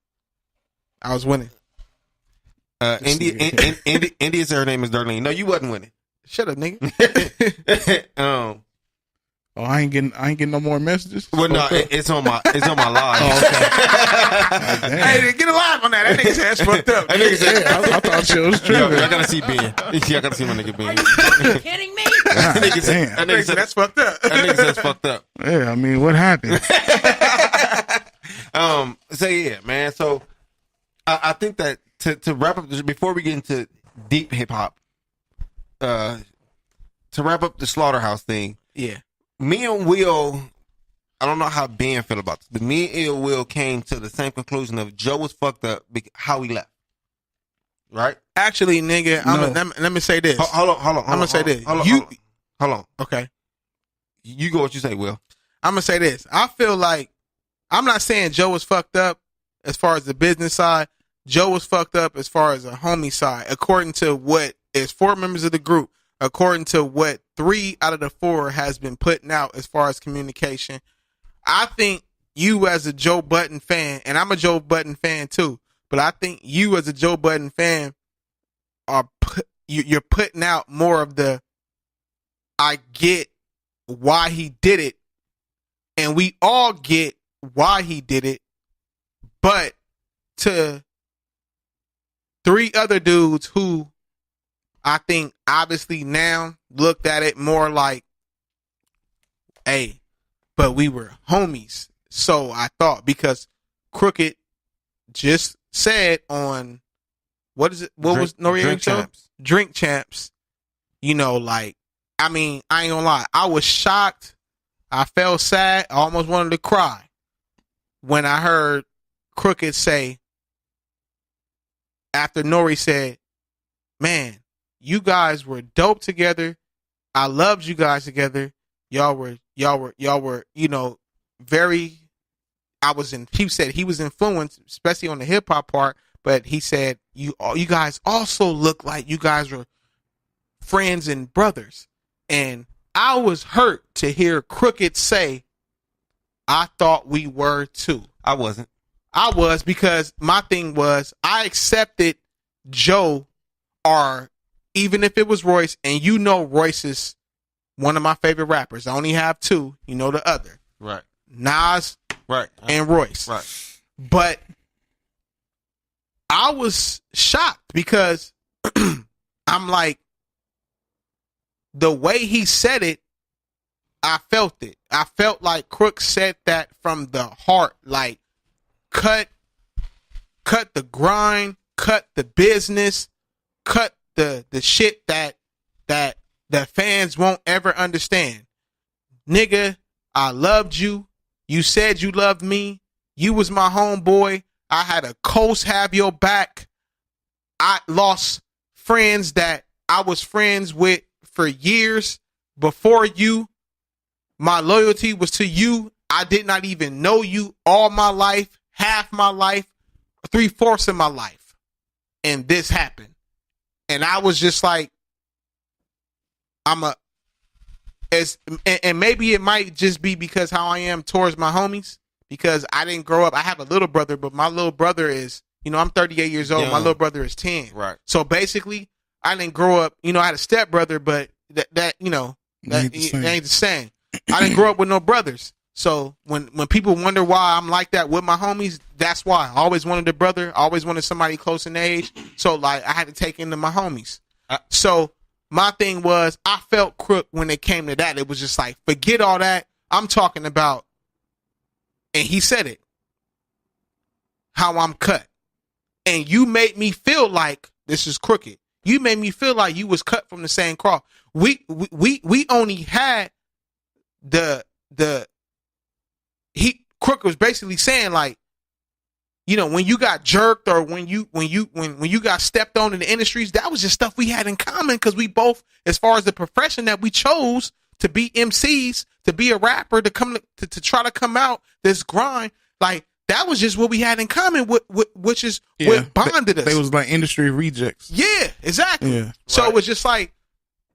I was winning. India's her name is Darlene. No, you wasn't winning. Shut up, nigga. I ain't getting no more messages. Well, no, it's on my live. Oh, okay. Hey, get a live on that. That nigga said that's fucked up. That nigga said, I thought she was tripping. Y'all gotta see Ben. Y'all gotta see my nigga Ben. Are you kidding me? That nigga said that's fucked up. That nigga said that's fucked up. Yeah, I mean, what happened? So yeah, man. So I think that to wrap up before we get into deep hip hop, to wrap up the slaughterhouse thing. Yeah. Me and Will, I don't know how Ben feel about this, but me and Will came to the same conclusion of Joe was fucked up how he left. Right? Actually, nigga, let me say this. Hold on. I'm gonna say this. Hold on. Okay. You go what you say, Will. I'm gonna say this. I feel like I'm not saying Joe was fucked up as far as the business side. Joe was fucked up as far as a homie side, according to what is 4 members of the group, according to what 3 out of the 4 has been putting out as far as communication. I think you as a Joe Budden fan, and I'm a Joe Budden fan too, but I think you as a Joe Budden fan you're putting out more of the, I get why he did it, and we all get why he did it, but to 3 other dudes who I think obviously now looked at it more like, hey, but we were homies. So I thought, because Crooked just said on, what is it? What was Noriega show? Drink Champs. You know, like, I mean, I ain't gonna lie. I was shocked. I felt sad. I almost wanted to cry when I heard Crooked say, after Nori said, man, you guys were dope together. I loved you guys together. Y'all were, you know, very, he said he was influenced, especially on the hip hop part, but he said, you guys also look like you guys were friends and brothers. And I was hurt to hear Crooked say, I thought we were too. I wasn't. I was, because my thing was, I accepted Joe, or even if it was Royce, and you know Royce is one of my favorite rappers. I only have 2. You know the other. Right. Nas. Right. And Royce. Right. But I was shocked because I'm like, the way he said it, I felt it. I felt like Crook said that from the heart. Like, cut the grind, cut the business, cut the shit that fans won't ever understand. Nigga, I loved you. You said you loved me. You was my homeboy. I had a coast have your back. I lost friends that I was friends with for years before you. My loyalty was to you. I did not even know you all my life, half my life, 3/4 of my life. And this happened. And I was just like, and maybe it might just be because how I am towards my homies, because I didn't grow up. I have a little brother, but my little brother is, you know, I'm 38 years old. Yeah. My little brother is 10. Right. So basically, I didn't grow up, you know, I had a stepbrother, but that you know, that ain't the same. I didn't grow up with no brothers. So when people wonder why I'm like that with my homies, that's why. I always wanted a brother. I always wanted somebody close in age. So like I had to take into my homies. So my thing was, I felt Crook when it came to that. It was just like, forget all that. I'm talking about, and he said it, how I'm cut. And you made me feel like this is crooked. You made me feel like you was cut from the same cloth. We only had Crook was basically saying, like, you know, when you got jerked or when you got stepped on in the industries, that was just stuff we had in common, because we both, as far as the profession that we chose to be MCs, to be a rapper, to come to try to come out this grind, like that was just what we had in common, which is what bonded us. They was like industry rejects. Yeah, exactly. Yeah, so right. It was just like,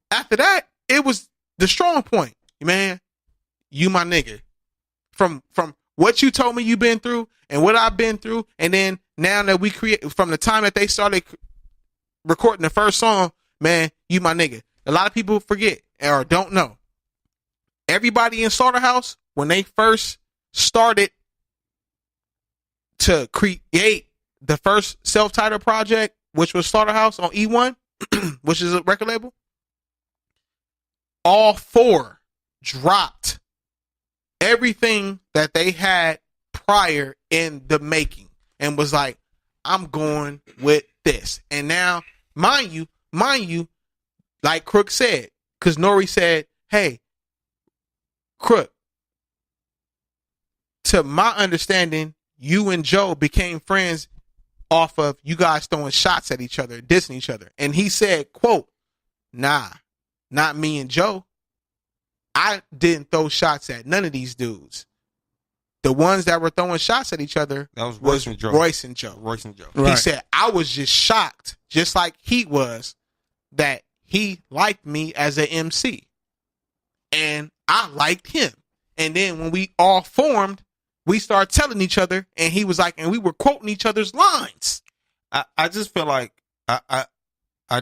after that, it was the strong point, man. You my nigga. From what you told me you've been through and what I've been through, and then now that we create, from the time that they started recording the first song, man, you my nigga. A lot of people forget or don't know. Everybody in Slaughterhouse, when they first started to create the first self-titled project, which was Slaughterhouse on E1, which is a record label, all 4 dropped everything that they had prior in the making and was like, I'm going with this. And now, mind you, like Crook said, because Nori said, hey, Crook, to my understanding, you and Joe became friends off of you guys throwing shots at each other, dissing each other. And he said, quote, nah, not me and Joe. I didn't throw shots at none of these dudes. the ones that were throwing shots at each other That was was Royce and Joe. Royce and Joe. Royce and Joe. He Right. said, I was just shocked, just like he was, that he liked me as an MC. And I liked him. And then when we all formed, we started telling each other, and he was like, and we were quoting each other's lines. I just feel like I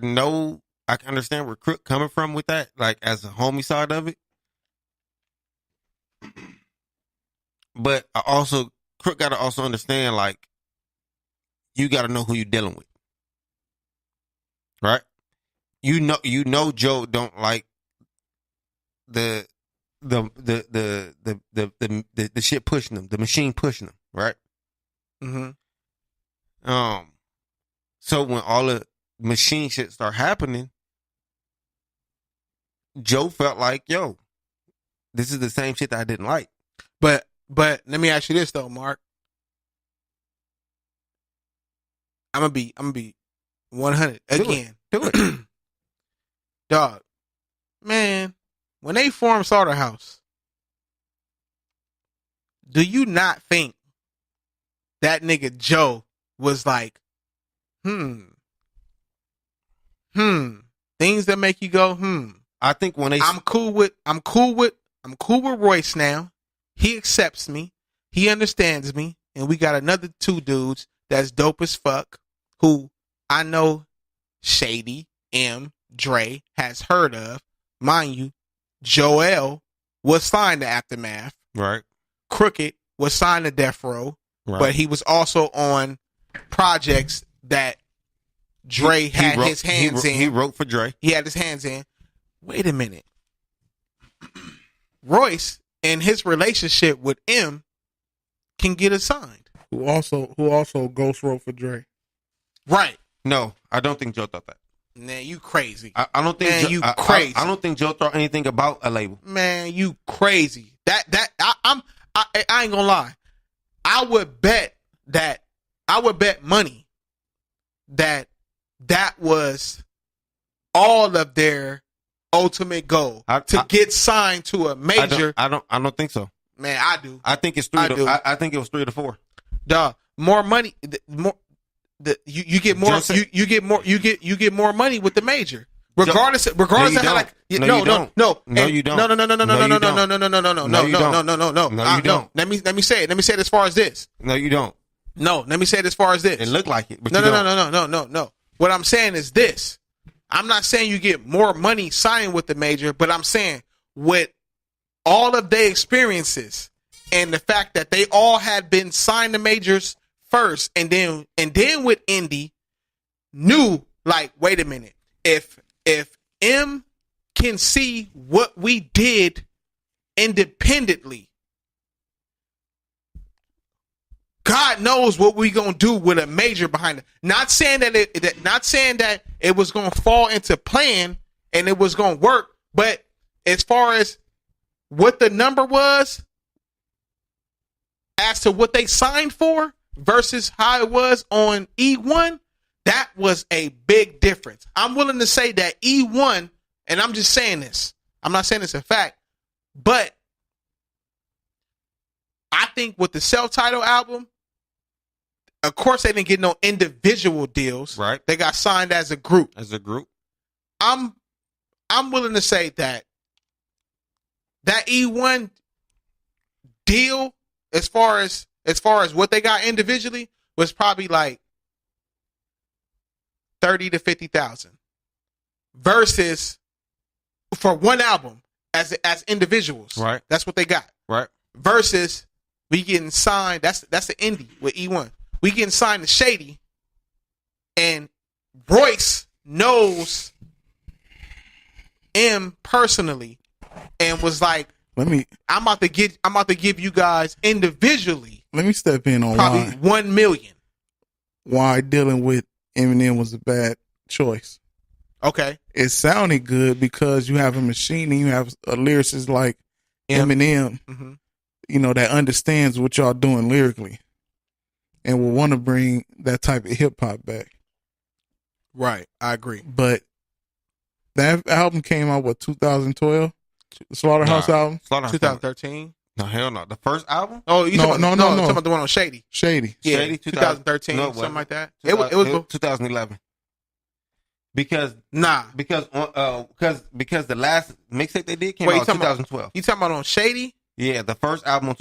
know I can understand where Crook coming from with that, like as a homie side of it. But I also Crook got to also understand, like, you got to know who you're dealing with, right? You know Joe don't like the shit pushing him, the machine pushing him, right? Mm-hmm. So when all the machine shit start happening, Joe felt like, yo, this is the same shit that I didn't like. But let me ask you this though, Mark. I'm gonna be 100 again. Do it. Dog, man, when they formed Slaughterhouse, do you not think that nigga Joe was like, things that make you go, I think when they I'm cool with Royce now. He accepts me. He understands me. And we got another two dudes that's dope as fuck who I know Shady, M, Dre has heard of. Mind you, Joel was signed to Aftermath. right, Crooked was signed to Death Row. right. But he was also on projects that Dre had his hands in. He wrote for Dre. He had his hands in. Wait a minute. Royce and his relationship with M can get assigned. Who also ghost wrote for Dre. Right. No, I don't think Joe thought that. Man, you crazy. I don't think Man, Joe, you crazy. I don't think Joe thought anything about a label. Man, you crazy. I ain't gonna lie. I would bet money that was all of their ultimate goal to get signed to a major. I don't think so. Man, I do. I think it's I do. I think it was 3 to 4. Dog, more money. You get more. Joseph- You get more money with the major. Regardless of how like you no don't. no You don't. no No, you don't. Let me say it. Let me say it as far as this. No, you don't. No, let me say it as far as this. It looked like it, but No, you no, don't. no, no, no, no, no. What I'm saying is this. I'm not saying you get more money signing with the major, but I'm saying with all of their experiences and the fact that they all had been signed to majors first and then with indie, knew like, wait a minute, if M can see what we did independently, God knows what we gonna do with a major behind it. Not saying that it was gonna fall into plan and it was gonna work, but as far as what the number was, as to what they signed for versus how it was on E1, that was a big difference. I'm willing to say that E1, and I'm just saying this, I'm not saying it's a fact, but I think with the self-titled album, of course they didn't get no individual deals. Right. They got signed as a group. As a group. I'm willing to say that E1 deal, as far as what they got individually, was probably like 30 to 50,000 versus for one album as individuals. Right. That's what they got. Right. Versus we getting signed. That's the indie with E1. We getting signed to Shady, and Royce knows M personally, and was like, I'm about to give you guys individually. Let me step in on probably why 1 million. Why dealing with Eminem was a bad choice. Okay. It sounded good because you have a machine and you have a lyricist like Eminem, mm-hmm. you know, that understands what y'all doing lyrically and will want to bring that type of hip hop back. Right. I agree. But that album came out, 2012? The Slaughterhouse album? Slaughterhouse 2013. No, hell no. The first album? Oh, you No, talking no, about, no, no, no. talking about the one on Shady. Shady. Yeah, Shady, 2013, no, it something wasn't. like that. It was 2011. Because nah. because the last mixtape they did came Wait, you out in talking about- 2012. You talking about on Shady? Yeah, the first album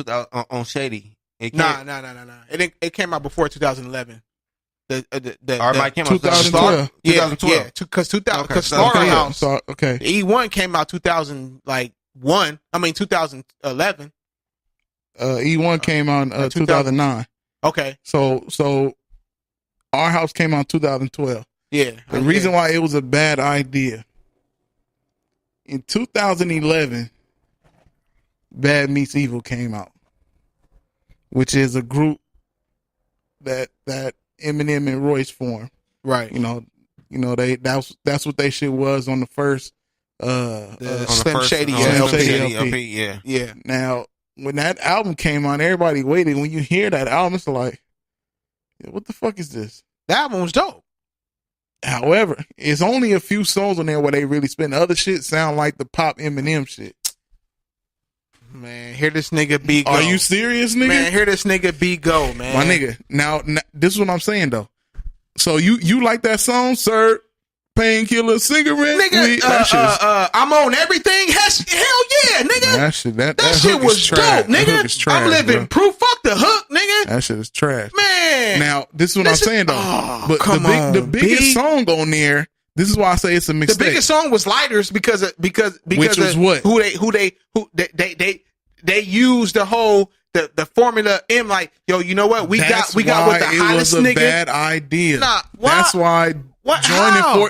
on Shady. It came, Nah. It came out before 2011. or it might came out 2012. 2012. Yeah, because Okay, Slaughterhouse, So, okay. the E1 came out 2011. E1 came out in 2009. Okay, So Our House came out in 2012. yeah. The reason why it was a bad idea, in 2011, Bad Meets Evil came out, which is a group that Eminem and Royce formed. right, That's what they shit was on the first On the Slim first- Shady, on yeah, the Slim Shady Shady LP, yeah. yeah. Now, when that album came out, everybody waited. When you hear that album, it's like, what the fuck is this? That album was dope. However, it's only a few songs on there where they really spend. The other shit sound like the pop Eminem shit. Man, hear this nigga be go. Are you serious, nigga? Man, hear this nigga be go, man. My nigga. Now, this is what I'm saying though. So you like that song, Sir? Painkiller, cigarette, Nigga, weed? That shit is- I'm on everything. Hell yeah, nigga. that shit hook was is trash. dope, nigga. That hook is trash, I'm living bro. proof. Fuck the hook, nigga. That shit is trash. Man. Now, this is what I'm saying though. But come the on, biggest B. song on there, this is why I say it's a mistake. The biggest song was Lighters because Which was of what? who they used the whole the formula M, like, yo, you know what? We got with the hottest it was a nigga. bad idea. Nah, why? That's why What? How?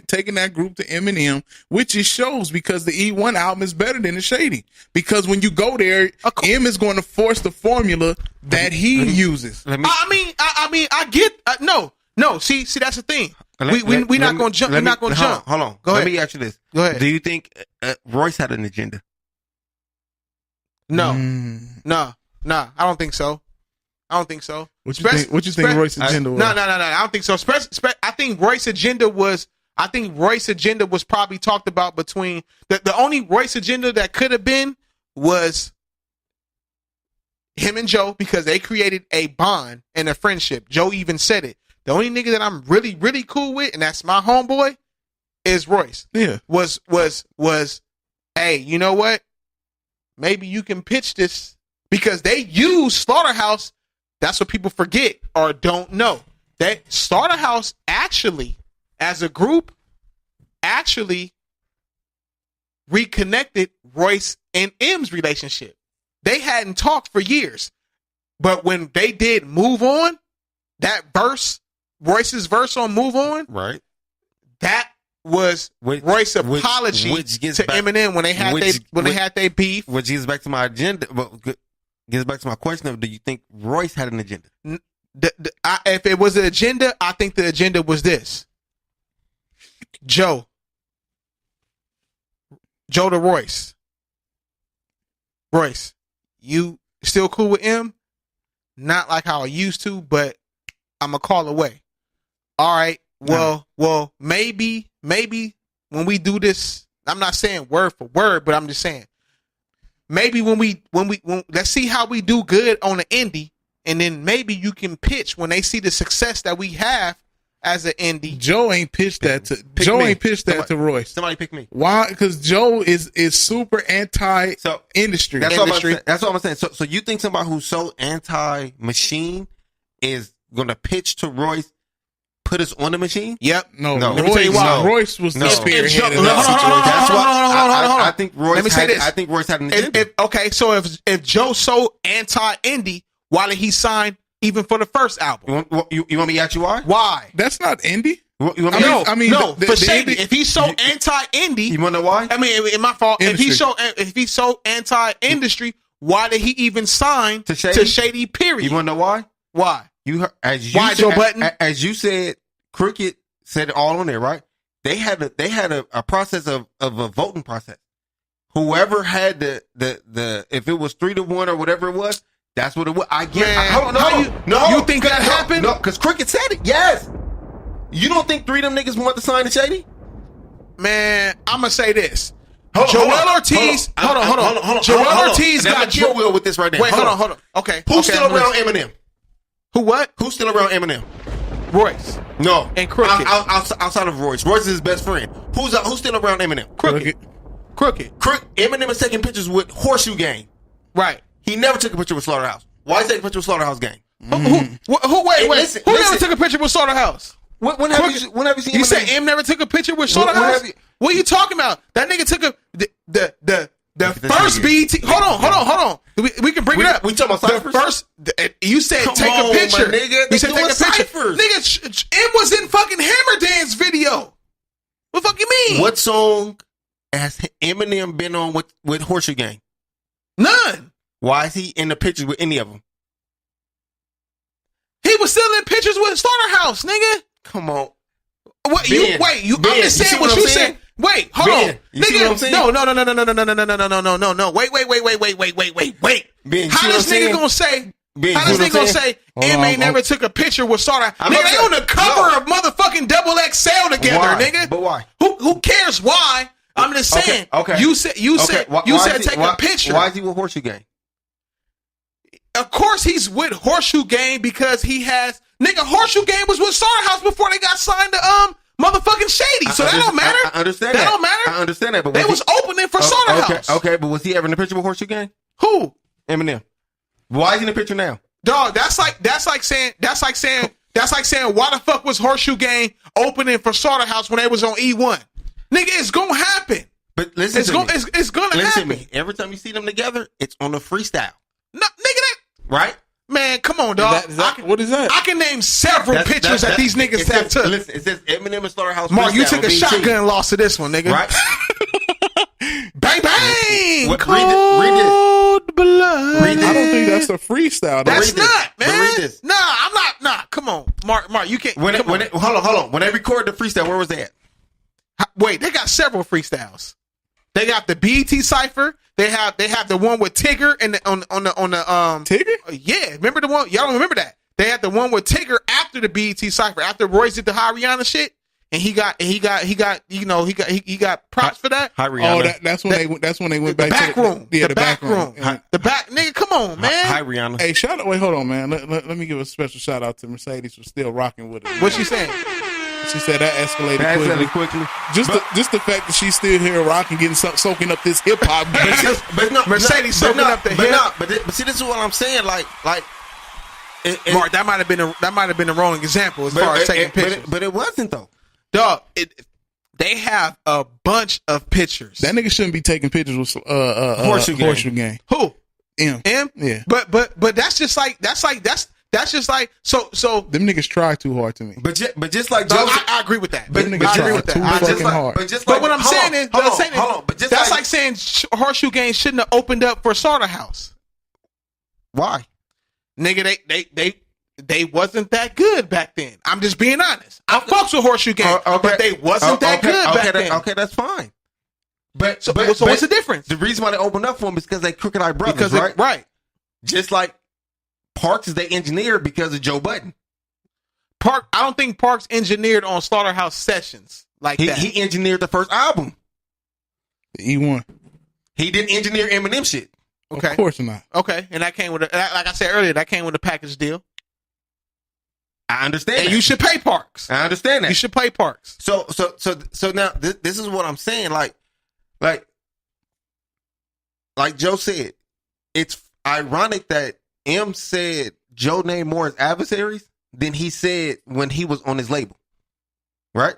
taking that group to Eminem, which it shows because the E1 album is better than the Shady. Because when you go there, M is going to force the formula that he uses. I mean, I get no. See, that's the thing. We're not going to jump. We're not going to jump. Hold on. Go ahead. Let me ask you this. Go ahead. Do you think Royce had an agenda? No, no, I don't think so. What you think Royce's agenda was? No, I don't think so. I think Royce's agenda was probably talked about between the only Royce agenda that could have been was him and Joe, because they created a bond and a friendship. Joe even said it. The only nigga that I'm really, really cool with, and that's my homeboy, is Royce. Yeah. Was hey, you know what? Maybe you can pitch this, because they use Slaughterhouse. That's what people forget or don't know. That Slaughterhouse actually, as a group, actually reconnected Royce and M's relationship. They hadn't talked for years. But when they did Move On, that verse, Royce's verse on Move On, Right. that was Royce's apology to Eminem when they had their beef. Which gets back to my agenda. Gets back to my question of, do you think Royce had an agenda? If it was an agenda, I think the agenda was this. Joe to Royce. Royce, you still cool with M? Not like how I used to, but I'm a call away. All right. Well, maybe when we do this, I'm not saying word for word, but I'm just saying, maybe when let's see how we do good on the indie, and then maybe you can pitch when they see the success that we have as an indie. Joe ain't pitched that to Royce. Somebody pick me. Why? Because Joe is super anti-industry. That's what I'm saying. So you think somebody who's so anti-machine is going to pitch to Royce, put us on the machine? Yep. No. Let me tell you why. Royce was the spearhead of that situation. Hold on. I think Royce. Let me say this. I think Royce had an agenda. Okay, so if Joe's so anti-indie, why did he sign even for the first album? You want me to ask you why? Why? That's not indie. You want me for Shady. If he's so anti-indie, you want to know why? I mean, it's my fault. Industry. If he's so anti-industry, why did he even sign to Shady? Period. You want to know why? Why? Why Joe Budden? As you said, Cricket said it all on there, right? They had a process of a voting process. Whoever had the if it was 3-1 or whatever it was, that's what it was. I get. You think that happened? No, because Cricket said it. Yes. You don't think 3 of them niggas want to sign to Shady? Man, I'm gonna say this. Joel Ortiz. Hold on. Joel Ortiz got your will with this right now. Wait, hold on. Okay. Who's still around Eminem? Who what? Who's still around Eminem? Royce. No. And Crooked. Outside of Royce. Royce is his best friend. Who's still around Eminem? Crooked. Eminem is taking pictures with Horseshoe Gang. Right. He never took a picture with Slaughterhouse. Why is he taking a picture with Slaughterhouse Gang? Wait. Listen, Who never took a picture with Slaughterhouse? When have you seen Eminem? You said M never took a picture with Slaughterhouse? What are you talking about? That nigga took the first BT. Hold on. We can bring it up. We talking about ciphers? The first, you said take a picture. Nigga. You said take a picture. Nigga, M was in fucking Hammer Dance video. What the fuck you mean? What song has Eminem been on with Horseshoe Gang? None. Why is he in the pictures with any of them? He was still in pictures with Slaughterhouse, nigga. Come on. What Ben, I'm just saying what you said. Wait, hold on. You see what I'm saying? No. Wait. Ben, How this nigga gonna say? How this nigga gonna say M ain't never took a picture with Slaughterhouse? Nigga, they on the cover of motherfucking Double XL together, nigga. But why? Who cares why? I'm just saying. Okay. You said take a picture. Why is he with Horseshoe Gang? Of course he's with Horseshoe Gang because he has Horseshoe Gang was with Slaughterhouse before they got signed to motherfucking Shady. So that don't matter. I understand that. That don't matter. I understand that. But they was opening for Slaughterhouse. Okay, but was he ever in the picture with Horseshoe Gang? Who? Eminem. Why is he in the picture now? Dog, that's like saying why the fuck was Horseshoe Gang opening for Slaughterhouse when they was on E1? Nigga, it's gonna happen. But listen, it's gonna happen. To me. Every time you see them together, it's on the freestyle. No, nigga, that right? Man, come on, dog. What is that? I can name several pictures that these niggas have took. Listen, it says Eminem and Slaughterhouse. Mark, you took a shotgun loss to this one, nigga. Right? Bang, bang! Read this. Blood. Read this. I don't think that's a freestyle. That's not, man. But read this. Nah, I'm not. Nah, come on. Mark, you can't. Hold on. When they recorded the freestyle, where was they at? Wait, they got several freestyles. They got the BET Cypher. They have the one with Tigger and on the Tigger? Yeah, remember the one? Y'all don't remember that? They had the one with Tigger after the BET Cypher, after Royce did the High Rihanna shit, and he got props for that. High Rihanna. Oh, that's when they went back back to room. the back room. The back nigga, come on, man. High Rihanna. Hey, hold on, man. Let me give a special shout out to Mercedes for still rocking with it. What she saying? She said that escalated quickly. Just the fact that she's still here rocking, soaking up this hip hop. Mercedes soaking up the hip hop. But see, this is what I'm saying. Like, Mark, that might have been the wrong example as far as taking pictures. But it wasn't though. Dog, they have a bunch of pictures. That nigga shouldn't be taking pictures with Horseshoe Gang. Who? M. Yeah. But that's just like so. Them niggas try too hard to me. But just like Joe, I agree with that. Them niggas try too fucking hard. But what I'm saying is, that's like saying Horseshoe Gang shouldn't have opened up for Slaughterhouse. Why? Nigga, they wasn't that good back then. I'm just being honest. I fucks with Horseshoe Gang, but they wasn't that good back then. Okay, that's fine. But so what's the difference? The reason why they opened up for them is because they Crooked Eye Brothers, right? Right. Just like Parks is they engineered because of Joe Budden. I don't think Parks engineered on Slaughterhouse sessions like that. He engineered the first album. The E1. He didn't engineer Eminem shit. Okay. Of course not. Okay, and that came with like I said earlier, that came with a package deal. I understand. And you should pay Parks. I understand that. You should pay Parks. So now this is what I'm saying. Like Joe said, it's ironic that M said Joe named more as adversaries than he said when he was on his label. Right?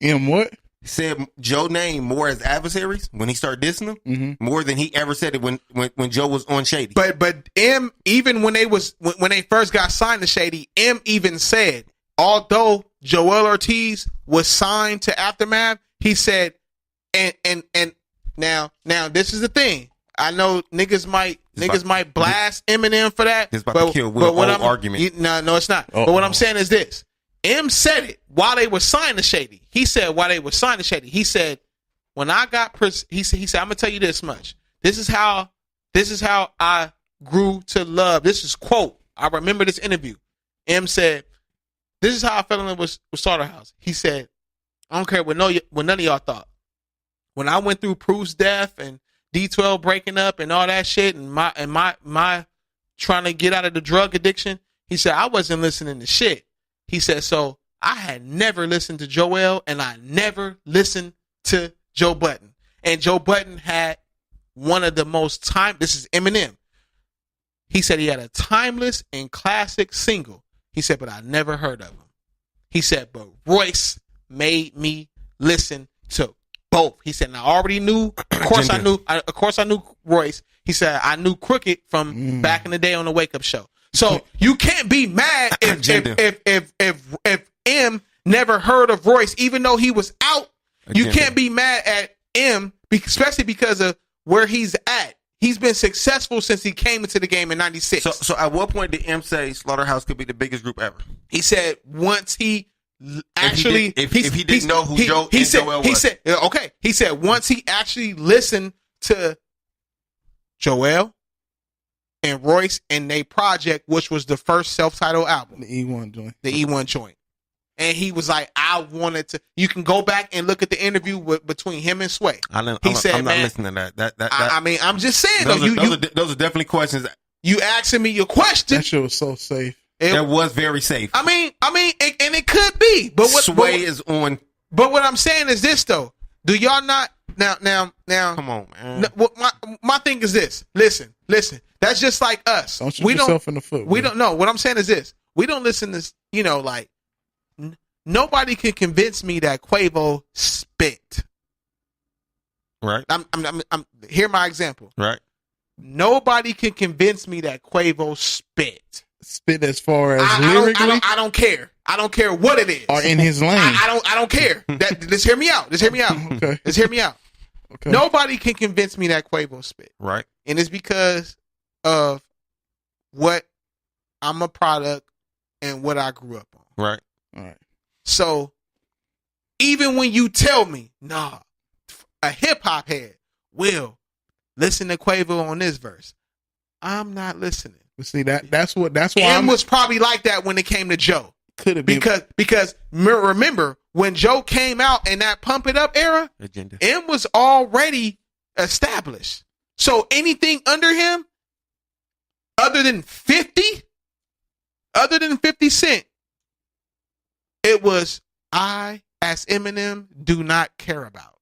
M what? He said Joe named more as adversaries when he started dissing them more than he ever said it when Joe was on Shady. But M, even when they first got signed to Shady, M even said, although Joel Ortiz was signed to Aftermath, he said, and now this is the thing. I know niggas might blast Eminem for that. It's about to kill Will argument. No, it's not. But what I'm saying is this. M said it while they were signed to Shady. He said while they were signed to Shady. He said, when I got he said, I'm gonna tell you this much. This is how I grew to love. This is quote. I remember this interview. M said, this is how I fell in love with Slaughterhouse. He said, I don't care what none of y'all thought. when I went through Proof's death and D12 breaking up and all that shit, and my trying to get out of the drug addiction, he said I wasn't listening to shit. He said, so I had never listened to Joel, and I never listened to Joe Budden. And Joe Budden had one of the most this is Eminem. He said he had a timeless and classic single. He said, but I never heard of him. He said, but Royce made me listen to both. He said, and I already knew, of course I knew Royce. He said, I knew Crooked from back in the day on the Wake Up Show. So you can't be mad if M never heard of Royce, even though he was out. You can't be mad at M, especially because of where he's at. He's been successful since he came into the game in '96. So at what point did M say Slaughterhouse could be the biggest group ever? He said once he actually, if he didn't know who Joel was. He said, okay. He said once he actually listened to Joel and Royce and their project, which was the first self-titled album, the E1 joint. The E1 joint. And he was like, I wanted to. You can go back and look at the interview between him and Sway. I'm not listening to that. I mean, I'm just saying those are definitely questions. You asking me your question? That shit was so safe. It was very safe. I mean, and it could be, but what Sway is on. But what I'm saying is this though: do y'all not now? Come on, man. My thing is this. Listen. That's just like us. Don't shoot yourself in the foot. We don't know. What I'm saying is this: we don't listen to like. Nobody can convince me that Quavo spit. Right. I'm hear my example. Right. Nobody can convince me that Quavo spit. Spit as far as lyrically? I don't care. I don't care what it is. Or in his lane. I don't care. Just hear me out. Okay. Just hear me out. Okay. Nobody can convince me that Quavo spit. Right. And it's because of what I'm a product and what I grew up on. Right. All right. So even when you tell me, nah, a hip hop head will listen to Quavo on this verse, I'm not listening. But see that's why M was probably like that when it came to Joe. Could have been because remember when Joe came out in that Pump It Up era, Agenda. M was already established. So anything under him, other than 50 Cent, it was I, as Eminem, do not care about.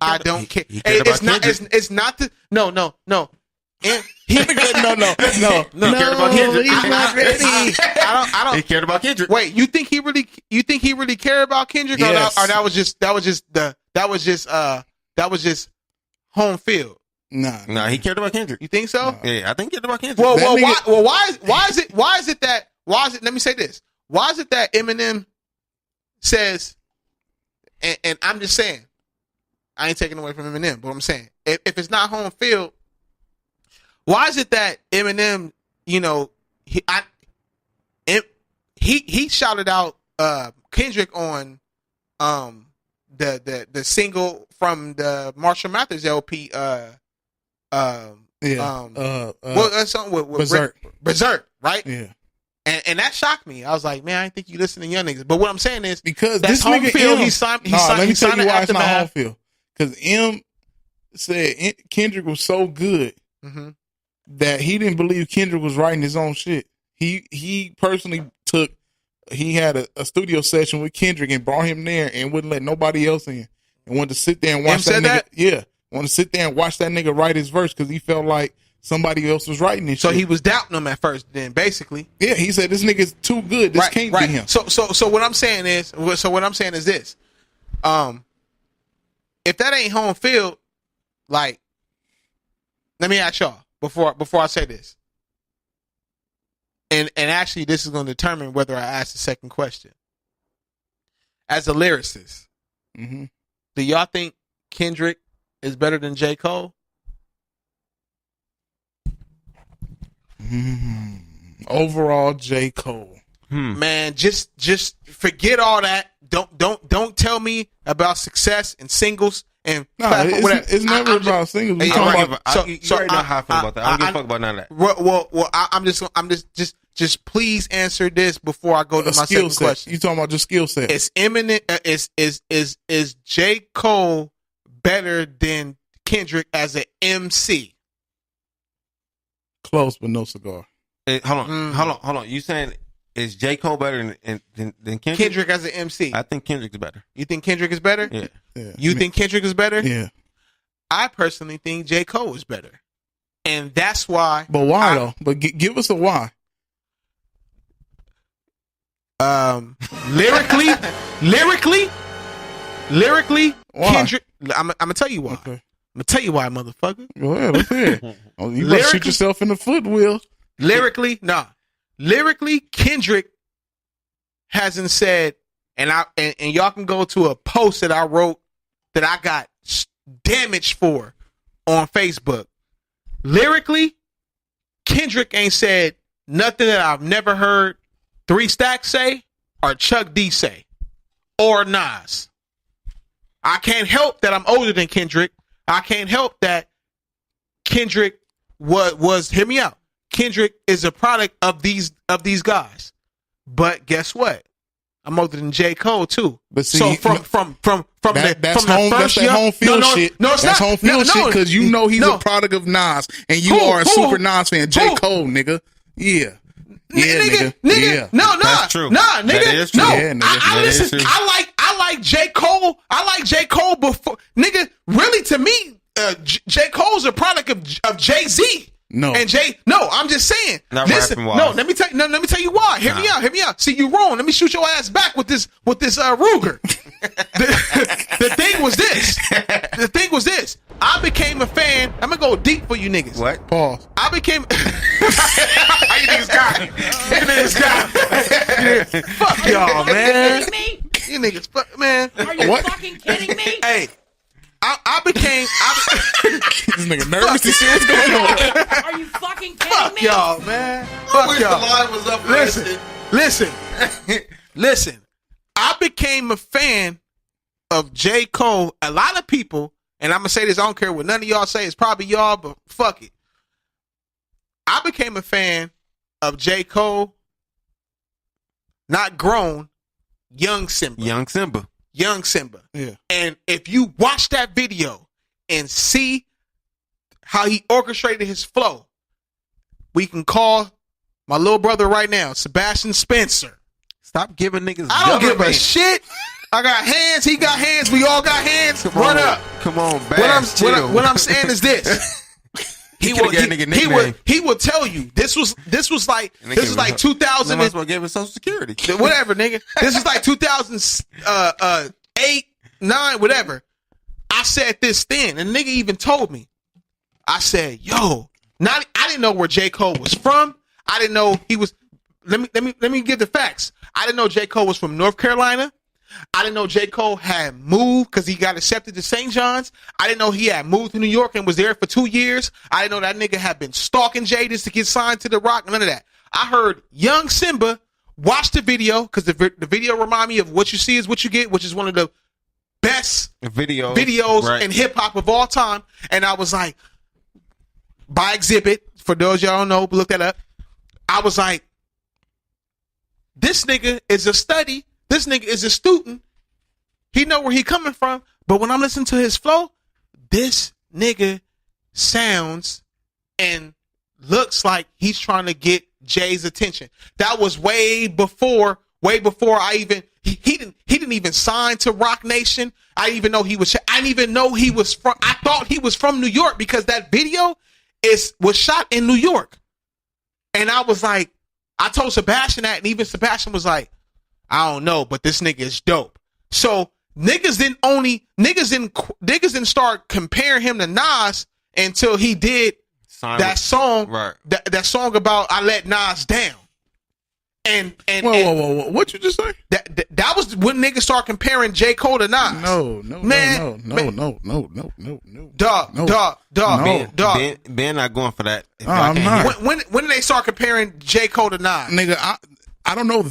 I don't care. It's not the no. And he no. He cared about Kendrick. He's not ready. I don't. He cared about Kendrick. Wait, you think he really cared about Kendrick? Yes. Or that was just home field. Nah, he cared about Kendrick. You think so? Yeah, I think he cared about Kendrick. Why is it? Let me say this. Why is it that Eminem says, and I'm just saying, I ain't taking away from Eminem, but I'm saying, if it's not home field, why is it that Eminem, he shouted out Kendrick on the single from the Marshall Mathers LP, well, that's something with Berserk, right? Yeah. And that shocked me. I was like, man, I didn't think you listen to young niggas. But what I'm saying is, because that's this home nigga field. M, He signed let me tell you why it's not home Aftermath. field. Because M said Kendrick was so good that he didn't believe Kendrick was writing his own shit. He personally he had a studio session with Kendrick and brought him there and wouldn't let nobody else in, and wanted to sit there and watch that nigga. Yeah, wanted to sit there and watch that nigga write his verse because he felt like somebody else was writing this. So shit. he was doubting him at first. Then basically, yeah, he said this nigga's too good. This can't be him. So what I'm saying is this. If that ain't home field, like, let me ask y'all before I say this. And actually, this is going to determine whether I ask the second question. As a lyricist, do y'all think Kendrick is better than J. Cole? Overall, J. Cole. Man, just forget all that. Don't tell me about success and singles and it's never about singles. You already know how I feel about that. I don't give a fuck about none of that. Well, I'm just please answer this before I go to my second question. You talking about just skill set? It's eminent. Is J. Cole better than Kendrick as an MC? Close, but no cigar. Hold on. You saying is J. Cole better than Kendrick? Kendrick as an MC. I think Kendrick's better. You think Kendrick is better? Yeah. You think Kendrick is better? Yeah. I personally think J. Cole is better. And that's why. But why though? But give us a why. Lyrically, Why? Kendrick. I'm gonna tell you why. Okay. I'm gonna tell you why, motherfucker. Go ahead. Let's hear it. Oh, you better shoot yourself in the foot, Will. Lyrically, Kendrick hasn't said, and y'all can go to a post that I wrote that I got damaged for on Facebook. Lyrically, Kendrick ain't said nothing that I've never heard 3 Stacks say or Chuck D say or Nas. I can't help that I'm older than Kendrick. I can't help that Kendrick was hear me out. Kendrick is a product of these guys. But guess what? I'm older than J. Cole too. But see, so from that's the home, first that's year, home field shit. No, it's that's not. home field shit because you know he's No. a product of Nas, and you are a super Nas fan. J. Cole, nigga. Yeah. Yeah, nigga. Yeah. No, That's true. Nah, nigga. That is true. No, Yeah, nigga. I That is listen. true. I like J. Cole. I like J. Cole before, nigga. Really, to me, J. Cole's a product of Jay-Z. No. And I'm just saying. Not Listen, rapping-wise. no, let me tell you why. Hear me out. See, you wrong. Let me shoot your ass back with this Ruger. The thing was this. I became a fan. I'm gonna go deep for you niggas. What? Pause. I became. How you niggas got it? Fuck y'all, man. Kidding me? You niggas, fuck, man. Are you What? fucking kidding me? Hey, I became. This nigga nervous to see what's going on. Are you fucking kidding Fuck me? y'all, man. Fuck y'all. line was up. Listen. I became a fan of J. Cole. A lot of people, and I'm gonna say this. I don't care what none of y'all say. It's probably y'all, but fuck it. I became a fan of J. Cole. Not grown, young Simba. Young Simba. Yeah. And if you watch that video and see how he orchestrated his flow, we can call my little brother right now, Sebastian Spencer. Stop giving niggas. I don't give a government. shit. I got hands. He got hands. We all got hands. Run up. Come on, What I'm saying is this. He coulda got a nigga nickname. he would tell you this was like 2000 Might as well give him Social Security. whatever, nigga. This is like 2008, 9, whatever. I said this then, and the nigga even told me. I said, "Yo, I didn't know where J. Cole was from. I didn't know he was. Let me give the facts. I didn't know J. Cole was from North Carolina. I didn't know J. Cole had moved because he got accepted to St. John's. I didn't know he had moved to New York and was there for 2 years. I didn't know that nigga had been stalking Jadis to get signed to The Rock. None of that. I heard young Simba watch the video because the video remind me of What You See Is What You Get, which is one of the best videos right. in hip hop of all time. And I was like, by exhibit, for those y'all don't know, but look that up. I was like, this nigga is a study. This nigga is a student. He know where he coming from. But when I'm listening to his flow, this nigga sounds and looks like he's trying to get Jay's attention. That was way before I even he didn't even sign to Rock Nation. I didn't even know he was from. I thought he was from New York because that video was shot in New York. And I was like, I told Sebastian that, and even Sebastian was like, I don't know, but this nigga is dope. So niggas didn't start comparing him to Nas until he did that song, right. that song about I Let Nas Down. And Whoa. What you just say? That was when niggas start comparing J. Cole to Nas. No. Man. Dog. Ben not going for that. I'm not. When did they start comparing J. Cole to Nas? Nigga, I don't know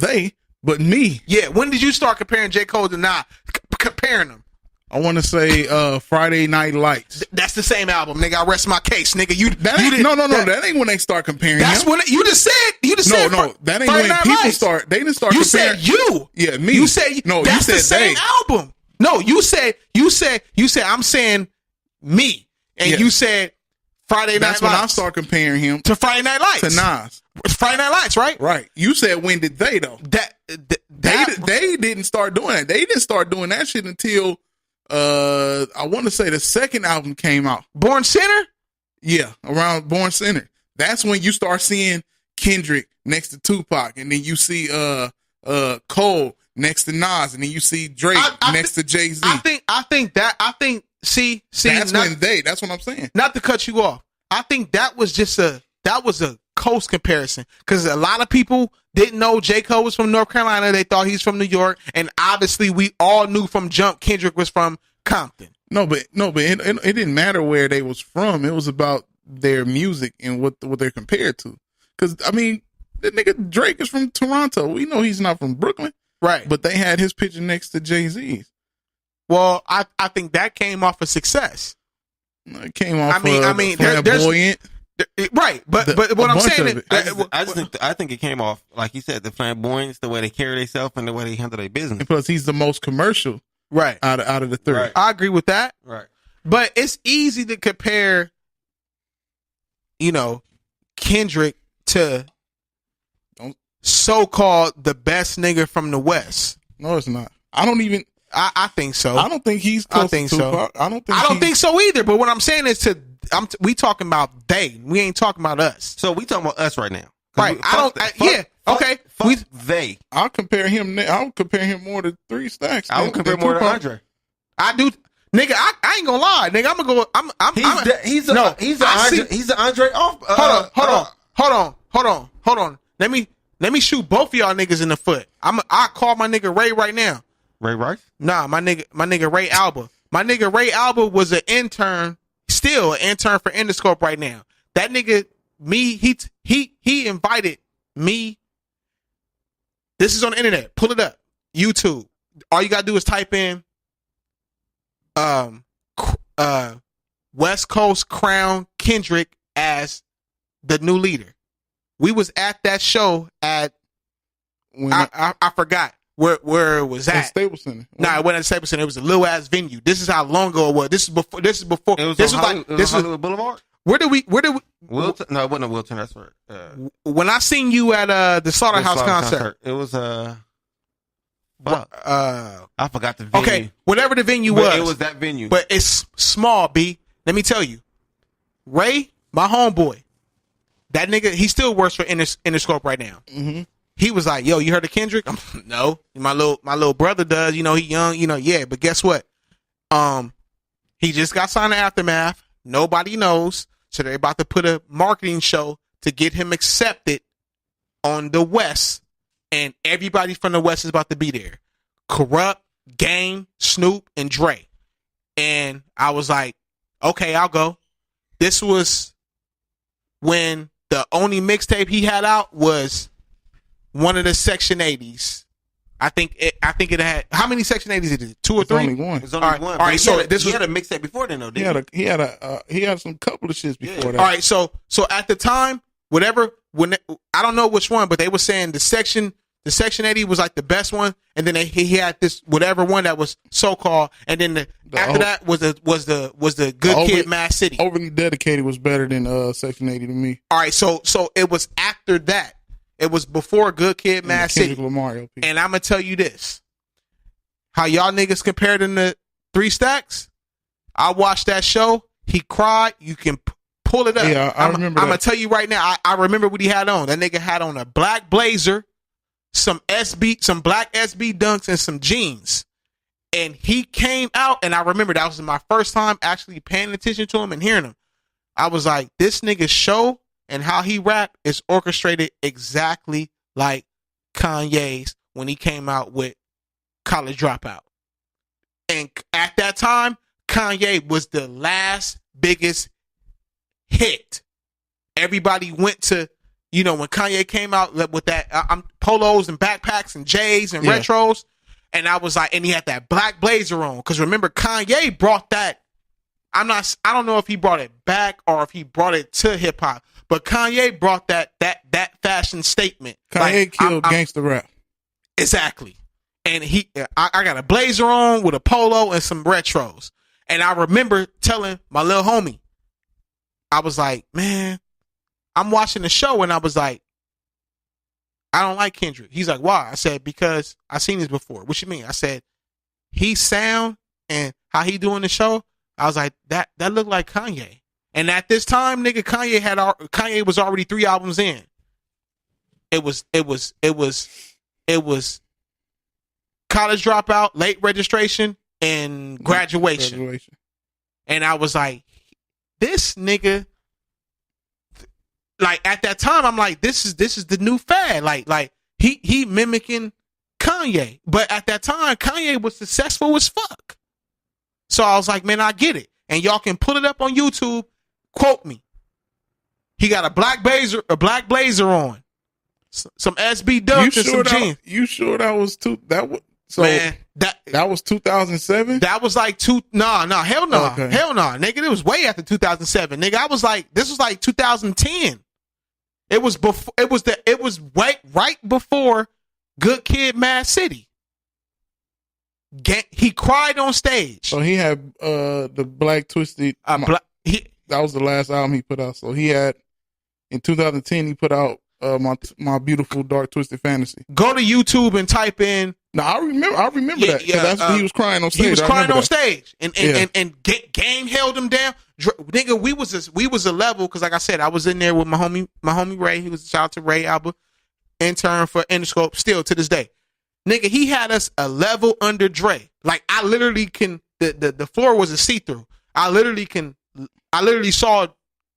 but me. Yeah, when did you start comparing J. Cole to Nas? Comparing them. I want to say Friday Night Lights. That's the same album, nigga. I rest my case, nigga. That ain't when they start comparing. That's him. when you just said. No, that ain't when people start. They didn't start. You comparing. said you. Yeah, me. You said no. That's You said the same they. album. No, you said I'm saying me, and you said Friday Night Lights. That's when I start comparing him to Friday Night Lights. To Nas. Friday Night Lights, right? Right. You said when did they though? They didn't start doing that. They didn't start doing that shit until I want to say the second album came out. Born Center? Yeah, around Born Center. That's when you start seeing Kendrick next to Tupac, and then you see Cole next to Nas, and then you see Drake next to Jay-Z. I think that's that's what I'm saying. Not to cut you off. I think that was a close comparison, because a lot of people didn't know J. Cole was from North Carolina. They thought he's from New York, and obviously we all knew from jump Kendrick was from Compton. No, but it didn't matter where they was from. It was about their music and what they're compared to. Because I mean, the nigga Drake is from Toronto. We know he's not from Brooklyn, right? But they had his picture next to Jay-Z's. Well, I think that came off of success. It came off. I mean, flamboyant. Right, but what I'm saying is, I think it came off, like you said, the flamboyance, the way they carry themselves, and the way they handle their business. And plus, he's the most commercial, right? Out of the three, right. I agree with that. Right, but it's easy to compare, Kendrick to so-called the best nigga from the West. No, it's not. I don't even. I think so. I don't think he's close to Tupac. I don't think so either. But what I'm saying is we talking about they. We ain't talking about us. So we talking about us right now, right? They. I'll compare him more to 3 Stacks. I would compare more to Andre. I do, nigga. I ain't gonna lie, nigga. I'm gonna go. He's an Andre off. Hold on. Let me shoot both of y'all niggas in the foot. I call my nigga Ray right now. Ray Rice? Nah, my nigga Ray Alba. My nigga Ray Alba was an intern, still an intern for Interscope right now. That nigga, he invited me. This is on the internet. Pull it up. YouTube. All you gotta do is type in West Coast Crown Kendrick as the new leader. We was at that show at I forgot where it was at. Staples Center. Nah, it wasn't at Staples Center. It was a little ass venue. This is how long ago it was. This is before. It was Hollywood Boulevard. Where did we? Wilton? No, it wasn't Wilton. That's where. When I seen you at the Slaughterhouse concert, it was I forgot the venue. Okay, whatever the venue was, it was that venue. But it's small. B. Let me tell you, Ray, my homeboy, that nigga, he still works for Interscope right now. Mm-hmm. He was like, "Yo, you heard of Kendrick?" No, my little brother does. He young. Yeah. But guess what? He just got signed to Aftermath. Nobody knows, so they're about to put a marketing show to get him accepted on the West, and everybody from the West is about to be there. Corrupt, Game, Snoop, and Dre. And I was like, okay, I'll go. This was when the only mixtape he had out was one of the Section 80s. I think it had, how many Section 80s it is? 2 or 3? Only one. It was only one. All right, so he had a mixtape before then, though. Didn't he had some couple of shits before that. All right, so at the time, I don't know which one, but they were saying the Section 80 was like the best one, and then he had this whatever one that was so called, and then that was the Good Kid, Mad City. Overly Dedicated was better than Section 80 to me. All right, so it was after that. It was before Good Kid, Mad City. Lamar LP. And I'm gonna tell you this: how y'all niggas compared in the 3 Stacks. I watched that show. He cried. You can pull it up. Yeah, I remember. I'm gonna tell you right now. I remember what he had on. That nigga had on a black blazer, some black SB dunks, and some jeans. And he came out, and I remember that was my first time actually paying attention to him and hearing him. I was like, this nigga's show and how he rap is orchestrated exactly like Kanye's when he came out with College Dropout. And at that time, Kanye was the last biggest hit. Everybody went to, when Kanye came out with that polos and backpacks and J's and retros, and I was like, and he had that black blazer on. Because remember, Kanye brought that. I don't know if he brought it back or if he brought it to hip hop, but Kanye brought that fashion statement. Kanye killed gangster rap. Exactly. and I got a blazer on with a polo and some retros. And I remember telling my little homie, I was like, man, I'm watching the show, and I was like, I don't like Kendrick. He's like, why? I said, because I seen this before. What you mean? I said, he sound and how he doing the show. I was like, that looked like Kanye. And at this time, nigga, Kanye was already 3 albums in. It was College Dropout, Late Registration, and Graduation. And I was like, this nigga, like at that time, I'm like, this is the new fad. Like he mimicking Kanye. But at that time, Kanye was successful as fuck. So I was like, man, I get it. And y'all can pull it up on YouTube. Quote me. He got a black blazer on. Some SB dunks and some jeans. You sure that was man, that was 2007? That was like hell no. Okay. Hell no. Nigga, it was way after 2007. Nigga, I was like, this was like 2010. It was right before Good Kid, Mad City. He cried on stage. So he had the Black Twisted. That was the last album he put out. So he had in 2010 he put out my Beautiful Dark Twisted Fantasy. Go to YouTube and type in. No, I remember that. Yeah, that's when he was crying on stage. He was crying on stage, and Game held him down. Nigga, we was a level, because like I said, I was in there with my homie Ray. He was, shout out to Ray Alba, intern for Interscope, still to this day. Nigga, he had us a level under Dre. Like I literally can. The floor was a see-through. I literally saw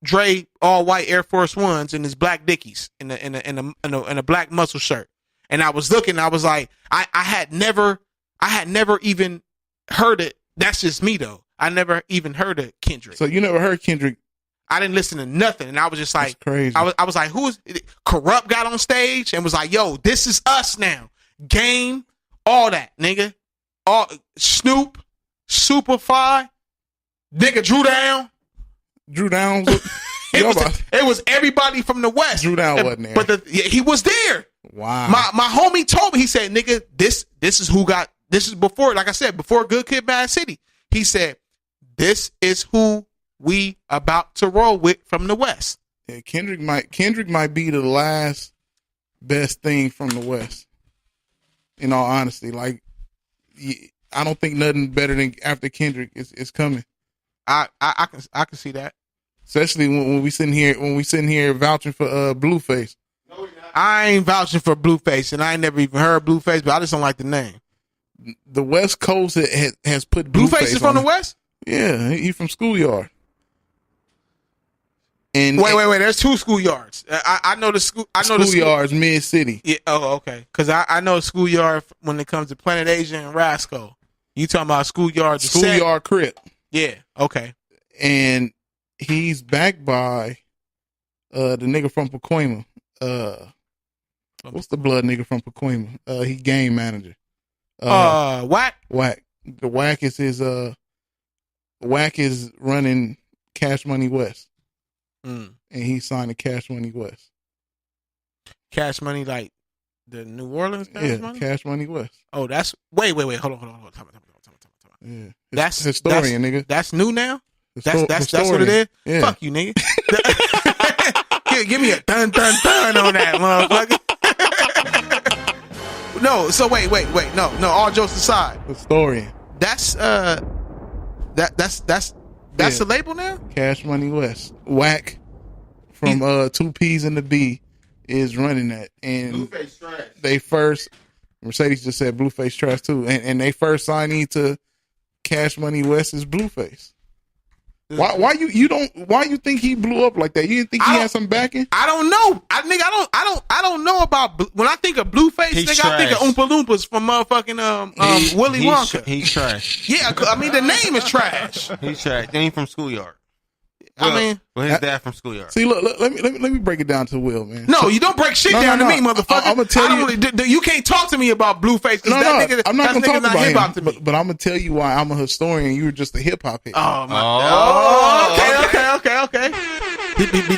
Dre all white Air Force Ones and his black Dickies in a black muscle shirt. And I was looking, I was like, I had never even heard it. That's just me though. I never even heard of Kendrick. So you never heard Kendrick? I didn't listen to nothing. And I was just like, that's crazy. I was like, who is it? Corrupt got on stage and was like, yo, this is us now. Game, all that, nigga. All Snoop, Superfly, nigga, Drew Down. It was everybody from the West. Drew Down wasn't there. But he was there. Wow. My homie told me, he said, nigga, this is before, like I said, before Good Kid, Mad City. He said, this is who we about to roll with from the West. Yeah, Kendrick might be the last best thing from the West. In all honesty, like I don't think nothing better than after Kendrick is coming. I can see that. Especially when we sitting here vouching for Blueface. No, I ain't vouching for Blueface, and I ain't never even heard Blueface, but I just don't like the name. The West Coast has put Blueface is from the West? Yeah, he's from Schoolyard. And wait. There's 2 Schoolyards. I know the school. I know Schoolyard's Mid City. Yeah. Oh, okay. Because I know Schoolyard when it comes to Planet Asia and Rasco. You talking about Schoolyard? Schoolyard Crip. Yeah. Okay. And he's backed by the nigga from Pacoima. What's the blood nigga from Pacoima? He game manager. Whack. The Whack is his. Whack is running Cash Money West. And he signed to Cash Money West. Cash Money, like the New Orleans Cash Money? Cash Money West. Oh, that's wait. Hold on. Time. Yeah, that's historian, nigga. That's new now. That's what it is. Yeah. Fuck you, nigga. Give me a dun on that, motherfucker. No. So wait. No. All jokes aside, historian. That's the label now? Cash Money West. Whack from 2 P's and the B is running that. And Blueface trash. They first, Mercedes just said Blueface trash too. And they first signee to Cash Money West is Blueface. Why you think he blew up like that? You didn't think he had some backing? I don't know. I don't know about when I think of Blueface, nigga, trash. I think of Oompa Loompas from motherfucking Willy Wonka. He's trash. Yeah, I mean the name is trash. He's trash. He ain't from Schoolyard. Well, his dad from Schoolyard. See, look, let me break it down to Will, man. No, you don't break shit down to me, motherfucker. I'm gonna tell you. You can't talk to me about Blueface. I'm not gonna talk about him. But I'm gonna tell you why I'm a historian. You were just a hip hop head. Oh my God. Okay.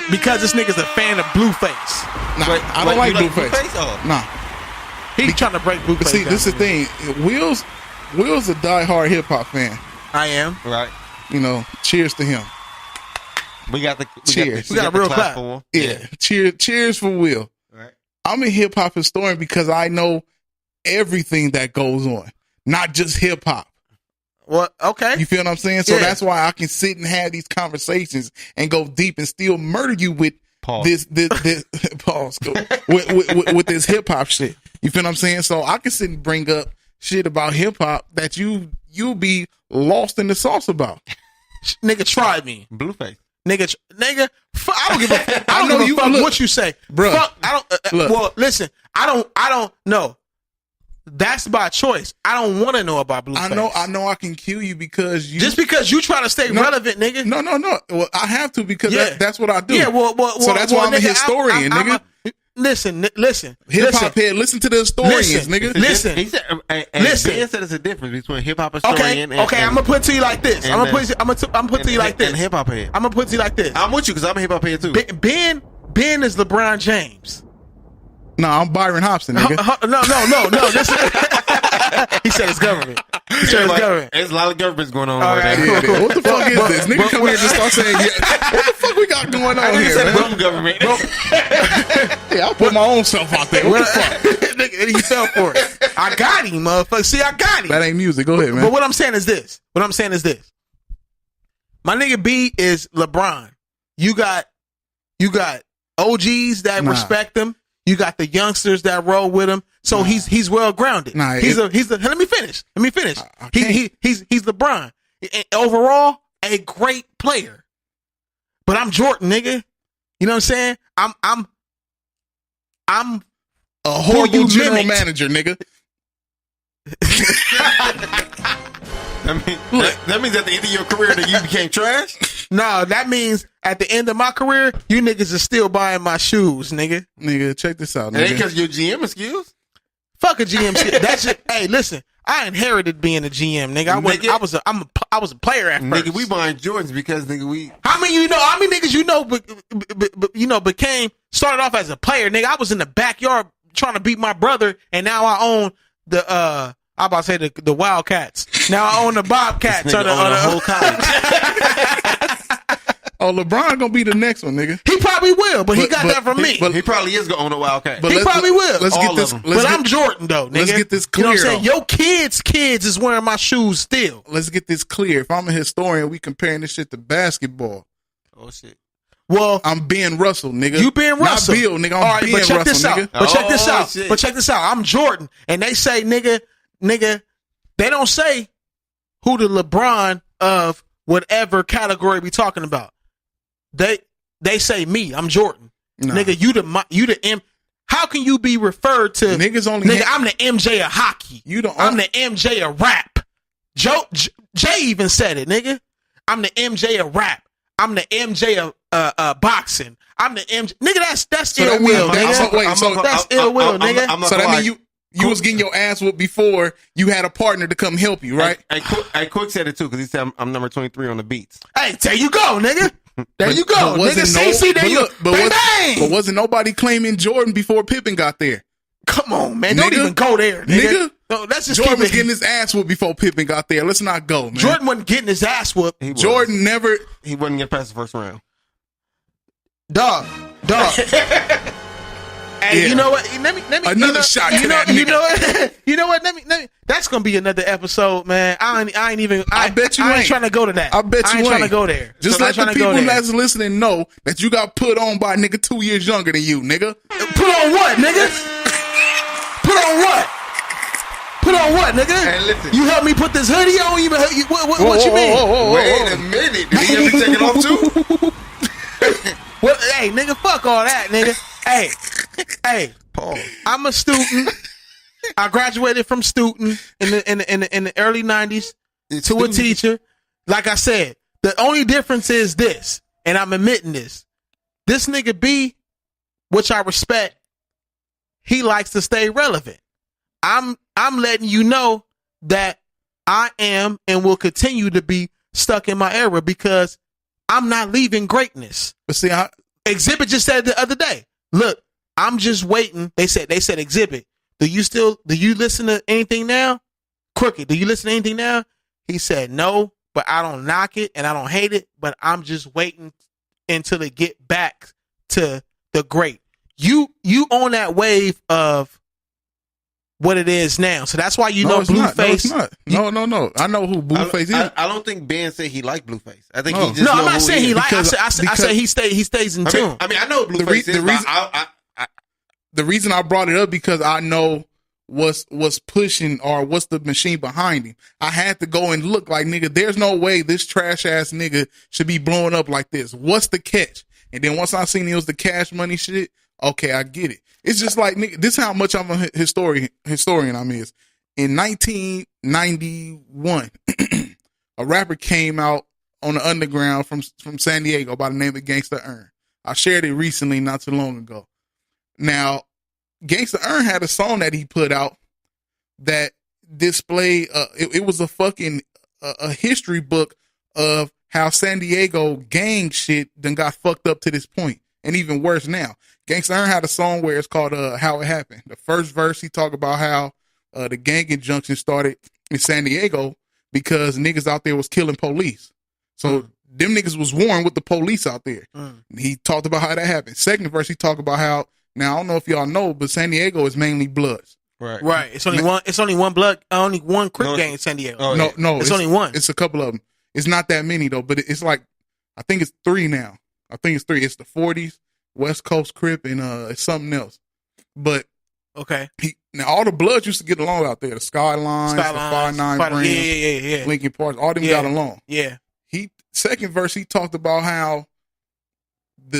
Because this nigga's a fan of Blueface. Nah, I don't like Blueface. Oh. Nah. He trying to break Blueface. But see, this is the thing. Will's a diehard hip hop fan. I am. Right. You know, cheers to him. We got the cheers. We got a real clap. for him. Yeah. Cheers for Will. Right. I'm a hip hop historian because I know everything that goes on, not just hip hop. Well, okay. You feel what I'm saying? So Yeah. that's why I can sit and have these conversations and go deep and still murder you with this pause with this hip hop shit. You feel what I'm saying? So I can sit and bring up shit about hip hop that you'll be lost in the sauce about. Nigga, try me. Blueface. Nigga, I don't give a. I don't know give a you- fuck look, what you say, bruh. Fuck, I don't. Look. Well, listen, I don't know. That's by choice. I don't want to know about Blueface. I know I can kill you because you Just because you try to stay relevant, nigga. No. Well, I have to because Yeah. that's what I do. Yeah, well, so that's why I'm a nigga, historian, nigga. Listen. Hip hop head, listen to the historians, Listen, nigga. listen. He said, and Listen. Ben said there's a difference between hip hop Okay, historian and I'm gonna put it to you like this. I'm gonna put it to you like this. And hip hop head. I'm gonna put it to you like this. I'm with you because I'm a hip hop head too. Ben is LeBron James. No, I'm Byron Hobson, nigga. No. He said it's government. He said it's Like, government. there's a lot of governments going on All over right, there. cool. Yeah, what the fuck is this? Nigga come here and just start saying, what the fuck we got going on He here, said man? Roman government. Yeah, I put my own self out there. What the fuck? Nigga, he fell for it. I got him, motherfucker. See, I got him. That ain't music. Go ahead, man. But what I'm saying is this. My nigga B is LeBron. You got OGs that Nah. respect him. You got the youngsters that roll with him. So he's well grounded. Nah, he's let me finish. I can't. He's LeBron. And overall, a great player. But I'm Jordan, nigga. You know what I'm saying? I'm a horrible you general mimicked. manager, nigga. That means at the end of your career that you became trash? No, that means at the end of my career, you niggas are still buying my shoes, nigga. Nigga, check this out, It ain't nigga. because your GM excuse? Fuck a GM shit. That's just, hey, listen, I inherited being a GM, nigga. I was a player at first. Nigga, we buying Jordans because nigga we How many niggas you know started off as a player, nigga. I was in the backyard trying to beat my brother, and now I own the I'm about to say the Wildcats. Now I own the Bobcats. nigga own the whole college. Oh, LeBron gonna be the next one, nigga. He probably will, but he got but- that from me. but- He probably is gonna own a Wildcat. But He probably will. Let's All get of this. them. Let's I'm get, Jordan though, nigga. let's get this You know what I'm clear, saying? though. Your kids is wearing my shoes still. let's get this clear. If I'm a historian, we comparing this shit to basketball. Oh shit. Well, I'm Ben Russell, nigga. you Ben Russell. Not Bill, nigga. I'm All right, Ben but check Russell, this out. nigga. But check this Oh, out. shit. But check this out. I'm Jordan, and they say, nigga, they don't say who the LeBron of whatever category we talking about. They say me. I'm Jordan. Nah. Nigga, you the M. How can you be referred to? Niggas only Nigga, ha- I'm the MJ of hockey. You the I'm the MJ of rap. Jay even said it, nigga. I'm the MJ of rap. I'm the MJ of boxing. I'm the MJ. Nigga, that's So ill that will, mean- nigga. so wait, so- that's ill will, nigga. I'm not So that gonna mean lie. you was getting your ass whooped before you had a partner to come help you, right? Quick said it too because he said I'm number 23 on the beats. Hey, there you go, nigga. There you go, But nigga. See, there but you look, but, bang, was, bang. but wasn't nobody claiming Jordan before Pippen got there? Come on, man. Don't Nigga. even go there, nigga. Nigga. No, let's just Jordan keep was it. getting his ass whooped before Pippen got there. Let's not go, man. Jordan wasn't getting his ass whooped. He was. Jordan never. He wouldn't get past the first round. Dog. Hey, Yeah. you know what? Let me Another shot to that you nigga. know what? You know what? Let me. That's gonna be another episode, man. I ain't even. I bet you I ain't ain't. trying to go to that. I bet you ain't trying to ain't. go there. Just I'm let trying the to go people there. that's listening know that you got put on by a nigga 2 years younger than you, nigga. Put on what, nigga? Put on what? Put on what, nigga? Hey, listen. You helped me put this hoodie on. What you mean? Wait a minute. Did he have to take it off too? Well, hey, nigga, fuck all that, nigga. Hey, Paul. I'm a student. I graduated from student in the early 90s to a teacher. Like I said, the only difference is this, and I'm admitting this. This nigga B, which I respect, he likes to stay relevant. I'm letting you know that I am and will continue to be stuck in my era because I'm not leaving greatness. But see, Exhibit just said the other day, look, I'm just waiting. They said Exhibit, do you listen to anything now? Crooked, do you listen to anything now? He said, no, but I don't knock it and I don't hate it, but I'm just waiting until it get back to the great. You on that wave of what it is now. So that's why you know Blueface. No, no. I know who Blueface is. I don't think Ben said he liked Blueface. I think he just No, know I'm not who saying he is. liked. I said he stays in tune. I mean, I know who Blueface is. The reason I brought it up because I know what's pushing or what's the machine behind him. I had to go and look like, nigga, there's no way this trash ass nigga should be blowing up like this. What's the catch? And then once I seen it was the Cash Money shit, okay, I get it. It's just like, nigga, this is how much I'm a historian I'm is. In 1991, a rapper came out on the underground from San Diego by the name of Gangsta Earn. I shared it recently, not too long ago. Now, Gangsta Earn had a song that he put out that displayed, it was a fucking a history book of how San Diego gang shit done got fucked up to this point. And even worse now. Gangsta Earn had a song where it's called How It Happened. The first verse, he talked about how the gang injunction started in San Diego because niggas out there was killing police. So them niggas was warring with the police out there. He talked about how that happened. Second verse, he talked about how, now I don't know if y'all know, but San Diego is mainly Bloods. Right. It's only one Crip gang in San Diego. No. It's only one. It's a couple of them. It's not that many though, but it's like, I think it's 3 now. It's the 40s, West Coast Crip, and it's something else. But okay, now all the Bloods used to get along out there. The Skylines, the 5-9 brand, yeah. Lincoln Park, all them got along. Yeah. Second verse, he talked about how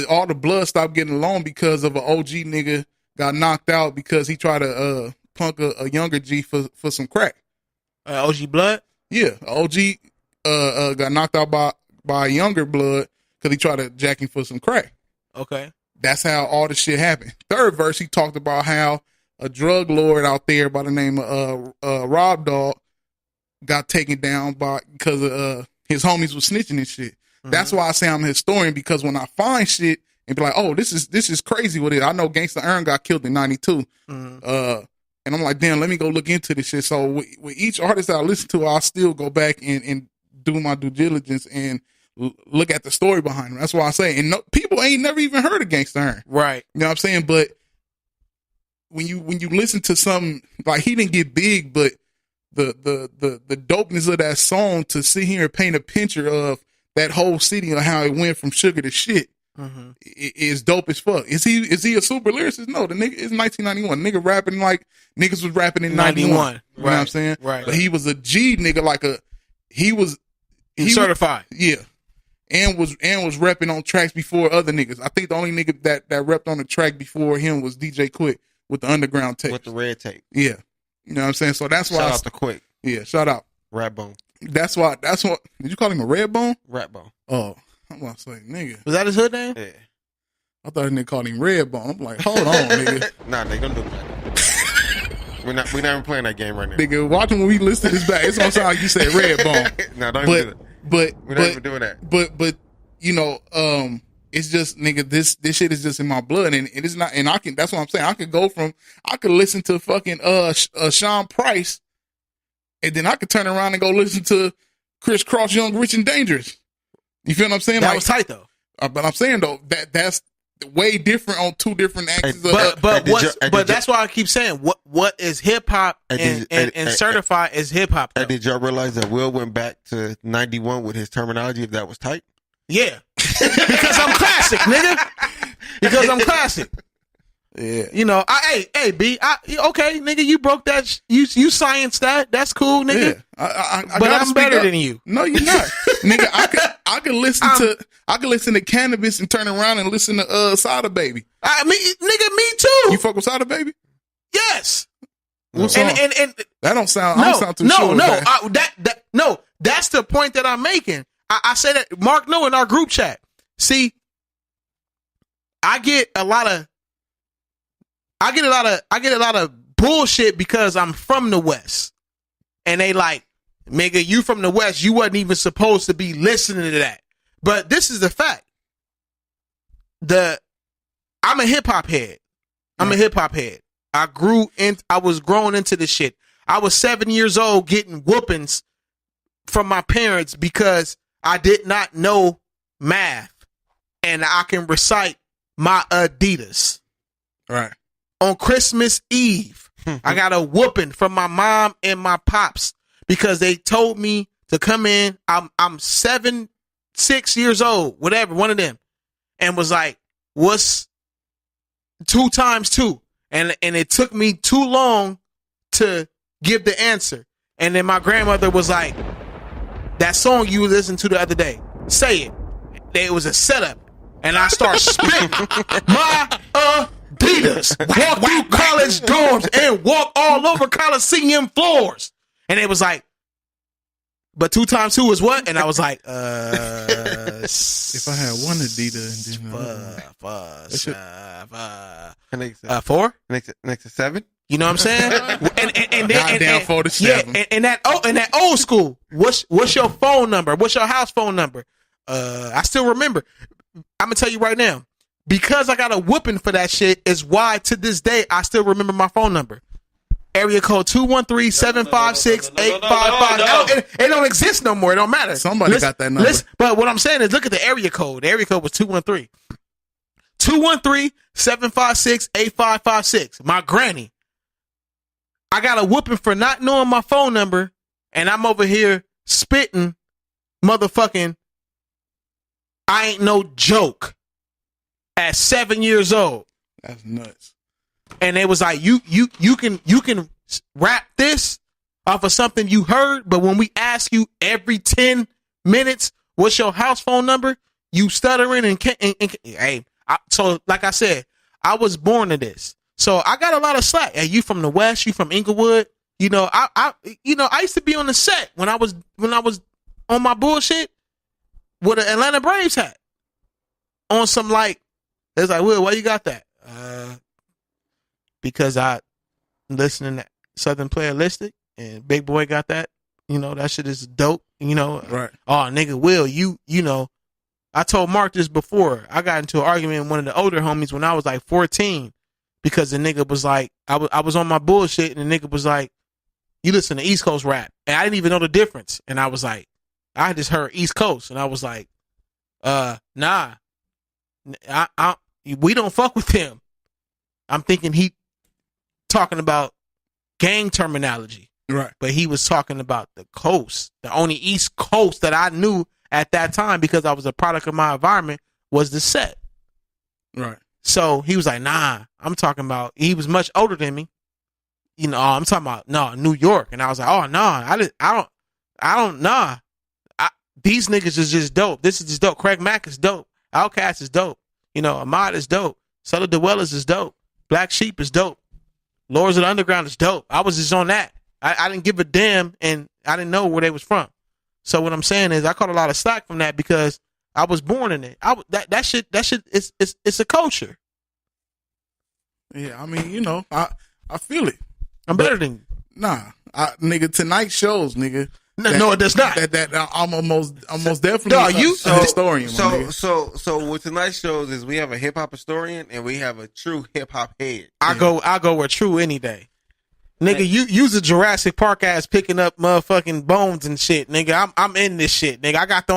all the Bloods stopped getting along because of an OG nigga got knocked out because he tried to punk a younger G for some crack. OG Blood? Yeah, OG got knocked out by a younger Blood because he tried to jack him for some crack. Okay. That's how all the shit happened. Third verse, he talked about how a drug lord out there by the name of Rob Dog got taken down because of his homies was snitching and shit. That's why I say I'm a historian, because when I find shit and be like, oh, this is crazy with it. I know Gangsta Earn got killed in 92. And I'm like, damn, let me go look into this shit. So with each artist that I listen to, I'll still go back and do my due diligence and look at the story behind them. That's why I say, and people ain't never even heard of Gangsta Earn. Right. You know what I'm saying? But when you listen to something, like, he didn't get big, but the dopeness of that song, to sit here and paint a picture of that whole city and how it went from sugar to shit, is dope as fuck. Is he a super lyricist? No, the nigga is 1991. Nigga rapping like niggas was rapping in 91. You know what I'm saying? Right. But he was a G nigga, he was certified. Yeah. And was repping on tracks before other niggas. I think the only nigga that repped on the track before him was DJ Quick with the underground tape. With the red tape. Yeah. You know what I'm saying? So that's why shout out to Quick. Yeah, shout out. Ratbone. That's what did you call him a Redbone? Ratbone. Oh, I'm gonna say nigga. Was that his hood name? Yeah. I thought a nigga called him Redbone. I'm like, hold on, nigga. Nah, nigga, don't do that. We're not even playing that game right now. Nigga, watching when we listen to this back, it's gonna sound like you said Redbone. No, don't even do that. We're not even doing that. But you know, it's just, nigga, this shit is just in my blood, and it's not, and that's what I'm saying. I could listen to fucking Sean Price, and then I could turn around and go listen to Criss Cross, Young, Rich and Dangerous. You feel what I'm saying? That was tight though. But I'm saying though that's way different on two different axes. But that's why I keep saying what is hip hop and certified as hip hop. And did y'all realize that Will went back to 91 with his terminology? If that was tight. Yeah, because I'm classic, nigga. Because I'm classic. Yeah, you know, hey, B, okay, nigga, you broke that, you scienced that. That's cool, nigga. Yeah, but I'm better than you. No, you're not, nigga. I could listen to Cannabis and turn around and listen to Sada Baby. Me too. You fuck with Sada Baby? Yes. What song? And that don't sound. I don't sound too sure. No. That's the point that I'm making. I say that Marq know in our group chat. See, I get a lot of bullshit because I'm from the West. And they like, nigga, you from the West, you wasn't even supposed to be listening to that. But this is the fact. I'm a hip hop head. I was growing into this shit. I was 7 years old getting whoopings from my parents because I did not know math and I can recite my Adidas. Right. On Christmas Eve, I got a whooping from my mom and my pops because they told me to come in. I'm 6 years old, whatever, one of them, and was like, what's 2 times 2? And it took me too long to give the answer. And then my grandmother was like, that song you listened to the other day, say it. It was a setup. And I start spitting my Adidas, walk through college dorms and walk all over Coliseum floors. And it was like, but 2 times 2 is what? And I was like, if I had one Adidas and then 4? Next to 7. You know what I'm saying? and then down 47. Yeah, and that old school. What's your phone number? What's your house phone number? I still remember. I'm gonna tell you right now, because I got a whooping for that shit is why to this day I still remember my phone number. Area code 213-756-8555. It don't exist no more. It don't matter. Somebody got that number. But what I'm saying is, look at the area code. The area code was 213. 213-756-8556. My granny. I got a whooping for not knowing my phone number, and I'm over here spitting motherfucking I ain't no joke at 7 years old. That's nuts. And it was like, you can rap this off of something you heard, but when we ask you every 10 minutes, what's your house phone number? You stuttering and can't. So like I said, I was born to this. So I got a lot of slack. Hey, you from the West? You from Inglewood? You know, I used to be on the set when I was on my bullshit with an Atlanta Braves hat on some like. It's like, Will, why you got that? Because I listening to Southern Playalistic and Big Boy got that. You know, that shit is dope. You know, right? Oh, nigga, Will, you know, I told Marq this before. I got into an argument with one of the older homies when I was like 14 because the nigga was like, I was on my bullshit and the nigga was like, you listen to East Coast rap. And I didn't even know the difference. And I was like, I just heard East Coast. And I was like, nah, we don't fuck with him. I'm thinking he talking about gang terminology. Right. But he was talking about the coast. The only East Coast that I knew at that time, because I was a product of my environment, was the set. Right. So he was like, nah, I'm talking about, he was much older than me. You know, I'm talking about, no, New York. And I was like, oh, nah, nah. These niggas is just dope. This is just dope. Craig Mack is dope. Outkast is dope. You know, Ahmad is dope. Cellar Dwellers is dope. Black Sheep is dope. Lords of the Underground is dope. I was just on that. I didn't give a damn, and I didn't know where they was from. So what I'm saying is I caught a lot of slack from that because I was born in it. That shit it's a culture. Yeah, I mean, you know, I feel it. I'm better than you. Nah, nigga, tonight shows, nigga. No, it does not. I'm almost definitely a historian. So what tonight's shows is we have a hip hop historian and we have a true hip hop head. I go with true any day. Nigga, you use a Jurassic Park ass picking up motherfucking bones and shit, nigga. I'm in this shit, nigga. I got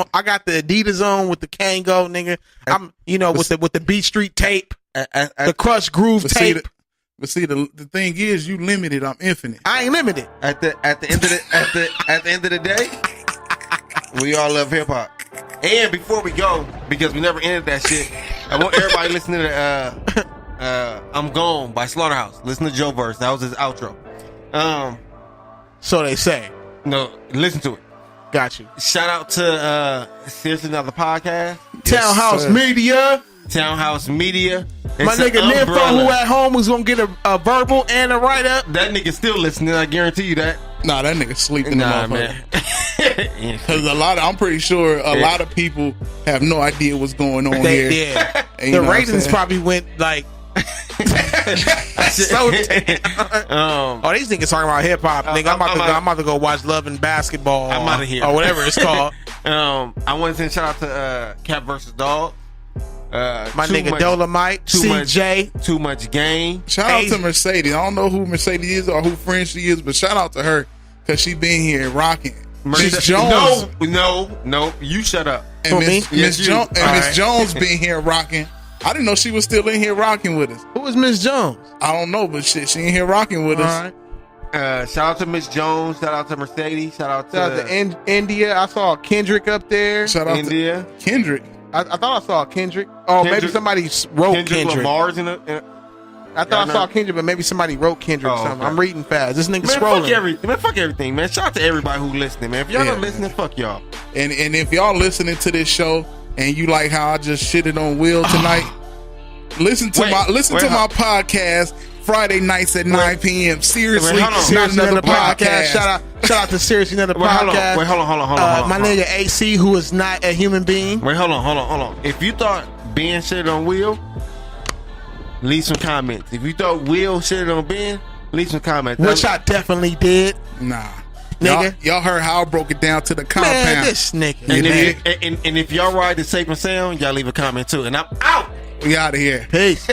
the Adidas on with the Kango, nigga. I'm with the Beat Street tape, the Crush Groove tape. But see, the thing is, you limited. I'm infinite. I ain't limited. At the end of the day, we all love hip hop. And before we go, because we never ended that shit, I want everybody listening to "I'm Gone" by Slaughterhouse. Listen to Joe verse. That was his outro. So they say. No, listen to it. Got you. Shout out to Seriously Another Podcast. Townhouse Media. Townhouse Media. My nigga Nympho, who at home was gonna get a verbal and a write up. That nigga still listening. I guarantee you that. Nah, that nigga sleeping. Nah, man. Because I'm pretty sure a lot of people have no idea what's going on here. Yeah. The ratings probably went like. So these niggas talking about hip hop, nigga. I'm about to go watch Love and Basketball. I'm out of here, or whatever it's called. I want to send a shout out to Cap versus Dog. My too nigga much- Dolomite, CJ. Too much game. Shout out to Asian. Mercedes. I don't know who Mercedes is or who friend she is, but shout out to her because she been here rocking. Miss Jones. No. You shut up. And Who, Miss me? Yes, you. Jones and All Miss right. Jones been here rocking. I didn't know she was still in here rocking with us. Who is Miss Jones? I don't know, but shit, she in here rocking with All us. right. Shout out to Miss Jones. Shout out to Mercedes. Shout out Shout out to to India. I saw Kendrick up there. Shout out India. to Kendrick. I thought I saw Kendrick. Oh, maybe Kendrick- somebody wrote Kendrick. Lamar's in a I thought I saw know. Kendrick, but maybe somebody wrote Kendrick or Oh, something. okay. I'm reading fast. This nigga Man, scrolling. fuck everything, man. Shout out to everybody who listening, man. If y'all Yeah. not listening, fuck y'all. And if y'all listening to this show and you like how I just shitted on Will tonight, listen to Wait, my hold- podcast Friday nights at 9 p.m. Seriously, Wait, hold on. not Seriously, another another podcast. Shout out to Seriously Another Wait, hold on. Podcast. Wait, hold on. My nigga AC, who is not a human being. Wait, hold on. If you thought Ben shit on Will, leave some comments. If you thought Will shit on Ben, leave some comments. Which I definitely did. Nah, Nigga. y'all heard how I broke it down to the compound. Man, this nigga. and, Yeah. and if y'all ride the safe and sound, y'all leave a comment too. And I'm out. We out of here. Peace.